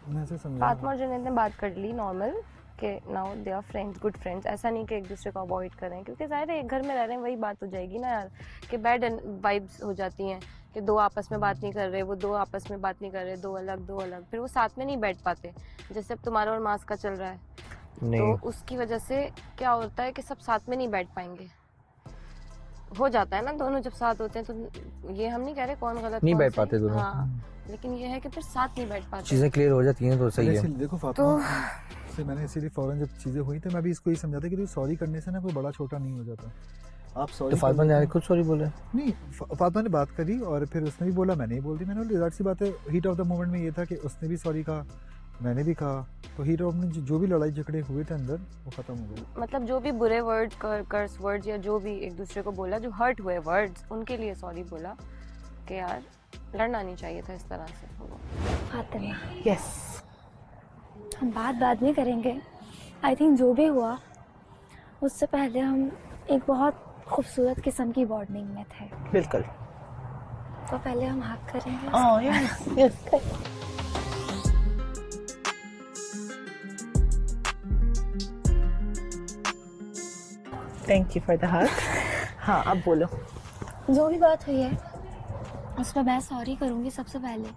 मैं ऐसे समझा। फातिमा और जुनैद ने बात कर ली नॉर्मल कि now they are friends, good friends. ऐसा नहीं कि एक दूसरे को अवॉइड करें, क्योंकि जाहिर है एक घर में रह रहे हैं, वही बात हो जाएगी ना यार, कि बैड वाइब्स हो जाती हैं कि दो आपस में बात नहीं कर रहे, वो दो आपस में बात नहीं कर रहे, दो अलग, फिर वो साथ में नहीं बैठ पाते। जैसे अब तुम्हारा और मास का चल रहा है, तो उसकी वजह से क्या होता है कि सब साथ में नहीं बैठ पाएंगे। हो जाता है ना, दोनों जब साथ होते हैं तो ये हम नहीं कह रहे कौन गलत नहीं कौन बैठ सही। पाते दोनों। हाँ, लेकिन ये है कि फिर साथ नहीं बैठ पाते। चीजें क्लियर हो जाती हैं तो सही है। देखो फातिमा से मैंने इसीलिए फौरन जब चीजें हुई तो मैं भी इसको ही समझाता कि सॉरी करने से ना कोई बड़ा छोटा नहीं हो जाता। आप सॉरी तो फातिमा ने खुद सॉरी बोला? नहीं, फातिमा ने बात करी और फिर उसने भी बोला, मैंने ही बोल दी। मैंने बोला ज़ाहिर सी बात है, हीट ऑफ द मोमेंट में ये था कि उसने भी सॉरी कहा, मैंने भी कहा, तो हीट ऑफ में जो भी लड़ाई झगड़े हुए थे अंदर वो खत्म हो गए। मतलब जो भी बुरे वर्ड, कर्स वर्ड्स या जो भी एक दूसरे को बोला, जो हर्ट हुए वर्ड्स, उनके लिए सॉरी बोला कि यार लड़ना नहीं चाहिए था इस तरह से। फातिमा यस, हम बात बाद में करेंगे। आई थिंक जो भी हुआ उससे पहले हम एक बहुत खूबसूरत किस्म की बॉन्डिंग में थे। बिल्कुल। तो पहले हम हक करेंगे। Oh yes yes. Thank you for the hug. हाँ अब बोलो। जो भी बात हुई है उस पर मैं सॉरी करूँगी सबसे पहले,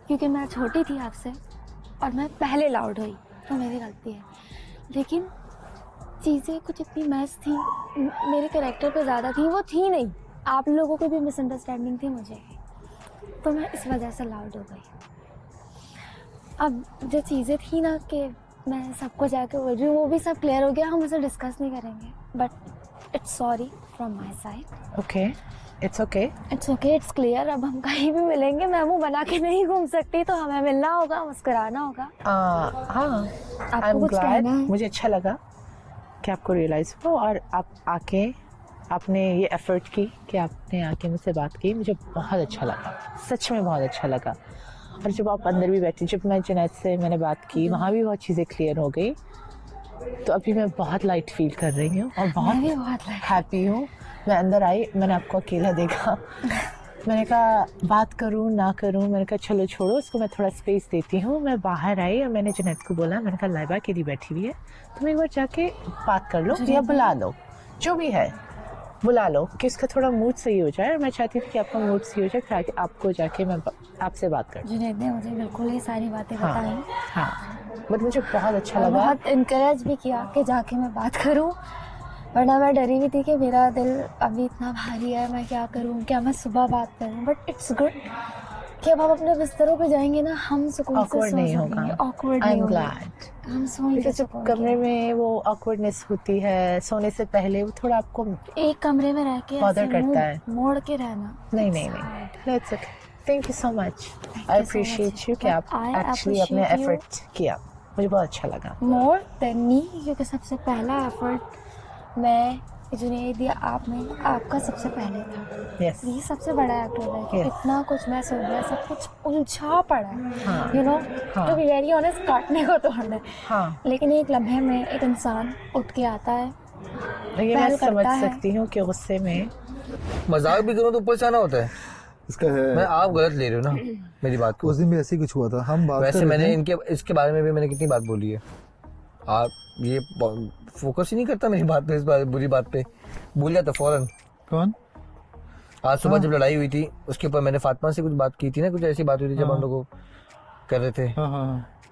क्योंकि मैं छोटी थी आपसे और मैं पहले लाउड हुई, तो मेरी गलती है। लेकिन चीज़ें कुछ इतनी मैच थी, मेरे कैरेक्टर पे ज़्यादा थी, वो थी नहीं। आप लोगों को भी मिसअंडरस्टैंडिंग थी मुझे, तो मैं इस वजह से लाउड हो गई। अब जो चीज़ें थी ना कि मैं सबको जाके बोल रही हूँ, वो भी सब क्लियर हो गया, हम उसे डिस्कस नहीं करेंगे। But it's sorry from my side. Okay, it's okay, it's okay, it's clear. अब हम कहीं भी मिलेंगे, मैं मुँह बना के नहीं घूम सकती, तो हमें मिलना होगा, मुस्कुराना होगा। हाँ, आपको कुछ कहना है? मुझे अच्छा लगा कि आपको रियलाइज हुआ और आप आके आपने ये एफर्ट की कि आपने आके मुझसे बात की, मुझे बहुत अच्छा लगा, सच में बहुत अच्छा लगा। और जब आप अंदर भी बैठी, जब मैं जुनैद से मैंने बात की, वहाँ भी बहुत चीज़ें क्लियर हो गई। तो अभी मैं बहुत लाइट फील कर रही हूँ और बहुत हैप्पी हूँ। मैं अंदर आई, मैंने आपको अकेला देखा, मैंने कहा बात करूँ ना करूँ, मैंने कहा चलो छोड़ो इसको, मैं थोड़ा स्पेस देती हूँ। मैं बाहर आई और मैंने जुनैद को बोला, मैंने कहा लाइबा अकेली बैठी हुई है, तुम एक बार जाके बात कर लो या बुला लो, जो भी है बुला लो कि उसका थोड़ा मूड सही हो जाए। और मैं चाहती थी कि आपका मूड सही हो जाए ताकि आपको जाके मैं आपसे बात करूँ। जुनैद ने मुझे बिल्कुल ये सारी बातें बताई। हाँ, बट मुझे बहुत अच्छा लगा, बहुत इनकरेज भी किया कि जाके मैं बात करूँ, वरना मैं डरी भी थी कि मेरा दिल अभी इतना भारी है, मैं क्या करूँ, क्या मैं सुबह बात करूँ। बट इट्स गुड कि अब हम अपने बिस्तरों पे जाएंगे ना, हम सुकून से सो नहीं होगा, ऑकवर्ड आई नहीं एम होगा, ग्लैड। हम सोएंगे। जब कमरे में वो ऑकवर्डनेस होती है सोने से पहले, वो थोड़ा आपको एक कमरे में रह के बॉदर करता है, मोड़ के रहना। नहीं नहीं नहीं, that's okay, thank you so much, I appreciate you कि आप एक्चुअली अपने एफर्ट किया, मुझे बहुत अच्छा लगा। मोर देन मी, क्योंकि सबसे पहला एफर्ट मैं जुनैद या आप में आपका सबसे पहले था। yes. ये सबसे बड़ा एक्टर है कि yes. इतना कुछ मैस हो गया, सब कुछ उलझा पड़ा है, हाँ. यू नो, हाँ. टू बी वेरी ऑनेस्ट, काटने को तो है, हाँ. लेकिन एक लम्हे में एक इंसान उठ के आता है, ये मैं समझ सकती हूँ कि गुस्से में मजाक भी करूँ तो ऊपर से आना होता है, इसका है। मैं आप गलत ले रहे हो ना मेरी बात को। उस दिन भी ऐसे ही कुछ हुआ था, हम बात वैसे मैंने इनके इसके बारे में भी मैंने कितनी बात बोली है, आप ये फोकस ही नहीं करता मेरी बात पे, इस बात बुरी बात पे भूल जाता फौरन। कौन? आज सुबह जब लड़ाई हुई थी उसके ऊपर मैंने फातिमा से कुछ बात की थी ना, कुछ ऐसी बात हुई थी जब हम लोग कर रहे थे।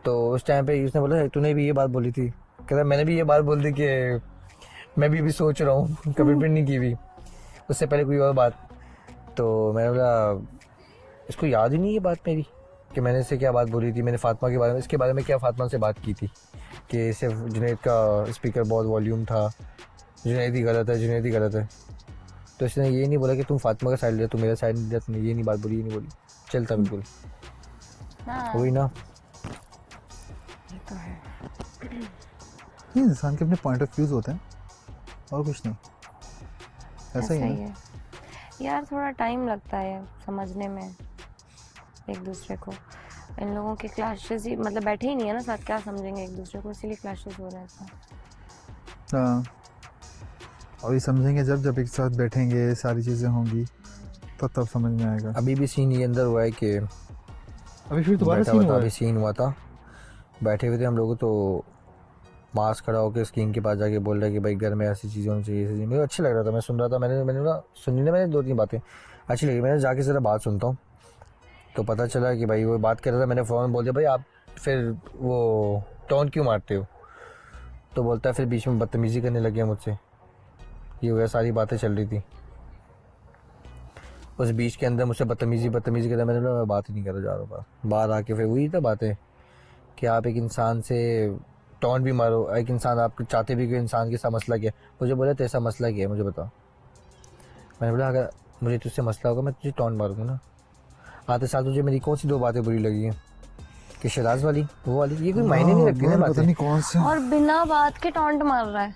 तो उस टाइम पे उसने बोला तूने भी ये बात बोली थी, कहता मैंने भी ये बात बोल दी कि मैं भी अभी सोच रहा हूँ, कमिटमेंट नहीं की हुई, उससे पहले कोई और बात। तो मैंने बोला इसको याद ही नहीं ये बात मेरी कि मैंने इससे क्या बात बोली थी, मैंने फातिमा के बारे में, इसके बारे में क्या फातिमा से बात की थी कि सिर्फ जुनैद का स्पीकर बहुत वॉल्यूम था, जुनैद ही गलत है, जुनैद ही गलत है। तो इसने ये नहीं बोला कि तुम फातिमा का साइड लिया, तुम मेरा साइड लिया, तुमने ये नहीं बात बोली, ये नहीं बोली, चलता बिल्कुल वही ना। ये तो है, इंसान के अपने पॉइंट ऑफ व्यूज होते हैं और कुछ नहीं, ऐसा ही है यार। थोड़ा टाइम लगता है समझने में एक दूसरे को। इन लोगों के क्लैशेस ही, मतलब बैठे ही नहीं है ना साथ, क्या समझेंगे एक दूसरे को, इसीलिए क्लैशेस हो रहे हैं। हाँ, और ये समझेंगे जब एक साथ बैठेंगे, सारी चीज़ें होंगी तब समझ में आएगा। अभी भी सीन ये अंदर हुआ है कि अभी फिर दोबारा सीन हुआ था, बैठे हुए थे हम लोग, तो मास खड़ा होकर स्क्रीन के पास जाके बोल रहा है कि भाई घर में ऐसी चीज़ें होनी चाहिए, ऐसी चीज़। मुझे अच्छा लग रहा था, मैं सुन रहा था, मैंने सुनी ना, मैंने 2-3 बातें अच्छी लगी, मैंने जाके ज़रा बात सुनता हूँ। तो पता चला कि भाई वो बात कर रहा था, मैंने फ़ौरन बोल दिया भाई आप फिर वो टोन क्यों मारते हो। तो बोलता है फिर बीच में बदतमीज़ी करने लग गया मुझसे, ये वह सारी बातें चल रही थी, उस बीच के अंदर मुझसे बदतमीज़ी कर रहा। मैंने बोला मैं बात ही नहीं कर जा रहा हूँ, बाहर आके फिर वही था बातें कि आप एक इंसान से टोन भी मारो, एक इंसान आप चाहते भी कि इंसान के साथ मसला क्या। मुझे बोला तेरा मसला क्या है मुझे बता। मैंने बोला अगर मुझे तुझसे मसला होगा मैं तुझे टोन मारूंगा ना। आते साल तुझे मेरी कौन सी 2 बातें बुरी लगी हैं कि शराज वाली वो वाली, ये कोई मायने नहीं रखती ना बातें, नहीं कौन से, और बिना बात के टॉन्ट मार रहा है,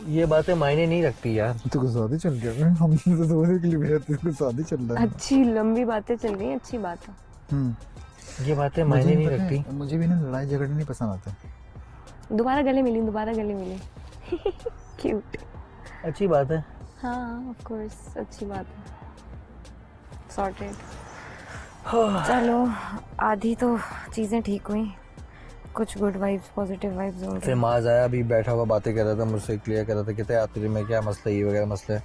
ये बातें मायने नहीं रखती यार। तो कुछ शादी चल गया, हम तो सोचने के लिए भेज थे, कुछ शादी चल रहा है। अच्छी लंबी बातें चल गई, अच्छी बात है। ये बातें मायने नहीं रखती। मुझे भी ना लड़ाई झगड़े नहीं पसंद आते। दोबारा गले मिली क्यूट, अच्छी बात है। हाँ ऑफ कोर्स अच्छी बात है, सॉर्टेड। चलो आधी तो चीजें ठीक हुई, कुछ गुड वाइब्स, पॉजिटिव वाइब्स होंगे। फिर माज आया, अभी बैठा हुआ बातें कर रहा था मुझसे, क्लियर कर रहा था, कहते यार तेरे में क्या मसला, ये वगैरह मसला है।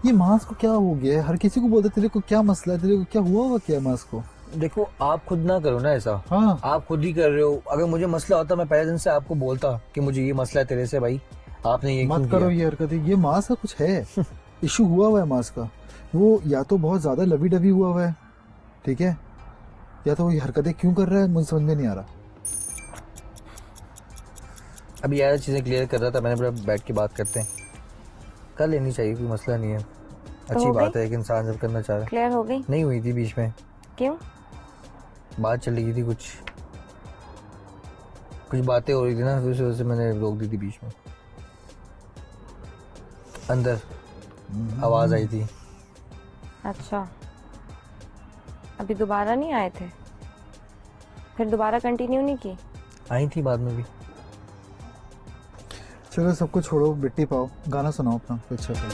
ये मास को क्या हो गया है, हर किसी को बोलते तेरे को क्या मसला है, तेरे को क्या हुआ क्या मास को। देखो आप खुद ना करो ना ऐसा। हाँ। आप खुद ही कर रहे हो। अगर मुझे मसला होता मैं पहले दिन से आपको बोलता कि मुझे ये मसला है तेरे से, भाई आपने ये मत करो ये हरकत। ये मास का कुछ है इशू हुआ है मास का, वो या तो बहुत ज्यादा लवी डवी हुआ है, ठीक है, या तो वो हरकतें क्यों कर रहा है मुझे समझ में नहीं आ रहा। अभी यार चीजें क्लियर कर रहा था, मैंने बोला बैठ के बात करते हैं, कर लेनी चाहिए, कोई मसला नहीं है। अच्छी बात है एक इंसान जब करना चाह रहा है। क्लियर हो गई? नहीं हुई थी बीच में। क्यों? बात चल रही थी, कुछ बातें हो रही थी ना, उस वजह से मैंने रोक दी थी बीच में। अंदर आवाज आई थी। अच्छा, अभी दोबारा नहीं आए थे? फिर दोबारा कंटिन्यू नहीं की? आई थी बाद में भी। चलो सबको छोड़ो, बिट्टी पाओ, गाना सुनाओ अपना अच्छा सा।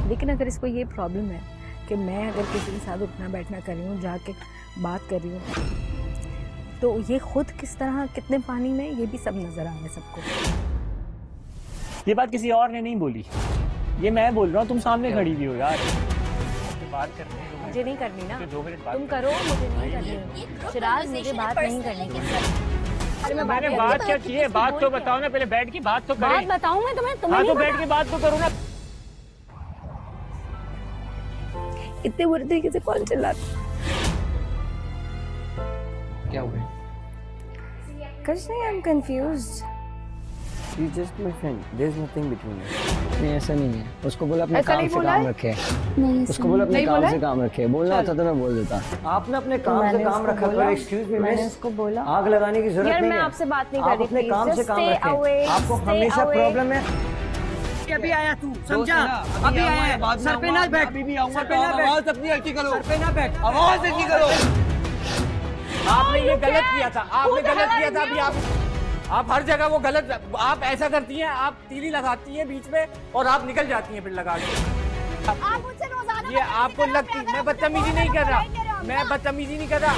लेकिन अगर इसको ये प्रॉब्लम है कि मैं अगर किसी के साथ उठना बैठना कर रही हूँ, जाके बात कर रही हूँ, तो ये खुद किस तरह कितने पानी में, ये भी सब नजर आ रहा है सबको। ये बात किसी और ने नहीं बोली, ये मैं बोल रहा हूँ, तुम सामने खड़ी भी हो यार। बात करनी है मुझे नहीं करनी ना, 2 मिनट बात तुम करो, मुझे नहीं करनी। चिराग मुझे बात नहीं करनी किससे। अरे मैंने बात क्या की है? बात तो बताओ ना, पहले बैठ की बात तो करें। बात बताऊं मैं तुम्हें? हाँ तो बैठ के बात तो करो ना। इतने बुरे तरीके से कौन चिल्लाता? क्या हुआ? कुछ नहीं, I am confused. He's just my friend. There's nothing between us. नहीं ऐसा नहीं है। उसको बोला अपने ऐसा काम नहीं से बोला काम है? रखे। नहीं, उसको बोला अपने नहीं काम बोला से है? काम रखे। बोलना होता तो मैं बोल देता। आपने अपने काम से काम रखा करो। एक्सक्यूज मी मैंने मिस। उसको बोला। आग लगाने की जरूरत यार नहीं मैं है। आपसे बात नहीं कर आप रही, अपने please. काम से Just काम stay रखें। away, आपको stay हमेशा away. प्रॉब्लम है। अभी आया तू, समझा? अभी आया है। सर पे ना बैठ, सर पे ना बैठ, आवाज अपनी हल्की करो, सर पे ना बैठ, आवाज हल्की करो। आपने ये गलत किया था, आपने गलत किया था। अभी आप हर जगह वो गलत, आप ऐसा करती हैं, आप तीली लगाती हैं बीच में और आप निकल जाती हैं फिर लगा के। आप मुझसे रोजाना ये आपको लगती, मैं बदतमीजी नहीं कर रहा, मैं बदतमीजी नहीं कर रहा।